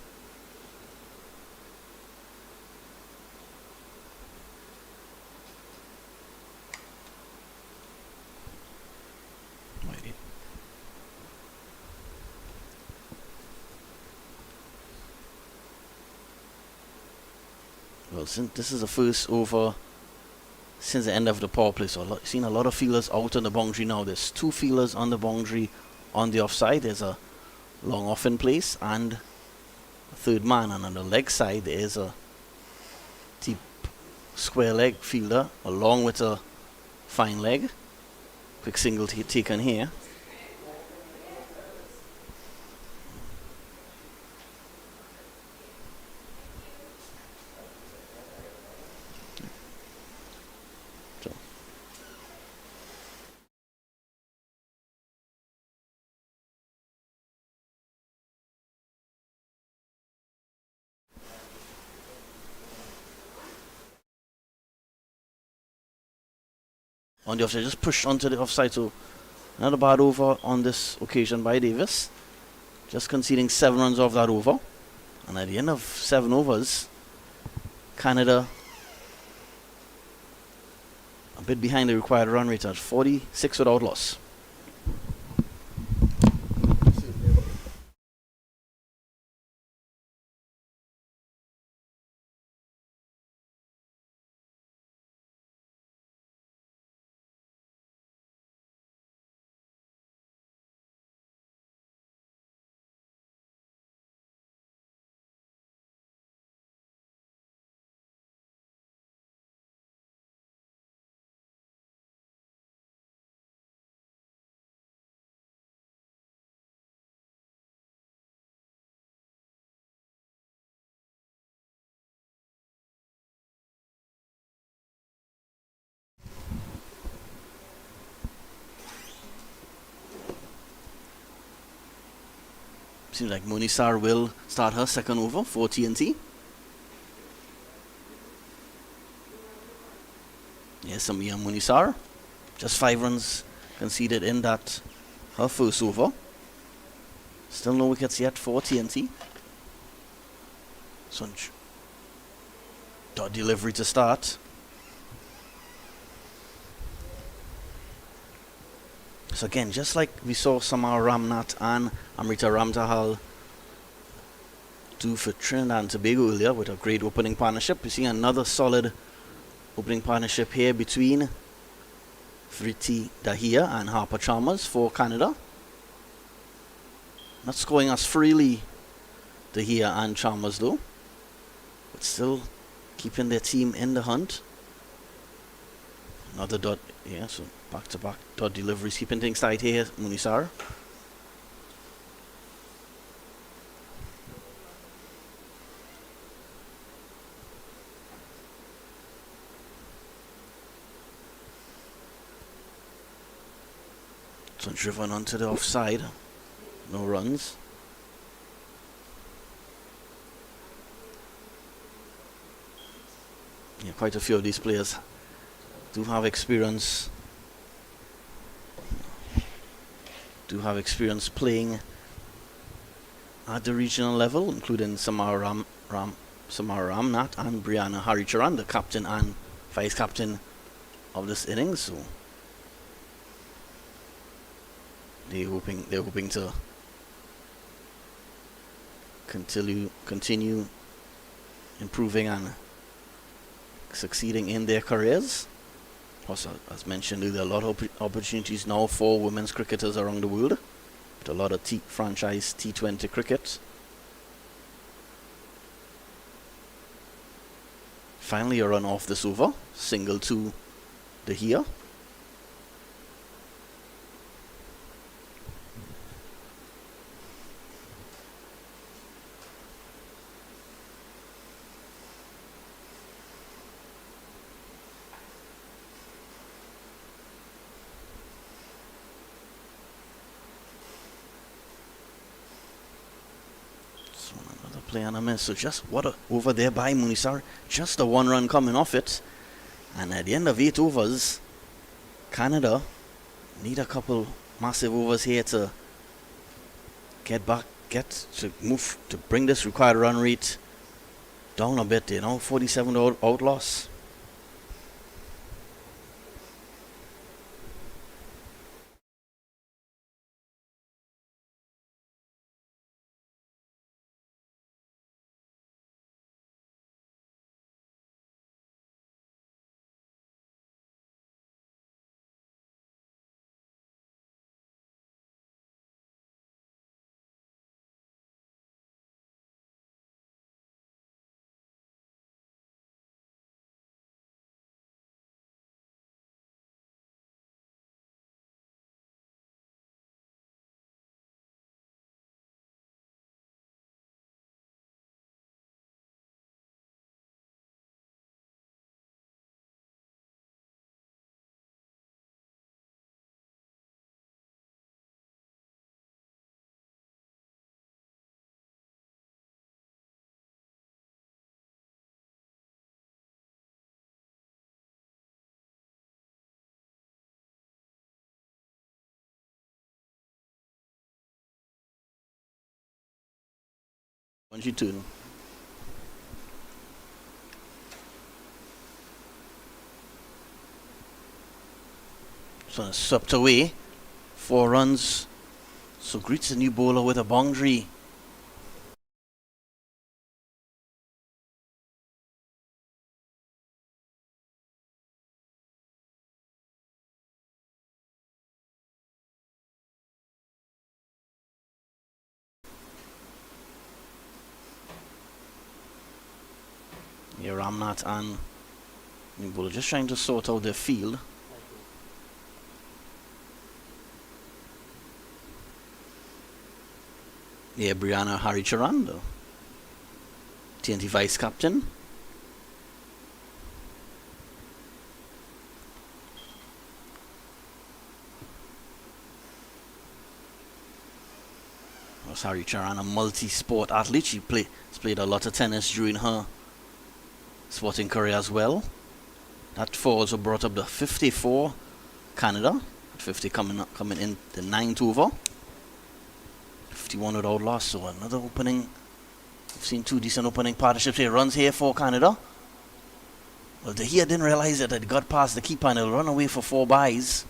Well, since this is the first over since the end of the power play, so I've seen a lot of fielders out on the boundary now. There's 2 fielders on the boundary on the offside. There's a long off in place and a third man, and on the leg side there is a deep square leg fielder along with a fine leg. Quick single taken here. On the offside, just pushed onto the offside, so another bad over on this occasion by Davis. Just conceding 7 runs off that over. And at the end of 7 overs, Canada a bit behind the required run rate at 46 without loss. Seems like Munisar will start her second over for TNT. Yes, Samia Munisar. Just 5 runs conceded in that her first over. Still no wickets yet for TNT. Sunch. Dot delivery to start. So again, just like we saw Samar Ramnath and Amrita Ramtahal do for Trinidad and Tobago earlier with a great opening partnership, we're seeing another solid opening partnership here between Vriti Dahia and Harper Chalmers for Canada. Not scoring as freely, Dahia and Chalmers though, but still keeping their team in the hunt. Another dot, yeah, so back-to-back dot deliveries, keeping things tight here, Munisar. So driven onto the offside, no runs. Yeah, quite a few of these players do have experience playing at the regional level, including Samara Ramnath and Brianna Haricharan, the captain and vice captain of this innings. So they're hoping to continue improving and succeeding in their careers. Also, as mentioned, there are a lot of opportunities now for women's cricketers around the world, with a lot of franchise T20 cricket. Finally, a run off this over, single to Dahia. Play on a miss. So just what a over there by Munisar. Just a 1 run coming off it. And at the end of 8 overs, Canada need a couple massive overs here to move to bring this required run rate down a bit. 47 out loss. Bungee turn. So it's swept away. 4 runs. So greets the new bowler with a boundary. Yeah, Ramnath and new bowler just trying to sort out their field. Yeah, Brianna Haricharan, TNT vice captain. Harry Charan, a multi-sport athlete. She played a lot of tennis during her sporting career as well. That four also brought up the 54 Canada. 50 coming in the 9th over. 51 without loss. So another opening. We've seen two decent opening partnerships here. Runs here for Canada. Well, De Gea didn't realize that it got past the keeper and it'll run away for 4 byes.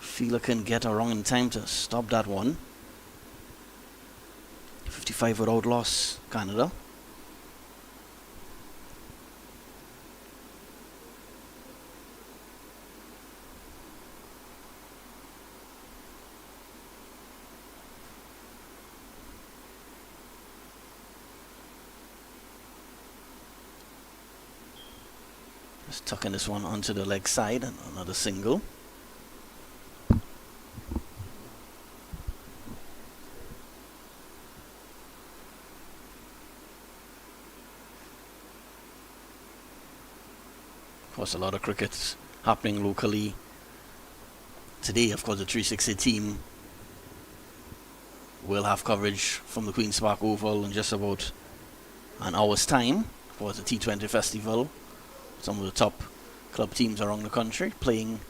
Fielder can get around in time to stop that one. 55 without loss, Canada. Just tucking this one onto the leg side and another single. Of course, a lot of cricket happening locally today. Of course, the 360 team will have coverage from the Queen's Park Oval in just about an hour's time for the T20 festival. Some of the top club teams around the country playing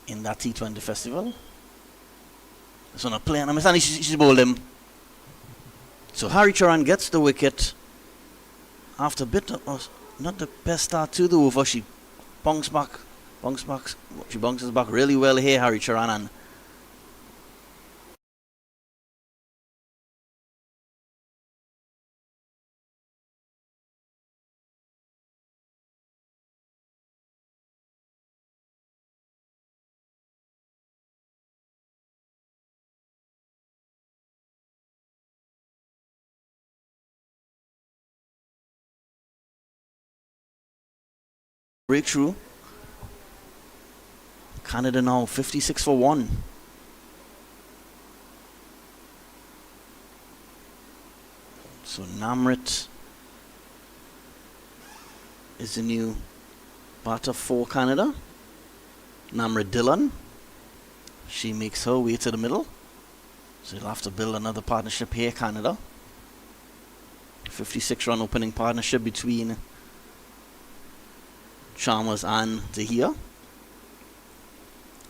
in that T20 festival. This one a play and I she's bowled him. So Harry Charan gets the wicket after a bit of not the best start to the over. She bounces back. She bounces back really well here, Harry Charan, and breakthrough. Canada now 56 for 1. So Namrit is the new batter for Canada. Namrit Dillon. She makes her way to the middle. So you'll have to build another partnership here, Canada. 56-run opening partnership between Chalmers and De Gea.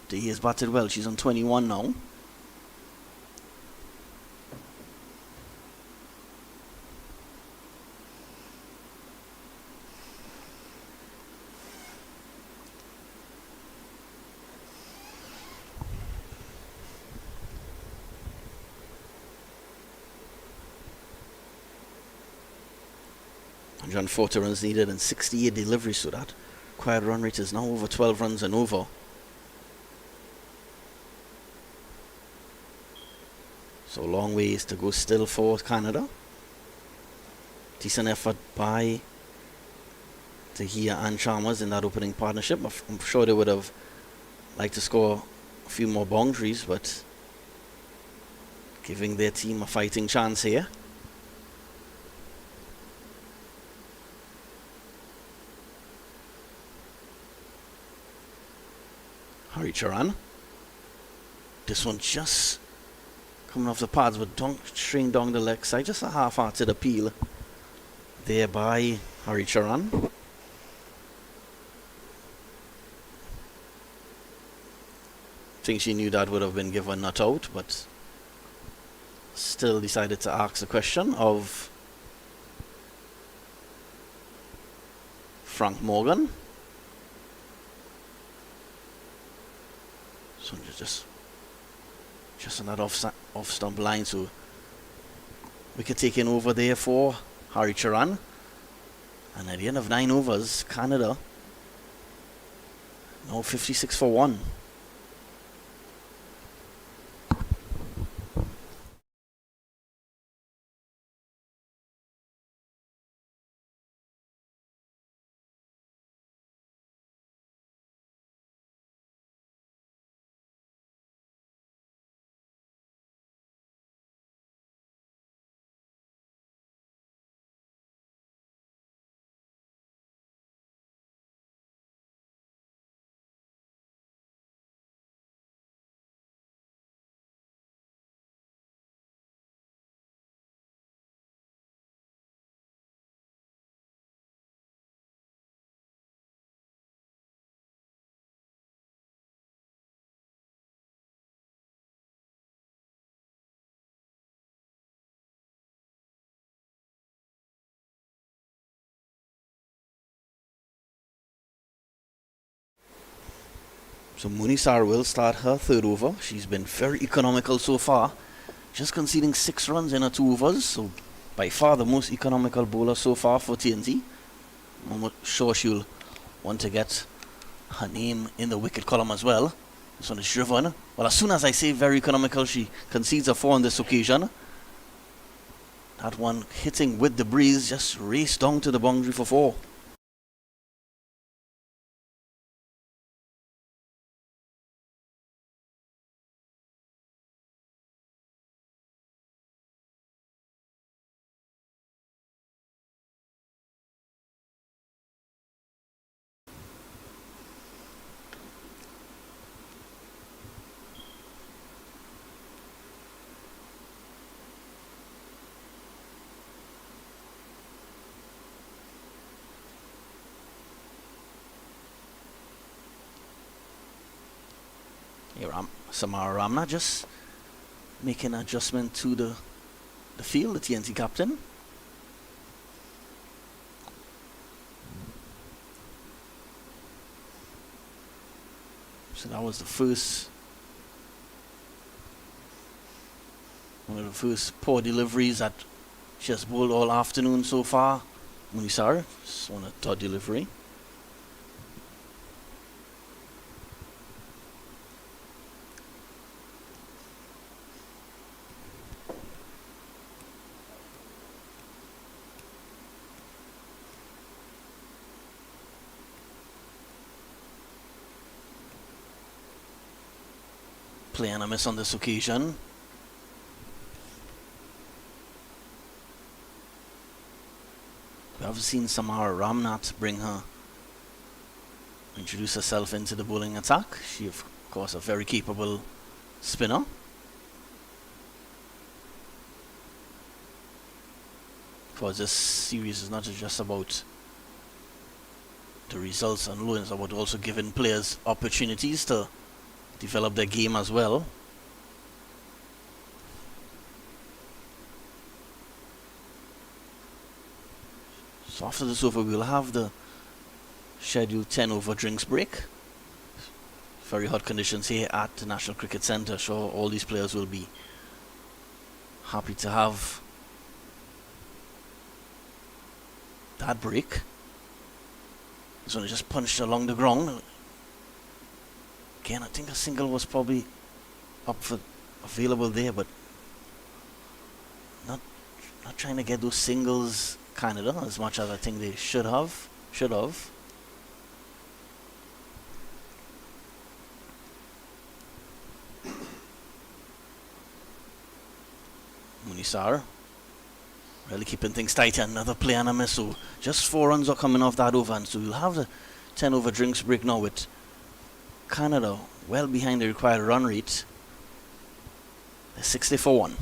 De Gea's batted well. She's on 21 now. John 40 runs needed and 68 deliveries, so that required run rate is now over 12 runs and over. So long ways to go still for Canada. Decent effort by De Gea and Chalmers in that opening partnership. I'm sure they would have liked to score a few more boundaries, but giving their team a fighting chance here. Harry Charan. This one just coming off the pads, but don't string down the leg side. Just a half-hearted appeal there by Harry Charan. I think she knew that would have been given not out, but still decided to ask the question of Frank Morgan. So just another off stump line, so wicket taken over there for Harry Charan. And at the end of 9 overs, Canada now 56 for 1. So Munisar will start her third over. She's been very economical so far, just conceding 6 runs in her 2 overs. So by far the most economical bowler so far for TNT. I'm sure she'll want to get her name in the wicket column as well. This one is driven. Well, as soon as I say very economical, she concedes a 4 on this occasion. That one hitting with the breeze, just raced down to the boundary for 4. Here, Samara Ramna just making an adjustment to the field, the TNT captain. So that was one of the first poor deliveries that she has bowled all afternoon so far. Munisar, just on a third delivery. Play and a miss on this occasion. We have seen Samara Ramnath introduce herself into the bowling attack. She, of course, a very capable spinner. Because this series is not just about the results alone, it's about also giving players opportunities to develop their game as well. So after this over, we'll have the scheduled 10 over drinks break. Very hot conditions here at the National Cricket Centre. Sure, all these players will be happy to have that break. This one is just punched along the ground. Again, I think a single was probably available there, but not trying to get those singles Canada as much as I think they should have. Munisar really keeping things tight. Another play and a miss. So just 4 runs are coming off that over, and so we'll have the 10 over drinks break now with Canada well behind the required run rate. They're 60 for 1.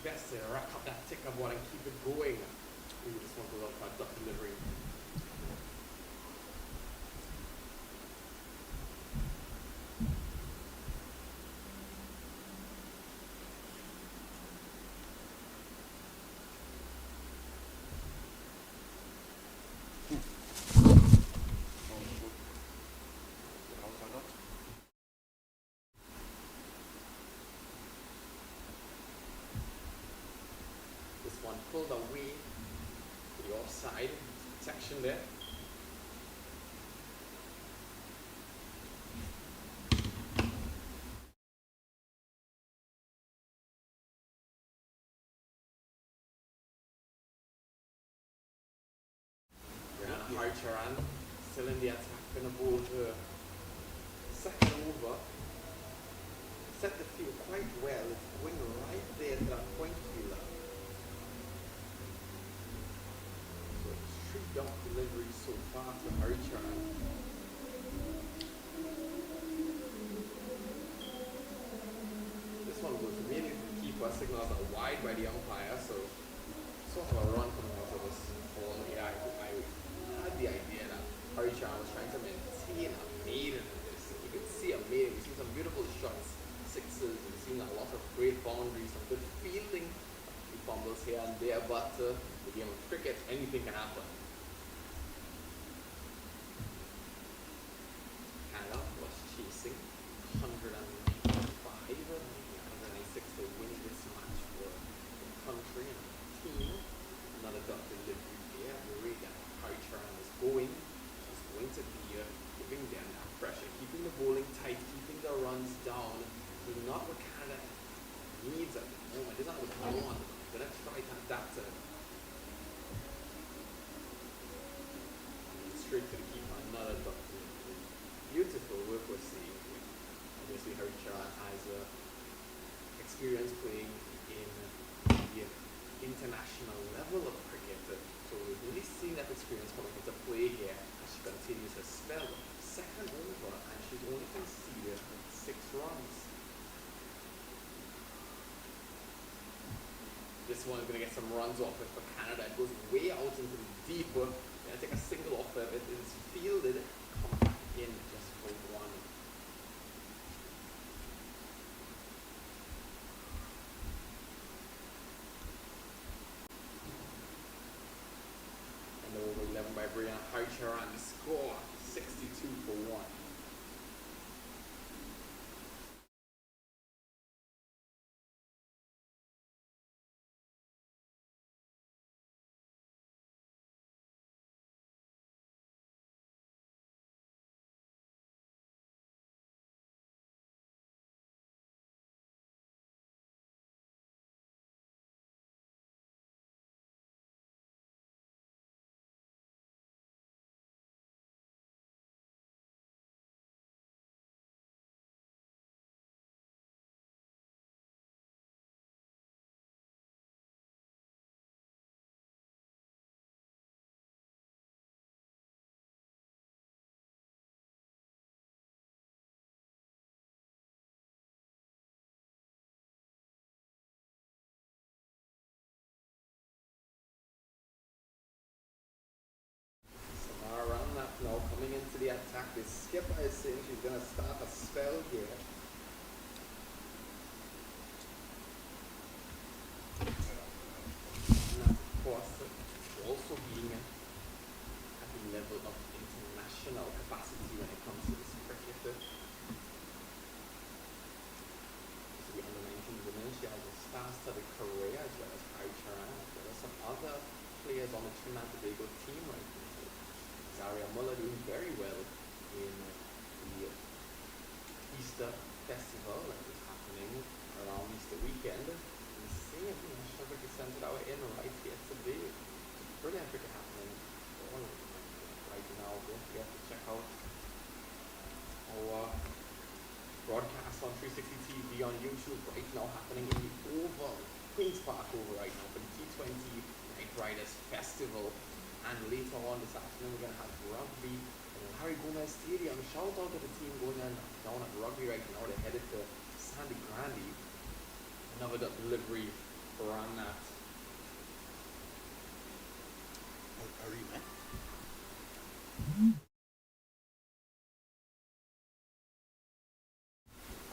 best to rack up that ticker ball and keep it going. Ooh, this one goes out for a duck delivery. This one pulled away to the offside. Protection there. Brianna Harcharan still in the attack, gonna bowl her second over. Set the field quite well. It's going right there to that point fielder. So straight dump delivery so far to Harcharan. This one goes immediately to the keeper, signals are wide by the umpire, so sort of a run coming out of this ball here. I had the idea that Harcharan was trying to maintain a maiden in this. You could see a maiden. We've seen some beautiful shots, sixes. We've seen a lot of great boundaries, some good fielding. He fumbles here and there, but the game of cricket, anything can happen. Canada was chasing 195, 196 to win this match for the country and the team. Another duck delivery there. The rate that Harcharan is going is going to be giving them that pressure, keeping the bowling tight, keeping the runs down. Is not what Canada needs at the moment. It's not what they want. They're going to try to adapt to it. Straight to the keeper, another duck delivery. Beautiful work we're seeing. Obviously, Harcharan has experience playing in the international level of cricket. So we're really seeing that experience coming into play here as she continues her spell. Second over, and she's only conceded 6 runs. This one is going to get some runs off it for Canada. It goes way out into the deep. They're going to take a single off of it. It is fielded, come back in just for one. And the over 11 by Brianna Harcharan. The score 62 for 1. Now coming into the attack, the skipper is saying she's going to start a spell here. And of course, also being at the level of international capacity when it comes to this cricket. So the under-19 women, she has a star-studded career as well as Harcharan, as well as some other players on the Trinidad Tobago team right now. Zaria Muller doing very well in the Easter Festival that is happening around Easter weekend. And the same National Cricket Centre that we're in right here today. Brilliant cricket happening all right now. Don't forget to check out our broadcast on 360 TV on YouTube right now, happening in the Oval, Queen's Park Oval right now for the T20 Night Riders Festival. And later on this afternoon, we're going to have rugby in Larry Gomez Stadium. Shout out to the team going down at rugby right now. They're headed to Sandy Grande. Another delivery Ramnath. Arima.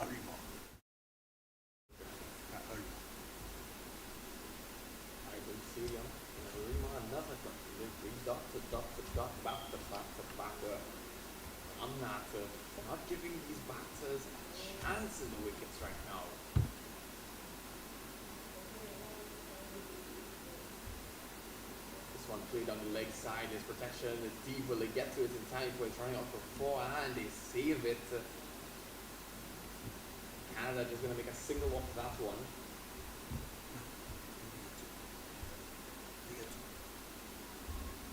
Arima. Arima. I can see him. Rima another one. Three dot to dot to dot, back to back to back. Ramnath not giving these batters a chance in the wickets right now. This one played on the leg side. His protection is deep. Will they get to it in time for it? Trying out for four and they save it. Canada just going to make a single off that one.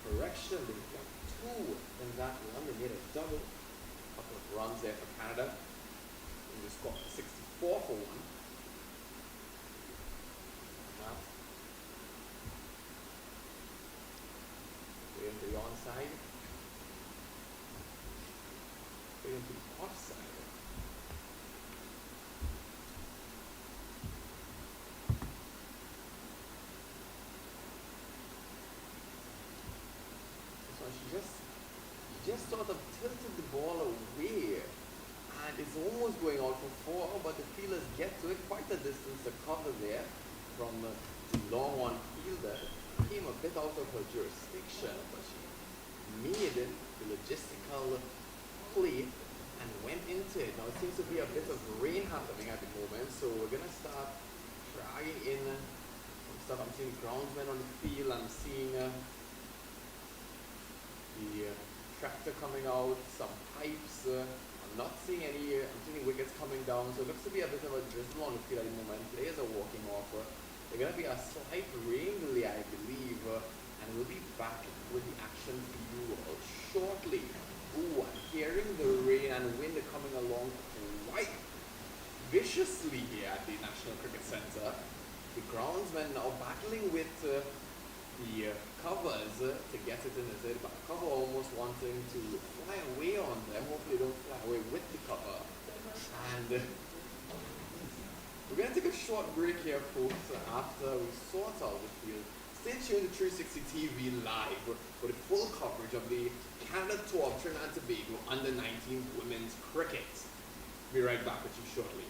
Correction, they got two in that one. They made a double. A couple of runs there for Canada. And they scored 64 for one. Now, way into the onside. Way into the offside. So she just sort of tilted the ball away. And it's almost going out for four, but the fielders get to it quite a distance to cover there from the long on fielder. Came a bit out of her jurisdiction, but she made the logistical play and went into it. Now it seems to be a bit of rain happening at the moment, so we're gonna start trying in some stuff. I'm seeing groundsmen on the field. I'm seeing the tractor coming out, some pipes. I'm not seeing any. I'm seeing wickets coming down, so it looks to be a bit of a drizzle on the field at the moment. Players are walking off. There's gonna be a slight rain delay, I believe, and we'll be back with the action for you all shortly. Ooh, I'm hearing the rain and wind coming along quite viciously here at the National Cricket Centre. The groundsmen now battling with the covers to get it in the zone, but the cover almost wanting to fly away on them. Hopefully they don't fly away with the cover. And we're going to take a short break here, folks, after we sort out the field. Stay tuned to 360 TV Live for the full coverage of the Canada Tour of Trinidad Tobago under-19 women's cricket. Be right back with you shortly.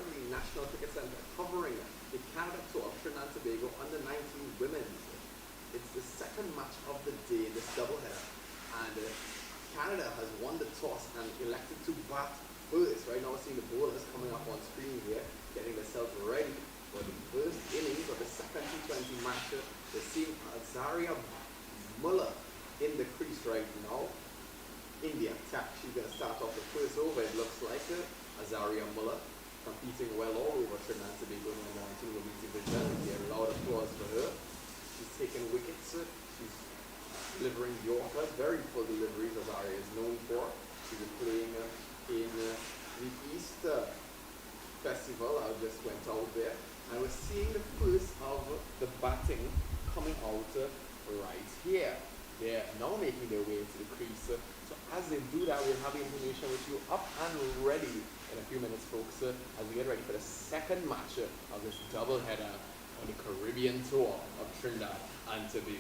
part of the National Cricket Centre covering the Canada Tour of Trinidad and Tobago under-19 women's. It's the second match of the day, this doubleheader, and Canada has won the toss and elected to bat first. Right now, we're seeing the bowlers coming up on screen here, getting themselves ready for the first innings of the second T20 match. We're seeing Azaria Muller in the crease right now. In the attack, she's going to start off the first over, it looks like. Azaria Muller competing well all over Trinidad and Tobago in the 19 Women's Division. A loud applause for her. She's taking wickets. She's delivering Yorkers, very full deliveries, Azaria is known for. She was playing in the East Festival. I just went out there. And we're seeing the first of the batting coming out right here. They're now making their way into the crease. So as they do that, we'll have the information with you up and ready in a few minutes, folks, as we get ready for the second match of this doubleheader on the Caribbean Tour of Trinidad and Tobago.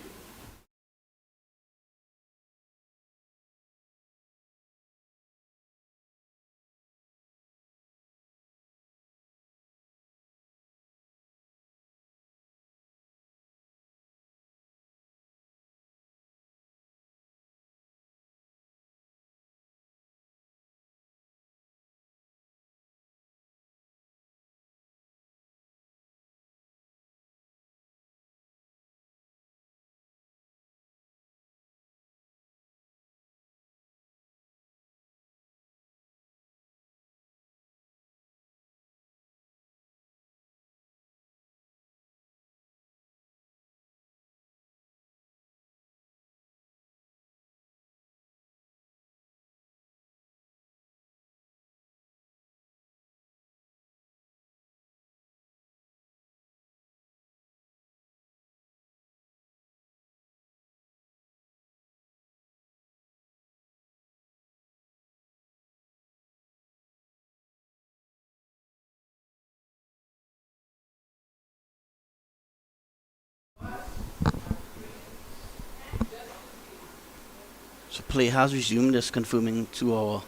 So play has resumed, just confirming to our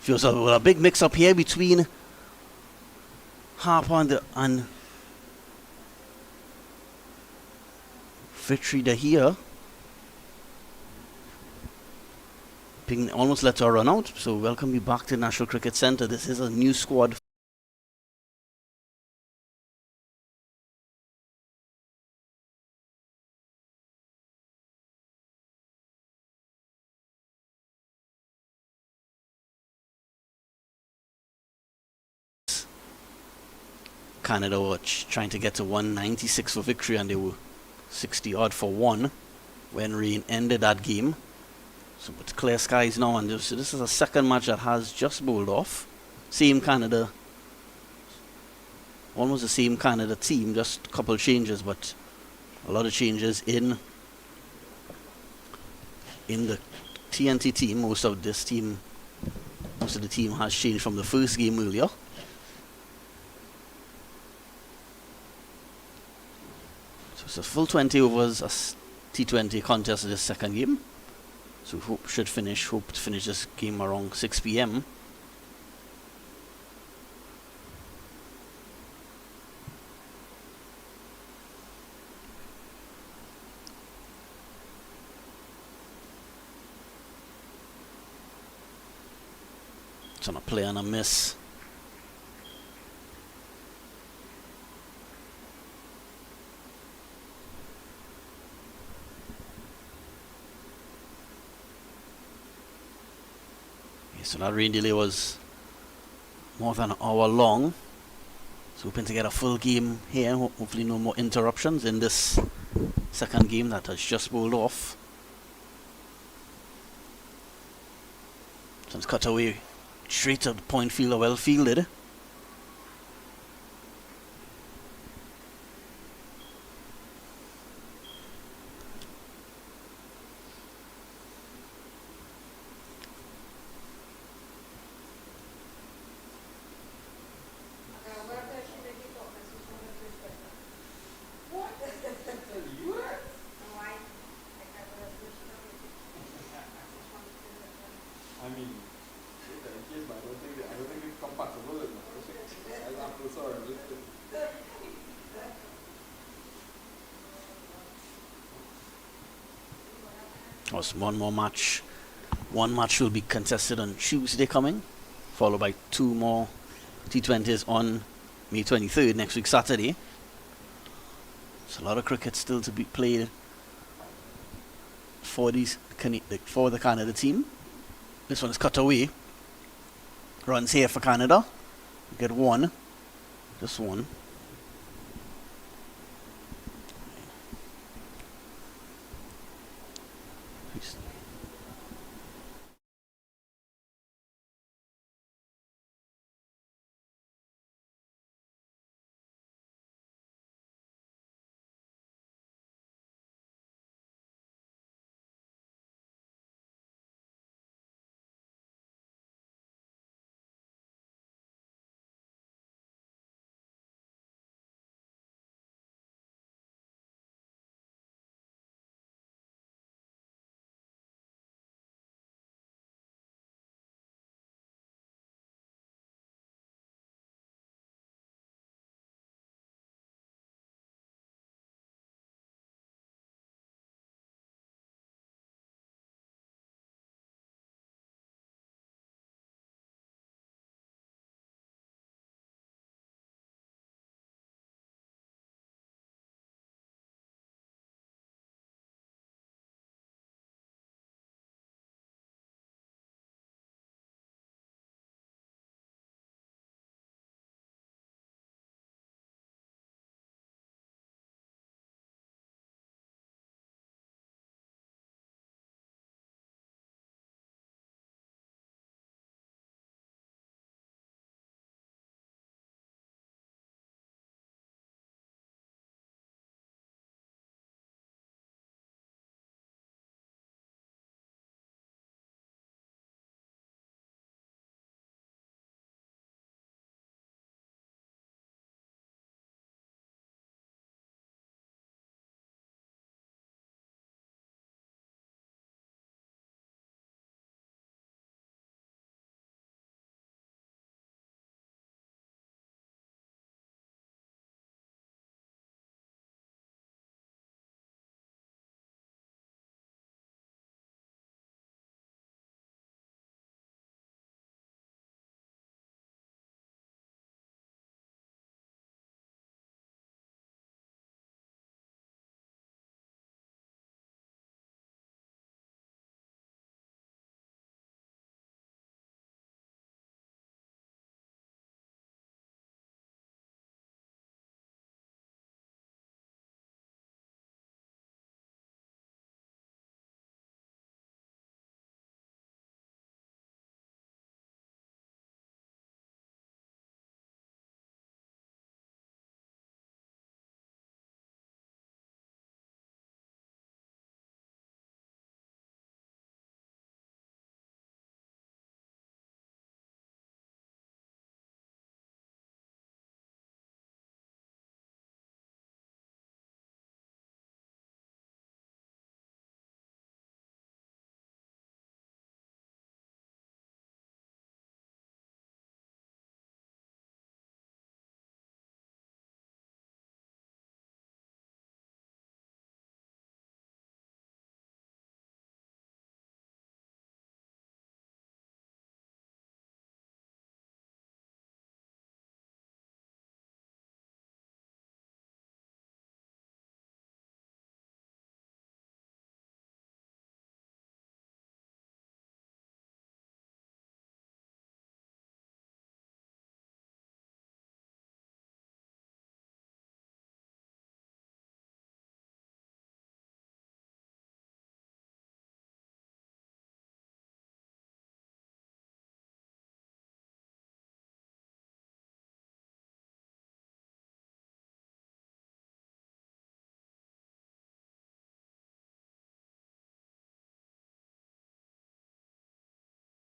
viewers. A big mix-up here between Harper and Victory Dahia. Ping almost let her run out. So welcome you back to National Cricket Centre. This is a new squad. Canada were trying to get to 196 for victory, and they were 60 odd for one when rain ended that game. So it's clear skies now, and this is a second match that has just bowled off. Same Canada, almost the same Canada team, just a couple changes, but a lot of changes in the TNT team. Most of the team has changed from the first game earlier. So it's a full 20 overs, a T20 contest in the second game. So hope to finish this game around 6 p.m. It's on a play and a miss. So that rain delay was more than an hour long. So hoping to get a full game here. Hopefully no more interruptions in this second game that has just bowled off. So it's cut away straight to the point fielder, well fielded. I mean, in case, but I don't think it's compatible with There's one more match. One match will be contested on Tuesday coming, followed by 2 more T20s on May 23rd, next week Saturday. There's a lot of cricket still to be played for for the Canada team. This one is cut away. Runs here for Canada. Get one. Just one.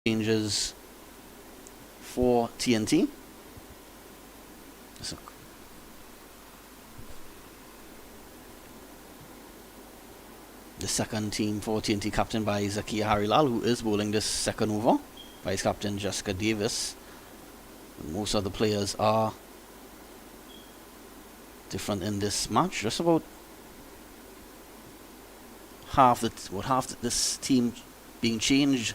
Changes for TNT. So the second team for TNT, captained by Zakia Harilal, who is bowling this second over. Vice captain Jessica Davis. Most of the players are different in this match. Just about half this team being changed.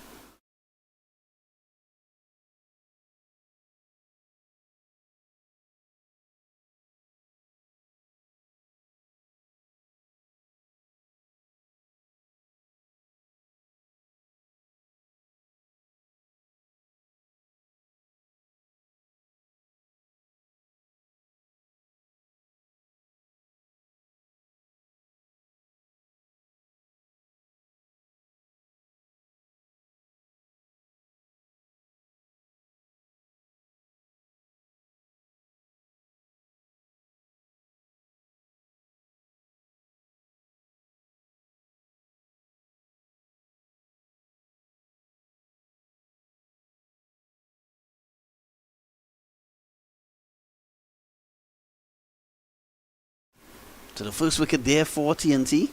So the first wicket there for TNT.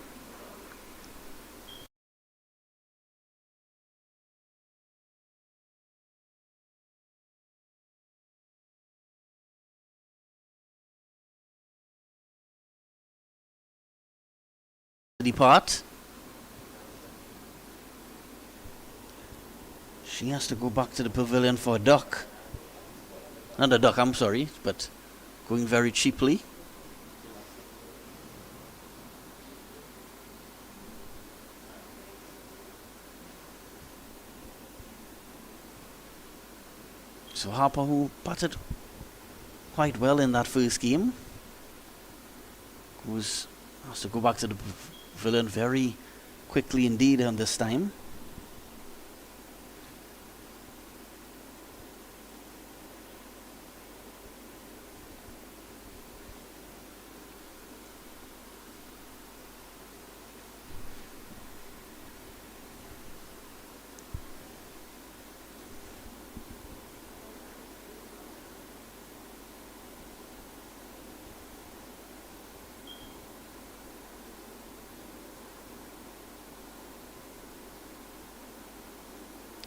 Depart. She has to go back to the pavilion for a duck. Not a duck, I'm sorry, but going very cheaply. So Harper, who batted quite well in that first game, has to go back to the pavilion very quickly indeed on this time.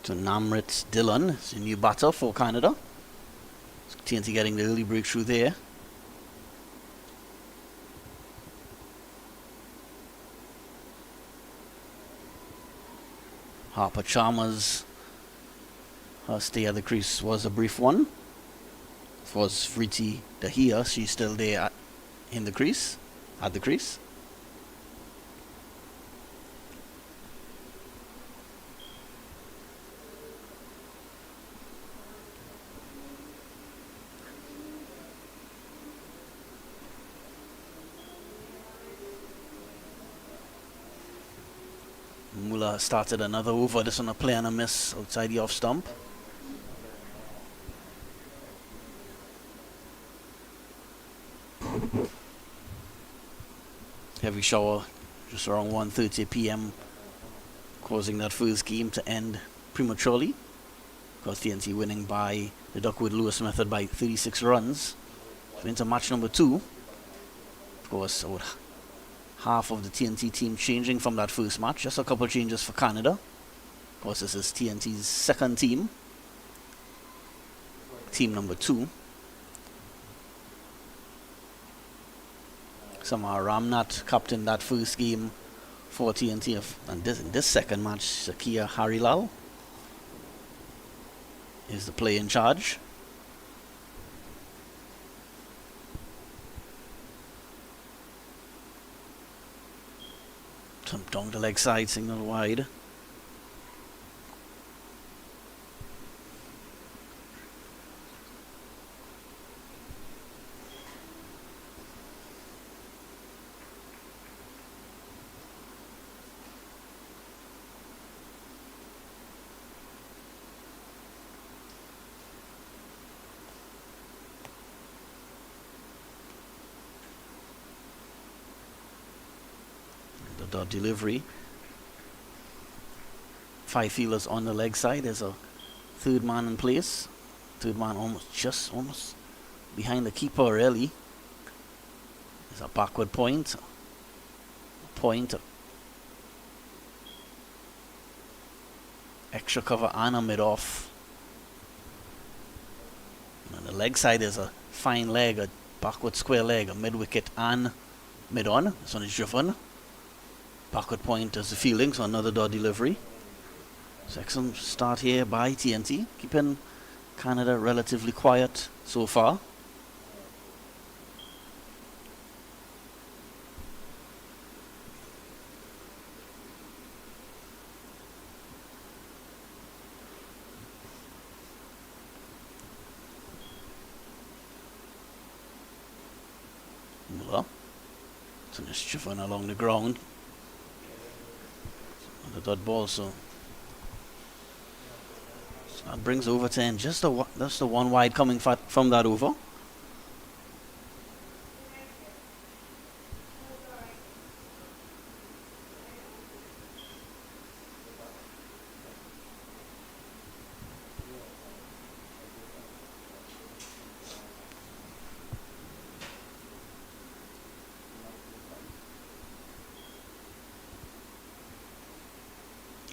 So Namrit Dillon is a new batter for Canada. So TNT getting the early breakthrough there. Harper Chalmers, her stay at the crease was a brief one. For Vriti Dahia, she's still there in the crease, at the crease. Muller started another over. This one a play and a miss outside the off stump. Heavy shower just around 1:30 p.m. causing that first game to end prematurely. Because TNT winning by the Duckworth-Lewis method by 36 runs. So into match number 2. Of course, about half of the TNT team changing from that first match. Just a couple changes for Canada. Of course, this is TNT's second team. Team number 2. Samar Ramnath captained that first game for TNT. And in this second match, Sakia Harilal is the player in charge. Down the leg side, signal wide. The delivery. 5 fielders on the leg side. There's a third man in place. Third man almost behind the keeper really. There's a backward point. Extra cover and a mid-off. And on the leg side there's a fine leg, a Backward square leg, a mid-wicket and mid-on. This one is driven. Backward point as the fielding, so another dot delivery. So excellent start here by TNT, keeping Canada relatively quiet so far. Muller. So just driven along the ground. The dot ball, so that brings over 10. Just the one wide coming from that over.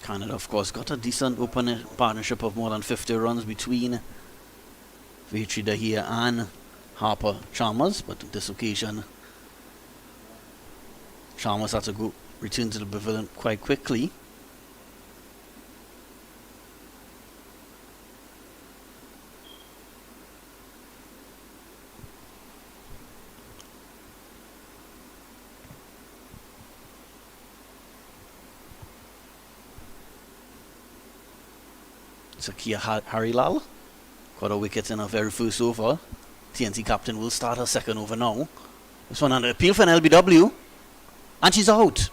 Canada, of course, got a decent open partnership of more than 50 runs between Vetri Dahia and Harper Chalmers, but this occasion Chalmers had to return to the pavilion quite quickly. Zakia Harilal got a wicket in her very first over. TNT captain will start her second over now. This one under appeal for an LBW, and she's out.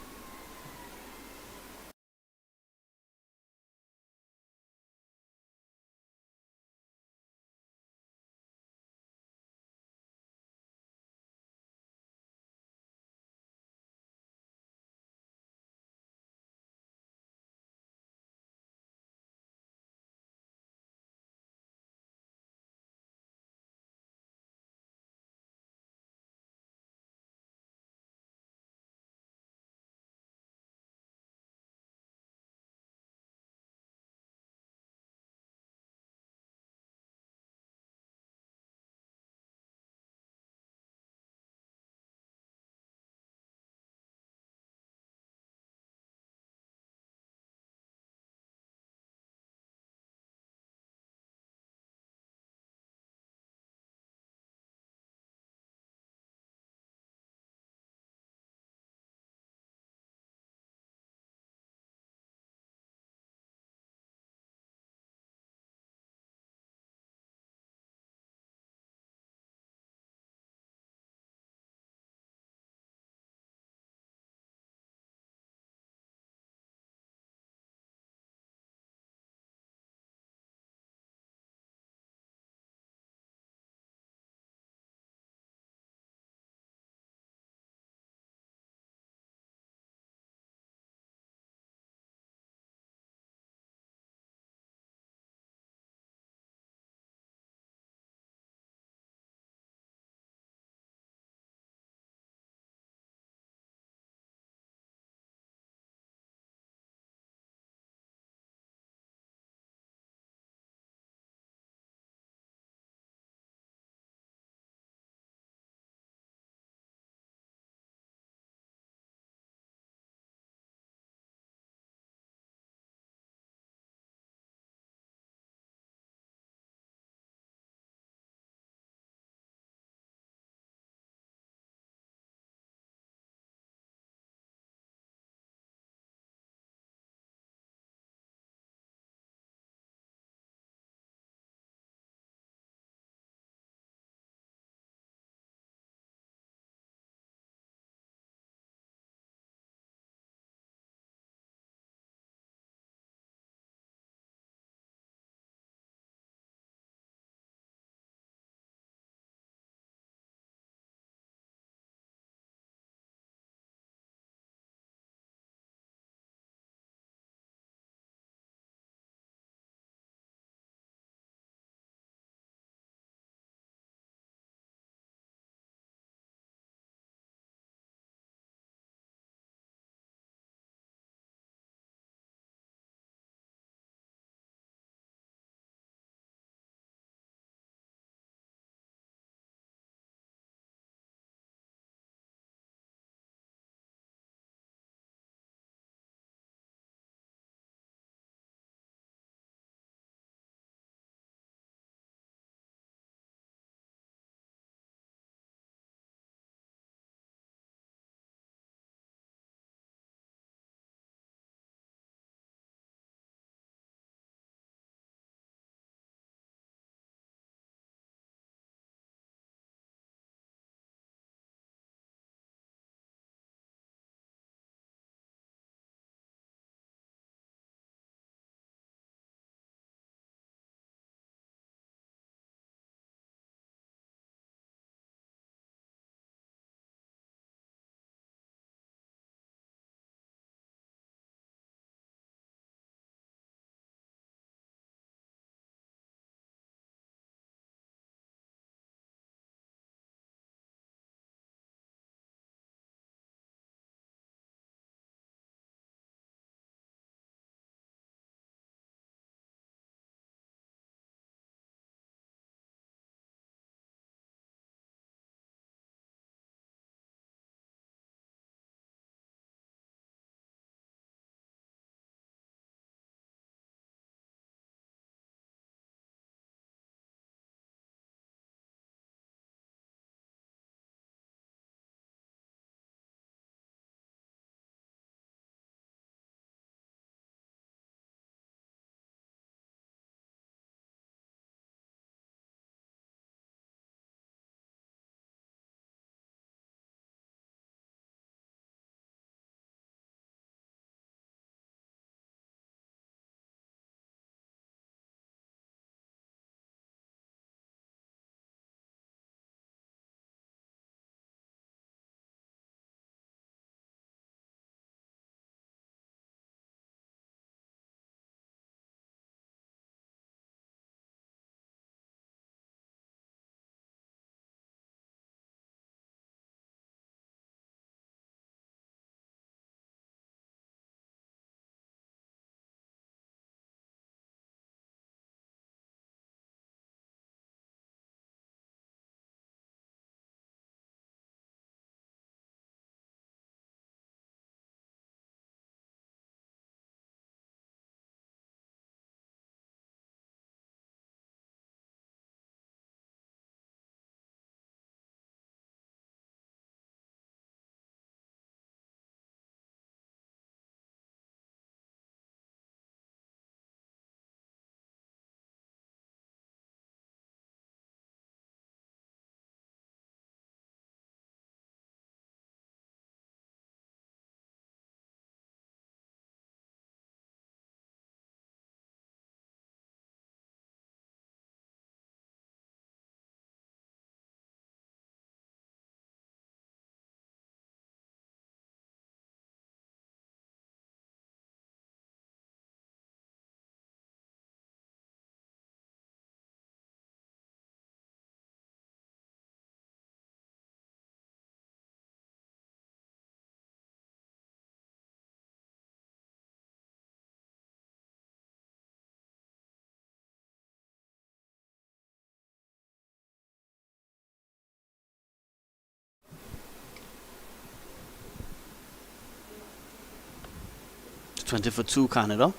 20 for 2 Canada.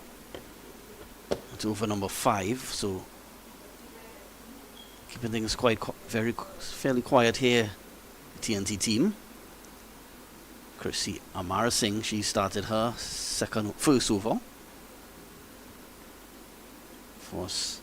It's over number 5, so keeping things fairly quiet here. TNT team. Chrissy Amara Singh, she started her first over. Force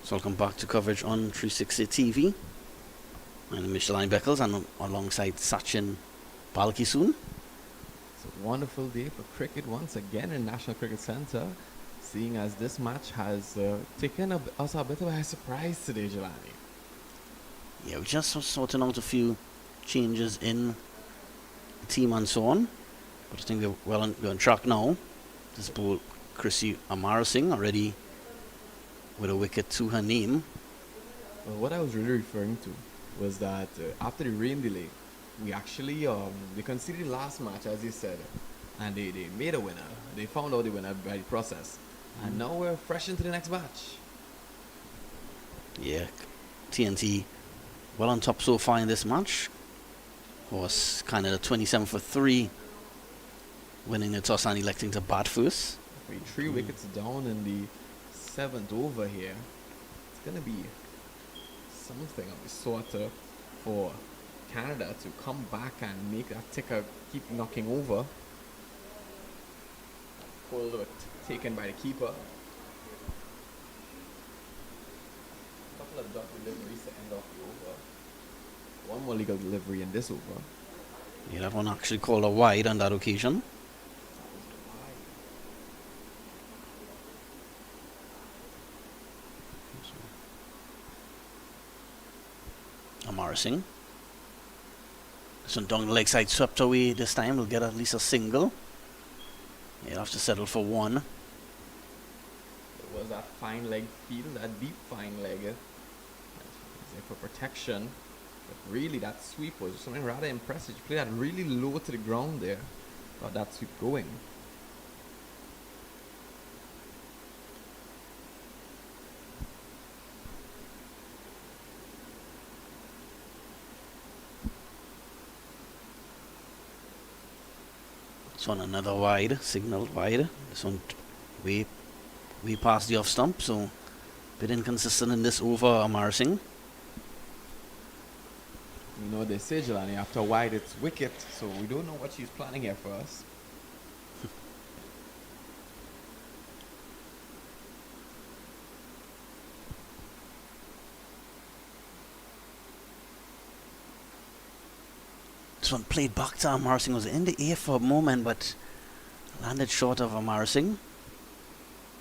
So welcome back to coverage on 360 TV. I'm Micheline Beckles and alongside Sachin Balkisoon. It's a wonderful day for cricket once again in National Cricket Centre, seeing as this match has taken us a bit of a surprise today, Jelani. Yeah, we just sorting out a few changes in the team and so on. But I think we're on track now. This ball, Chrissy Amarasinghe, already with a wicket to her name. Well, what I was really referring to was that after the rain delay, we actually they conceded the last match, as you said, and they made a winner. They found out the winner by the process, and now we're fresh into the next match. Yeah, TNT well on top so far in this match. Was kind of the 27 for 3, winning the toss and electing to bat first. With 3 wickets down in the 7th over here, it's going to be something of the sort for Canada to come back and make that ticker keep knocking over. Pulled taken by the keeper. A couple of dot deliveries to end off the over. One more legal delivery in this over. Yeah, that one actually called a wide on that occasion. Amarasinghe. So down the leg side swept away this time. We'll get at least a single. He'll have to settle for 1. It was that fine leg field, that deep fine leg. There for protection. But really that sweep was something rather impressive. You played that really low to the ground there. Got that sweep going. This one another wide, signaled wide. This one way past the off stump, so a bit inconsistent in this over, Amarasinghe. You know they say, Jelani, after wide it's wicket, so we don't know what she's planning here for us. This one played back to Amarasinghe, was in the air for a moment, but landed short of Amarasinghe.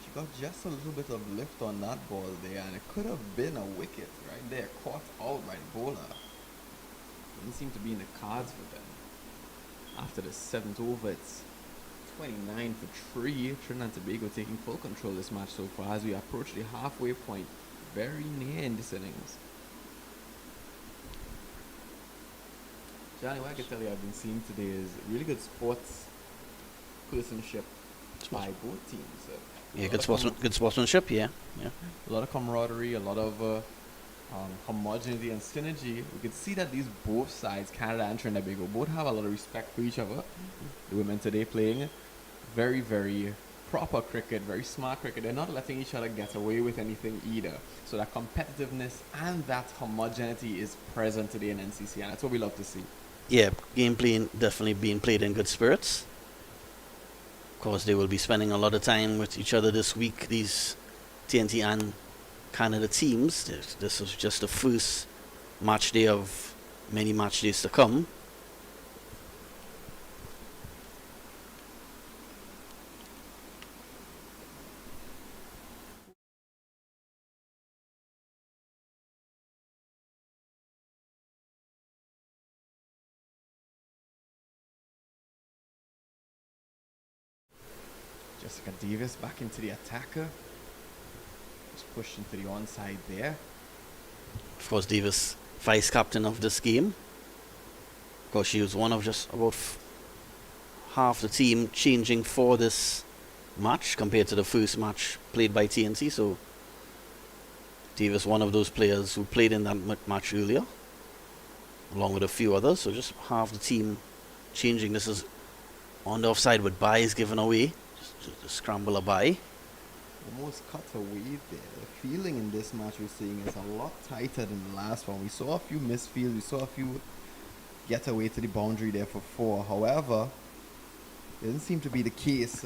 She got just a little bit of lift on that ball there, and it could have been a wicket right there, caught out by the bowler. Didn't seem to be in the cards for them. After the 7th over, it's 29 for 3. Trinidad Tobago taking full control this match so far as we approach the halfway point, very near in this innings. Johnny, what I can tell you I've been seeing today is really good sports personship by both teams. Yeah, good sportsmanship, yeah. A lot of camaraderie, a lot of homogeneity and synergy. We can see that these both sides, Canada and Trinidad Tobago, both have a lot of respect for each other. The women today playing very, very proper cricket, very smart cricket. They're not letting each other get away with anything either. So that competitiveness and that homogeneity is present today in NCC, and that's what we love to see. Yeah, game playing definitely being played in good spirits. Of course, they will be spending a lot of time with each other this week, these TNT and Canada teams. This was just the first match day of many match days to come. Jessica Davis back into the attacker. Just pushed into the onside there. Of course, Davis, vice captain of this game. Of course, she was one of just about half the team changing for this match compared to the first match played by TNT. So, Davis, one of those players who played in that match earlier, along with a few others. So, just half the team changing. This is on the offside with buys given away. Just a scramble a buy. Almost cut away there. The feeling in this match we're seeing is a lot tighter than the last one. We saw a few misfields, we saw a few get away to the boundary there for 4. However, it doesn't seem to be the case.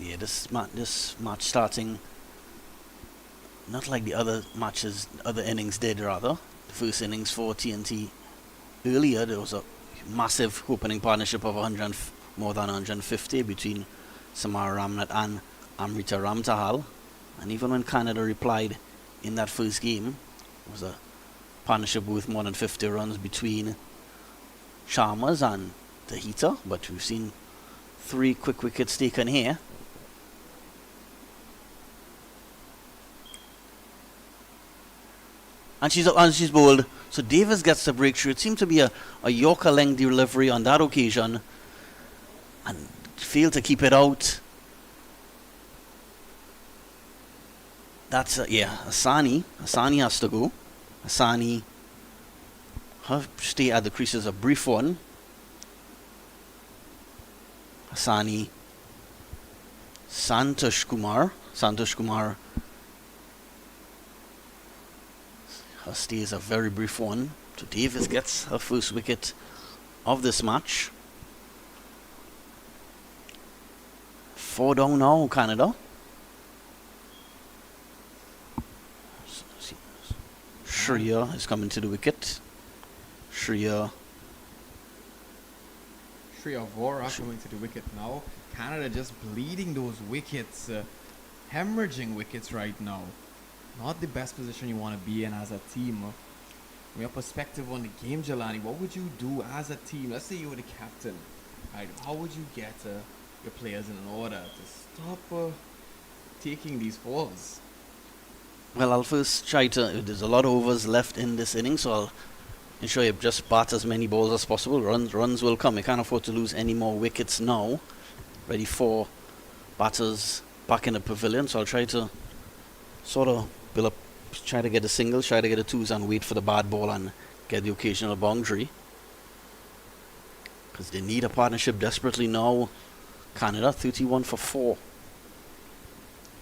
Yeah, this match starting not like the other matches, other innings did rather. The first innings for TNT earlier, there was a massive opening partnership of more than 150 between Samara Ramnath and Amrita Ramtahal. And even when Canada replied in that first game, it was a partnership with more than 50 runs between Chalmers and the heater. But we've seen 3 quick wickets taken here. And she's bowled. So Davis gets the breakthrough. It seemed to be a Yorker length delivery on that occasion, and failed to keep it out. That's Asani. Asani has to go. Asani, her stay at the crease is a brief one. Asani, Santosh Kumar. Her stay is a very brief one. So Davis gets her first wicket of this match. 4 down now, Canada. Shreya is coming to the wicket. Shreya Vora coming to the wicket now. Canada just bleeding those wickets, hemorrhaging wickets right now. Not the best position you want to be in as a team. From your perspective on the game, Jelani, what would you do as a team? Let's say you were the captain. Right? How would you get your players in order to stop taking these falls? Well, I'll first try to. There's a lot of overs left in this inning, so I'll ensure you just bat as many balls as possible. Runs will come. You can't afford to lose any more wickets now. Ready for batters back in the pavilion, so I'll try to sort of build up, try to get a single, try to get a twos, and wait for the bad ball and get the occasional boundary. Because they need a partnership desperately now. Canada 31 for 4.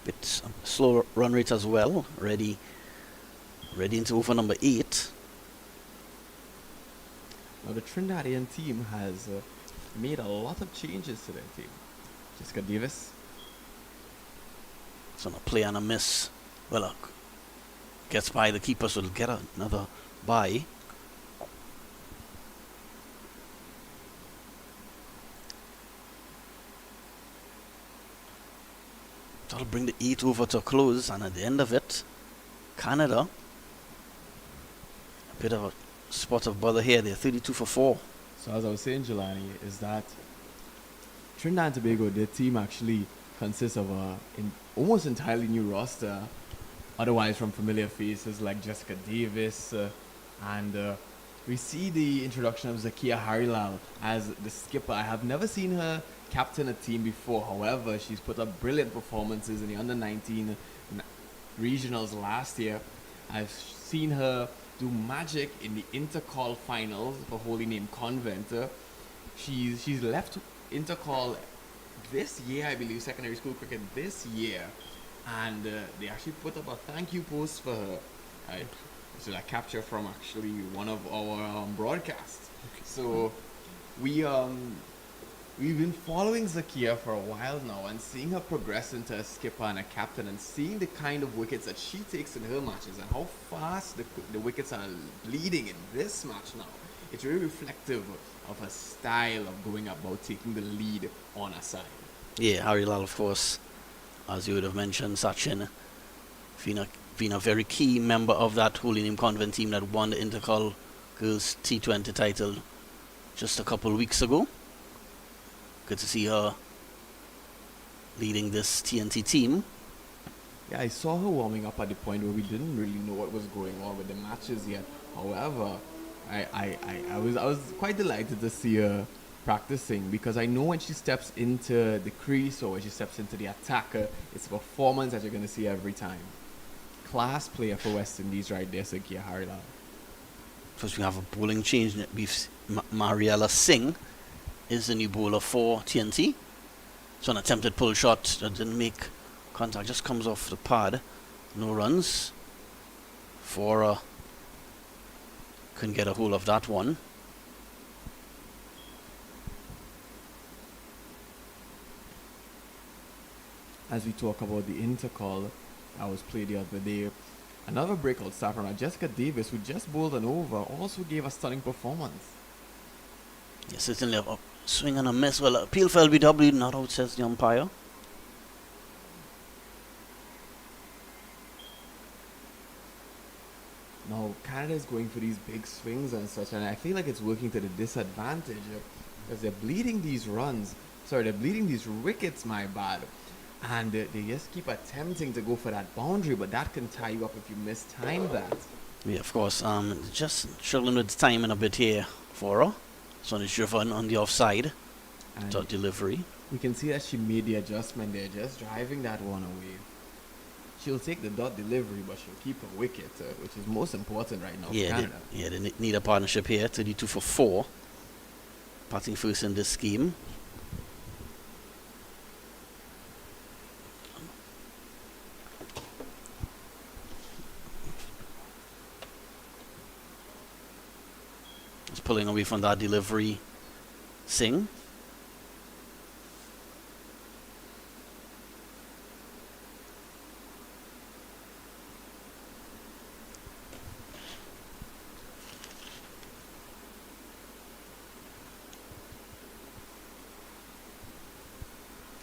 Bit slow run rate as well. Ready into over number 8. Now the Trinidadian team has made a lot of changes to their team. Jessica Davis. It's on a play and a miss. Well, gets by the keeper, so it'll get another bye. That'll bring the 8 over to a close, and at the end of it, Canada, a bit of a spot of bother here. They're 32 for 4. So as I was saying, Jelani, is that Trinidad and Tobago, their team actually consists of almost entirely new roster, otherwise from familiar faces like Jessica Davis, and we see the introduction of Zakia Harilal as the skipper. I have never seen her captain a team before. However, she's put up brilliant performances in the under-19 regionals last year. I've seen her do magic in the intercall finals for Holy Name Convent. She's left intercall this year, I believe, secondary school cricket this year, and they actually put up a thank you post for her. This is a capture from actually one of our broadcasts. Okay. So we've been following Zakia for a while now and seeing her progress into a skipper and a captain, and seeing the kind of wickets that she takes in her matches and how fast the wickets are bleeding in this match now. It's really reflective of her style of going about taking the lead on a side. Yeah, Harilal, of course, as you would have mentioned, Sachin, been a very key member of that Holy Name Convent team that won the Intercol Girls T20 title just a couple weeks ago. Good to see her leading this TNT team. Yeah, I saw her warming up at the point where we didn't really know what was going on with the matches yet. However, I was quite delighted to see her practicing, because I know when she steps into the crease or when she steps into the attacker, it's a performance that you're going to see every time. Class player for West Indies right there, Zakia Harilal. First we have a bowling change. Mariella Singh is the new bowler for TNT. It's an attempted pull shot that didn't make contact, just comes off the pad. No runs. Fora couldn't get a hold of that one. as we talk about the intercall that was played the other day, another breakout star from Jessica Davis, who just bowled an over, also gave a stunning performance. Yes, certainly a swing and a miss. Well, appeal for LBW, not out, says the umpire. Now, Canada is going for these big swings and such, and I feel like it's working to the disadvantage because they're bleeding these runs. Sorry, they're bleeding these wickets, my bad. And they just keep attempting to go for that boundary, but that can tie you up if you mistime that. Yeah, of course. Just struggling with timing a bit here for her. So it's driven on the offside. And Dot delivery. we can see that she made the adjustment there, just driving that one away. She'll take the dot delivery, but she'll keep her wicket, which is most important right now for Yeah, Canada. they need a partnership here. 32 for 4. Batting first in this scheme. Just pulling away from that delivery. Singh.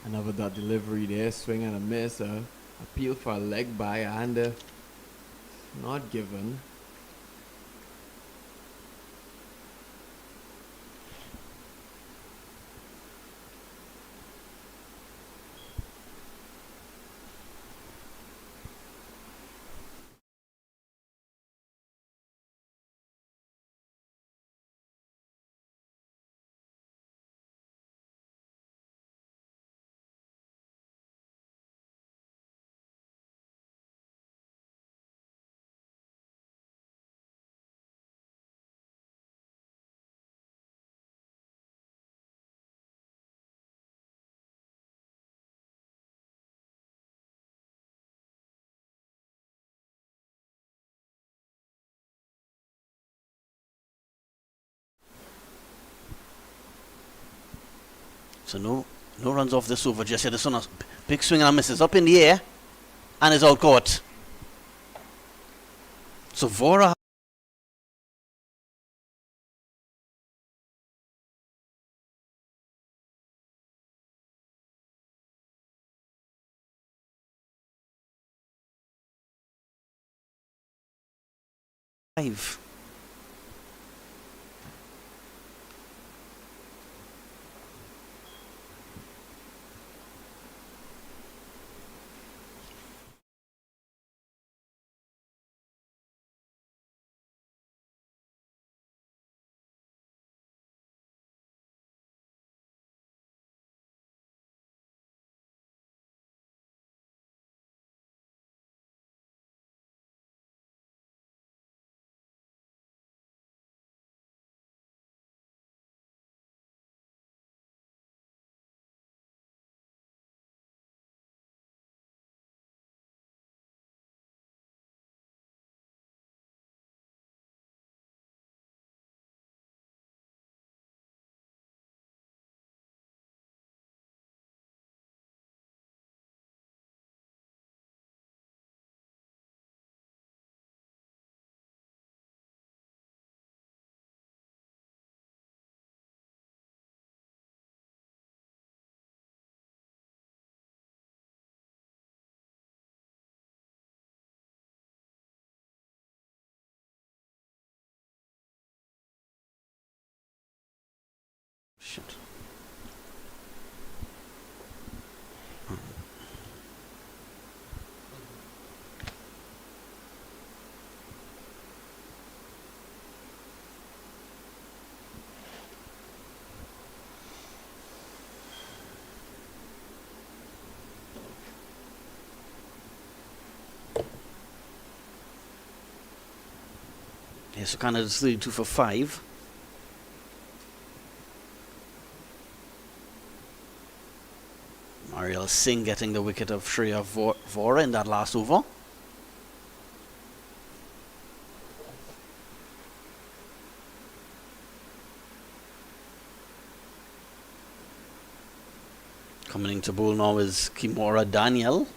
Another dot delivery there, swing and a miss. Appeal for a leg by and not given. So no runs off this over just yet. This one, a big swing and a miss. It's up in the air and it's out caught. So Vora five. Shit. Yeah, so Canada's 32 for 5. Mariel Singh getting the wicket of Shreya Vora in that last over. Coming into bowl now is Kimora Daniel.